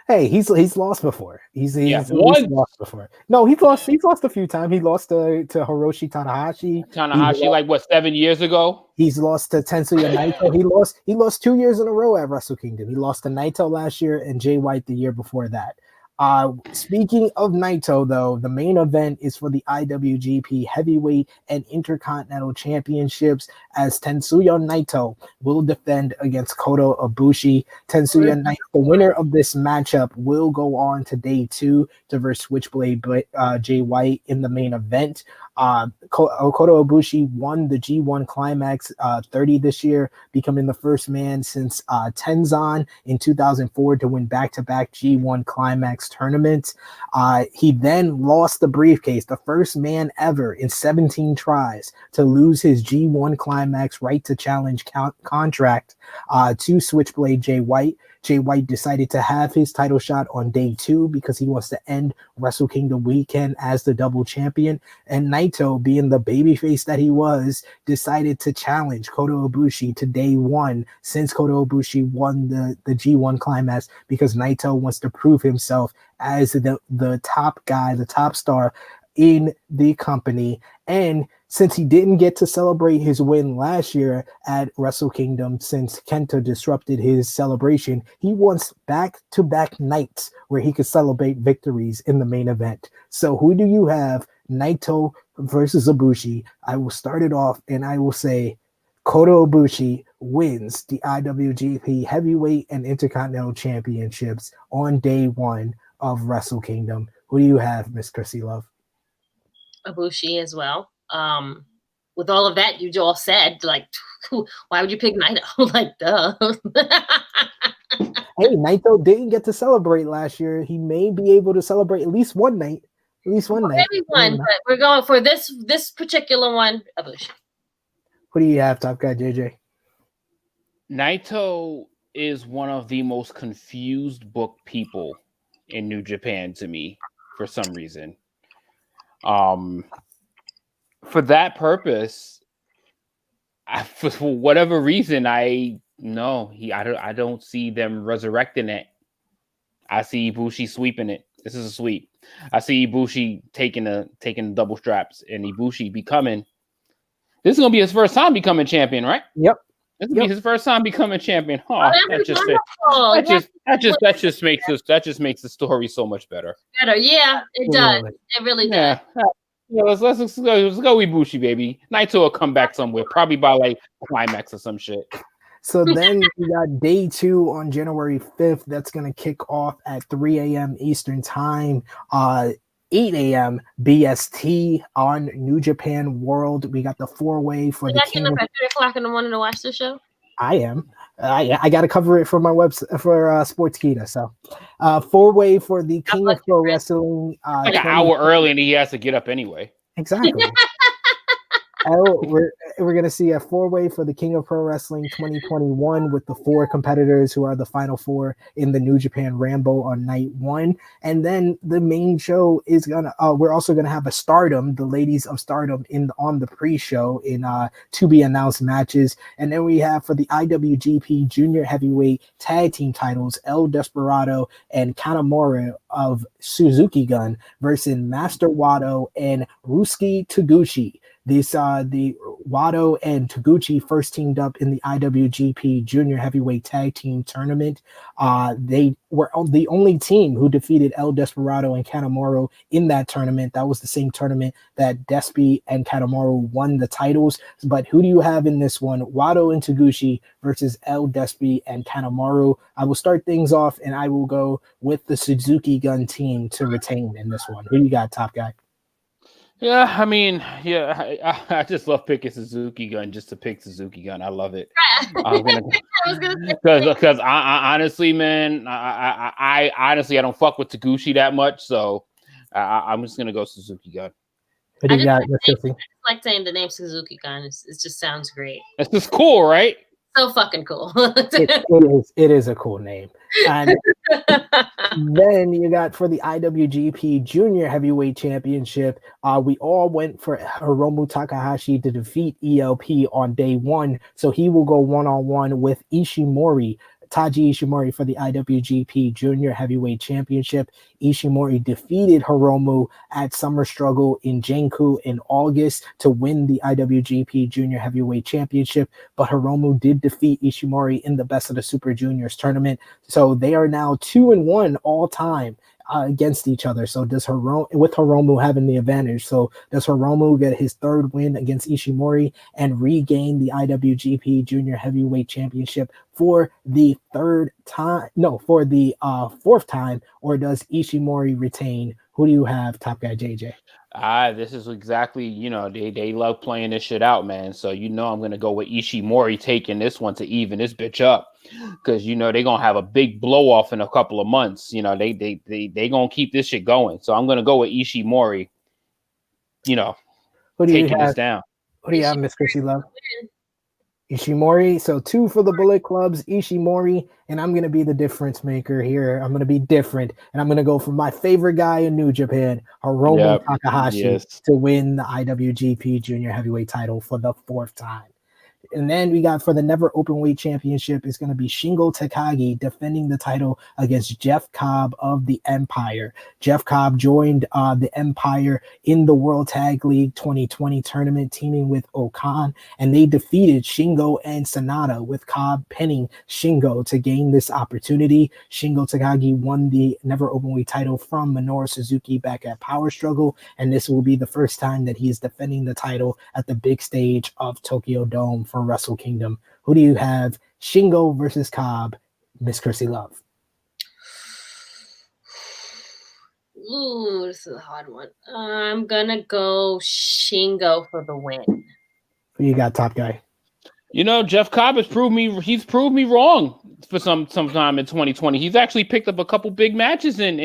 Hey, he's lost before. He's lost before. No, he's lost a few times. He lost to Hiroshi Tanahashi. Like what, 7 years ago? He's lost to Tetsuya Naito. He lost 2 years in a row at Wrestle-Kingdom. He lost to Naito last year and Jay White the year before that. Speaking of Naito, though, the main event is for the IWGP Heavyweight and Intercontinental Championships as Tetsuya Naito will defend against Kota Ibushi. Tetsuya Naito, the winner of this matchup, will go on to day 2 to verse Switchblade Jay White in the main event. Kota Ibushi won the G1 Climax 30 this year, becoming the first man since Tenzan in 2004 to win back-to-back G1 Climax tournaments. He then lost the briefcase, the first man ever in 17 tries to lose his G1 Climax right to challenge contract to Switchblade Jay White. Jay White decided to have his title shot on day 2 because he wants to end Wrestle-Kingdom weekend as the double champion. And Naito, being the babyface that he was, decided to challenge Kota Ibushi to day 1 since Kota Ibushi won the G1 Climax, because Naito wants to prove himself as the top guy, the top star in the company. And since he didn't get to celebrate his win last year at Wrestle-Kingdom since Kenta disrupted his celebration, he wants back-to-back nights where he could celebrate victories in the main event. So who do you have? Naito versus Ibushi. I will start it off and I will say Kota Ibushi wins the IWGP Heavyweight and Intercontinental Championships on day 1 of Wrestle-Kingdom. Who do you have, Miss Krssi Luv? Ibushi as well. With all of that you all said, like, why would you pick Naito? Like, duh. Hey, Naito didn't get to celebrate last year. He may be able to celebrate at least one night. Maybe one, but we're going for this particular one, Ibushi. What do you have, Top Guy JJ? Naito is one of the most confused book people in New Japan to me for some reason. For that purpose, for whatever reason, I don't see them resurrecting it. I see Ibushi sweeping it. This is a sweep. I see Ibushi taking double straps and Ibushi becoming. This is gonna be his first time becoming champion, right? Yep. This will be his first time becoming champion. Oh, that just makes the story so much better. Yeah, it does. It really does. Yeah, let's go Ibushi, baby. Naito will come back somewhere, probably by like Climax or some shit. So then we got day 2 on January 5th. That's going to kick off at 3 a.m. Eastern time, 8 a.m. BST on New Japan World. We got the 4-way for the King. Up at 3 o'clock in the morning to watch the show? I am. I got to cover it for my website for Sportskeeda. So 4-way for the King of Pro Wrestling. Like an hour early and he has to get up anyway. Exactly. we're gonna see a 4-way for the King of Pro Wrestling 2021 with the 4 competitors who are the final 4 in the New Japan Rambo on night 1, and then the main show is gonna. We're also gonna have a Stardom, the Ladies of Stardom, on the pre-show in to be announced matches, and then we have for the IWGP Junior Heavyweight Tag Team titles El Desperado and Kanemaru of Suzuki Gun versus Master Wato and Ryusuke Taguchi. The Wato and Taguchi first teamed up in the IWGP Junior Heavyweight Tag Team Tournament. They were the only team who defeated El Desperado and Kanemaru in that tournament. That was the same tournament that Despy and Kanemaru won the titles. But who do you have in this one? Wato and Taguchi versus El Despy and Kanemaru. I will start things off, and I will go with the Suzuki Gun team to retain in this one. Who you got, top guy? Yeah, I mean, I just love picking Suzuki Gun just to pick Suzuki Gun. I love it. Because I honestly, man, I honestly I don't fuck with Taguchi that much, so I'm just gonna go Suzuki Gun. What do you got? I just like saying the name Suzuki Gun. It just sounds great. It's just cool, right? So fucking cool. It is a cool name. And then you got for the IWGP Junior Heavyweight Championship, we all went for Hiromu Takahashi to defeat ELP on day 1. So he will go one-on-one with Ishimori. Taji Ishimori for the IWGP Junior Heavyweight Championship. Ishimori defeated Hiromu at Summer Struggle in Janku in August to win the IWGP Junior Heavyweight Championship, but Hiromu did defeat Ishimori in the Best of the Super Juniors tournament. So they are now 2-1 all time against each other. So does Hiromu having the advantage? So does Hiromu get his 3rd win against Ishimori and regain the IWGP Junior Heavyweight Championship for the 4th time, or does Ishimori retain? Who do you have, top guy JJ? This is exactly, they love playing this shit out, man. So I'm gonna go with Ishimori taking this one to even this bitch up, because they're gonna have a big blow off in a couple of months. They gonna keep this shit going. So I'm gonna go with Ishimori. Taking this down. What do you have, Miss Krssi Luv? Ishimori. So 2 for the Bullet Clubs, Ishimori, and I'm going to be the difference maker here. I'm going to be different, and I'm going to go for my favorite guy in New Japan, Hiromu Takahashi, to win the IWGP Junior Heavyweight title for the 4th time. And then we got for the Never Openweight Championship, it's going to be Shingo Takagi defending the title against Jeff Cobb of the Empire. Jeff Cobb joined the Empire in the World Tag League 2020 tournament, teaming with Okan, and they defeated Shingo and Sanada, with Cobb pinning Shingo to gain this opportunity. Shingo Takagi won the Never Openweight title from Minoru Suzuki back at Power Struggle, and this will be the first time that he is defending the title at the big stage of Tokyo Dome for WrestleKingdom. Who do you have? Shingo versus Cobb, Miss Krssi Luv. Ooh, this is a hard one. I'm gonna go Shingo for the win. Who you got, top guy? Jeff Cobb has proved me wrong for some time in 2020. He's actually picked up a couple big matches in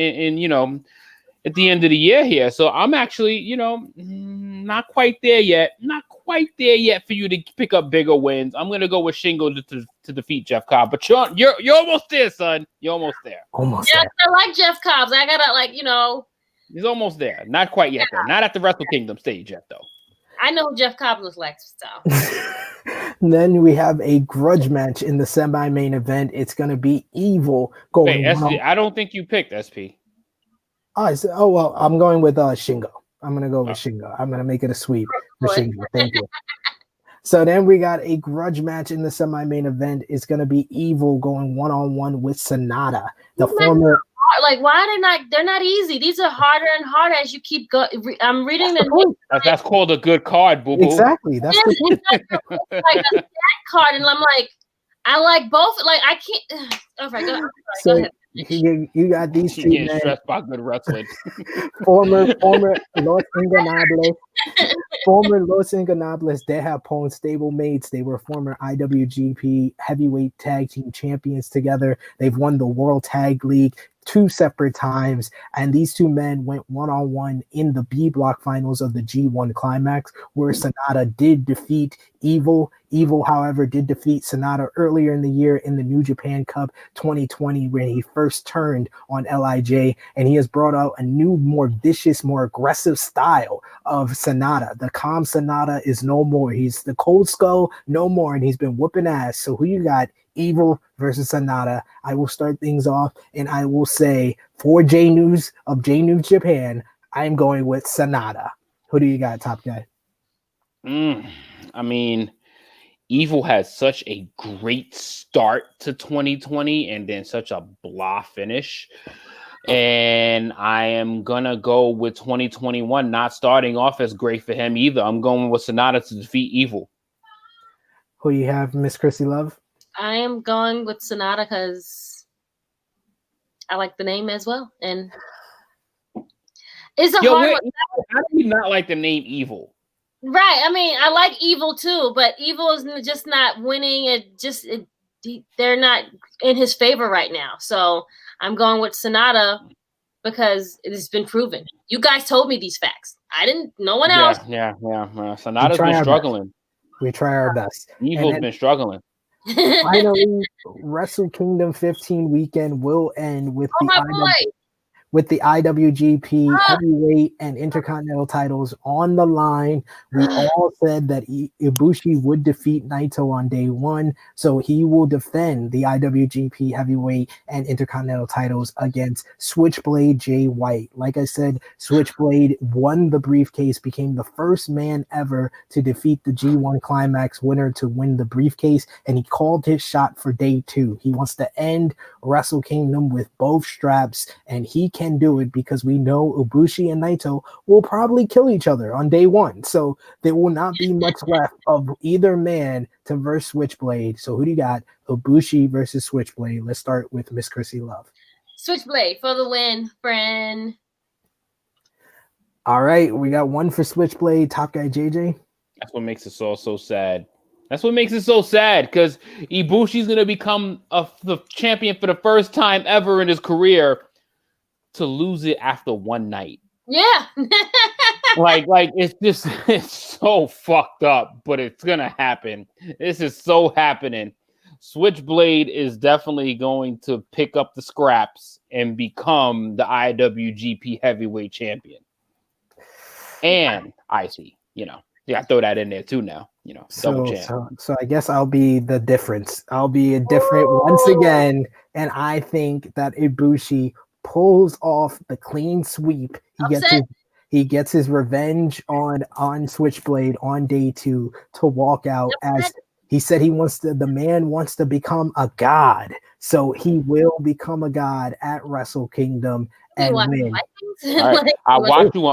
at the end of the year here. So I'm actually, not quite there yet. Not quite there yet for you to pick up bigger wins. I'm gonna go with Shingo to defeat Jeff Cobb. But you're almost there, son. You're almost there. Almost there. I like Jeff Cobb's. I gotta He's almost there. Not quite yet though. Not at the WrestleKingdom stage yet though. I know who Jeff Cobb looks like, so. Then we have a grudge match in the semi-main event. It's gonna be Evil going. Wait, SP, I don't think you picked SP. Well, I'm going with Shingo. I'm going to go with Shingo. I'm going to make it a sweep for Shingo. Thank you. So then we got a grudge match in the semi-main event. It's going to be Evil going one-on-one with Sanada. The former... why are they not? They're not easy. These are harder and harder as you keep going. I'm reading the that's called a good card, boo-boo. Exactly. That's the point. Like that card, and I'm like, I like both. Like, I can't... All right, go ahead. You got these two men. Stressed by good wrestling. former Los Ingobernables. Former Los Ingobernables. They have Pone stablemates. They were former IWGP Heavyweight Tag Team Champions together. They've won the World Tag League 2 separate times, and these two men went one-on-one in the B block finals of the G1 Climax, where Sanada did defeat Evil. Evil, however, did defeat Sanada earlier in the year in the New Japan Cup 2020 when he first turned on LIJ, and he has brought out a new, more vicious, more aggressive style of Sanada. The calm Sanada is no more. He's the cold skull no more, and he's been whooping ass. So who you got? Evil versus Sanada. I will start things off, and I will say for J News of J News Japan, I'm going with Sanada. Who do you got, top guy? I mean, Evil has such a great start to 2020 and then such a blah finish. And I am going to go with 2021 not starting off as great for him either. I'm going with Sanada to defeat Evil. Who you have, Miss Krssi Luv? I am going with Sanada because I like the name as well. And it's a hard one. How do you not like the name Evil? Right. I mean, I like Evil too, but Evil is just not winning. They're not in his favor right now. So I'm going with Sanada because it has been proven. You guys told me these facts. I didn't. No one else. Yeah. Sanada's been struggling. We try our best. Evil's been struggling. Finally, Wrestle Kingdom 15 weekend will end with the IWGP Heavyweight and Intercontinental titles on the line. We all said that Ibushi would defeat Naito on day one, so he will defend the IWGP Heavyweight and Intercontinental titles against Switchblade Jay White. Like I said, Switchblade won the briefcase, became the first man ever to defeat the G1 Climax winner to win the briefcase, and he called his shot for day 2. He wants to end Wrestle Kingdom with both straps, and he can do it because we know Ibushi and Naito will probably kill each other on day 1. So there will not be much left of either man to verse Switchblade. So who do you got? Ibushi versus Switchblade. Let's start with Miss Krssi Luv. Switchblade for the win, friend. All right, we got one for Switchblade. Top guy JJ. That's what makes it so sad. That's what makes it so sad, because Ibushi's going to become the champion for the first time ever in his career to lose it after one night. Yeah. like it's so fucked up, but it's going to happen. This is so happening. Switchblade is definitely going to pick up the scraps and become the IWGP Heavyweight Champion. And IC, I throw that in there too now. Double champ. So I guess I'll be the difference. I'll be a different once again, and I think that Ibushi pulls off the clean sweep. He gets his revenge on Switchblade on day 2 to walk out as he said the man wants to become a god. So he will become a god at Wrestle Kingdom and win. Right. I watch you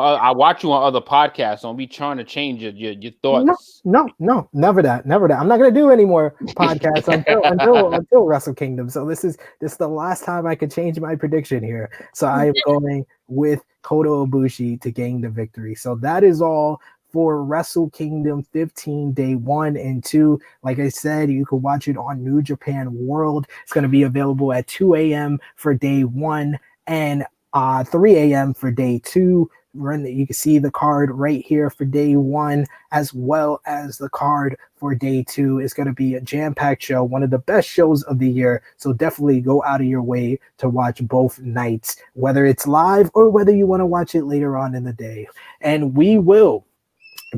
on other podcasts. Don't be trying to change your thoughts. No, never that. I'm not gonna do any more podcasts until Wrestle Kingdom. So this is the last time I could change my prediction here. So I am going with Kota Ibushi to gain the victory. So that is all for Wrestle Kingdom 15 day 1 and 2. Like I said, you can watch it on New Japan World. It's going to be available at 2 a.m. for day 1 and 3 a.m. for day 2. You can see the card right here for day 1, as well as the card for day 2. It's going to be a jam-packed show, one of the best shows of the year. So definitely go out of your way to watch both nights, whether it's live or whether you want to watch it later on in the day. And we will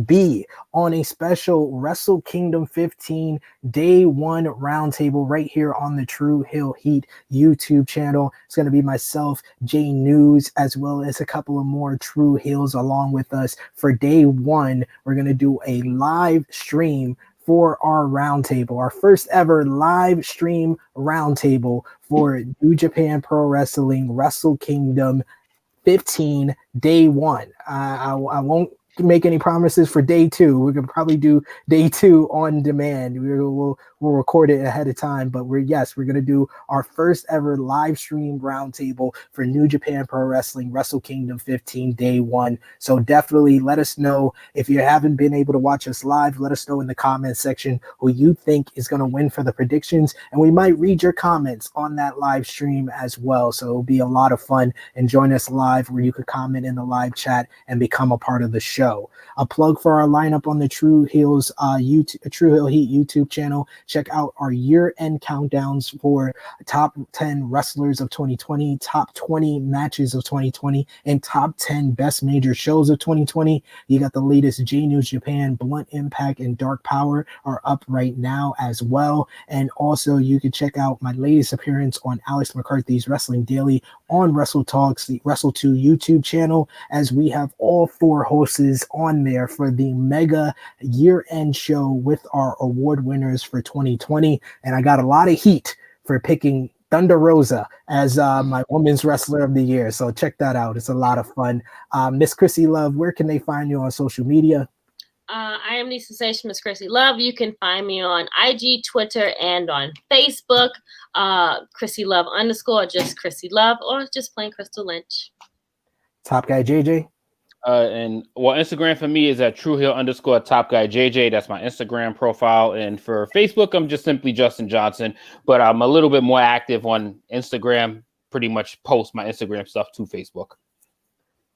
be on a special Wrestle Kingdom 15 day 1 roundtable right here on the Tru Heel Heat YouTube channel. It's going to be myself, J News, as well as a couple of more Tru Heels along with us for day 1. We're going to do a live stream for our roundtable, our first ever live stream roundtable for New Japan Pro Wrestling Wrestle Kingdom 15 day 1. I won't make any promises for day 2. We're gonna probably do day 2 on demand. We'll record it ahead of time, but we're gonna do our first ever live stream roundtable for New Japan Pro Wrestling WrestleKingdom 15 day 1. So definitely let us know if you haven't been able to watch us live. Let us know in the comments section who you think is gonna win for the predictions, and we might read your comments on that live stream as well. So it'll be a lot of fun, and join us live where you could comment in the live chat and become a part of the show. A plug for our lineup on the Tru Heel Heat YouTube channel. Check out our year-end countdowns for top 10 wrestlers of 2020, top 20 matches of 2020, and top 10 best major shows of 2020. You got the latest J News Japan, Blunt Impact, and Dark Power are up right now as well. And also you can check out my latest appearance on Alex McCarthy's Wrestling Daily on Wrestle Talks, the Wrestle 2 YouTube channel, as we have all 4 hosts on there for the mega year-end show with our award winners for 2020. And I got a lot of heat for picking Thunder Rosa as my Women's Wrestler of the Year. So check that out. It's a lot of fun. Miss Krssi Luv, where can they find you on social media? I am the sensation Miss Krssi Luv. You can find me on IG, Twitter, and on Facebook. Krssi Luv _ just Krssi Luv, or just plain Crystal Lynch. Top Guy JJ. And Instagram for me is at Tru Heel _ Top Guy JJ. That's my Instagram profile. And for Facebook, I'm just simply Justin Johnson. But I'm a little bit more active on Instagram. Pretty much post my Instagram stuff to Facebook.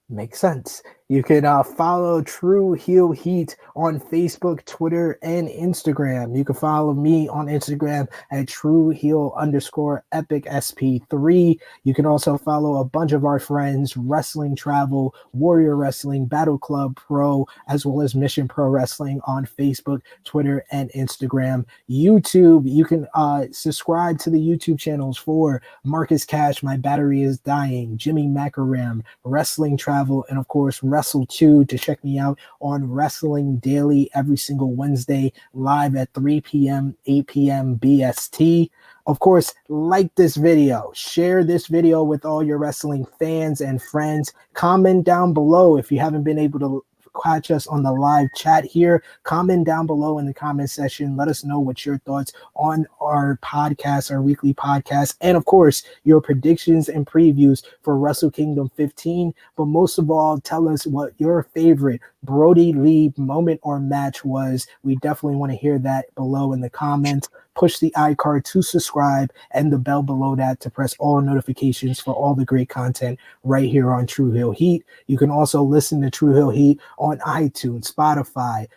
Makes sense. You can follow Tru Heel Heat on Facebook, Twitter, and Instagram. You can follow me on Instagram at Tru Heel _ Epic SP3. You can also follow a bunch of our friends, Wrestling Travel, Warrior Wrestling, Battle Club Pro, as well as Mission Pro Wrestling on Facebook, Twitter, and Instagram. YouTube, you can subscribe to the YouTube channels for Marcus Cash, My Battery is Dying, Jimmy Macaram, Wrestling Travel, and of course, Wrestle 2 to check me out on Wrestling Daily every single Wednesday, live at 3 p.m., 8 p.m. BST. Of course, like this video, share this video with all your wrestling fans and friends. Comment down below if you haven't been able to catch us on the live chat here. Comment down below in the comment section. Let us know what your thoughts on our podcast, our weekly podcast, and of course, your predictions and previews for WrestleKingdom 15. But most of all, tell us what your favorite Brodie Lee moment or match was. We definitely want to hear that below in the comments. Push the iCard to subscribe and the bell below that to press all notifications for all the great content right here on Tru Heel Heat. You can also listen to Tru Heel Heat on iTunes, Spotify,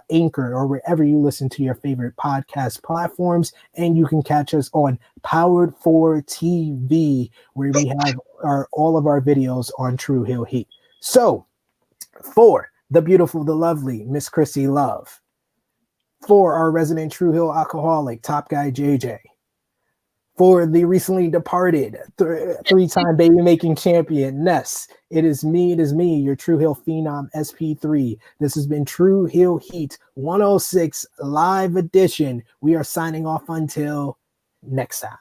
Anchor, or wherever you listen to your favorite podcast platforms. And you can catch us on Powered 4 TV, where we have all of our videos on Tru Heel Heat. So, for the beautiful, the lovely Miss Krssi Luv, for our resident Tru Heel alcoholic, Top Guy JJ, for the recently departed 3-time Baby Making Champion Ness, it is me, your Tru Heel Phenom SP3. This has been Tru Heel Heat 106 live edition. We are signing off until next time.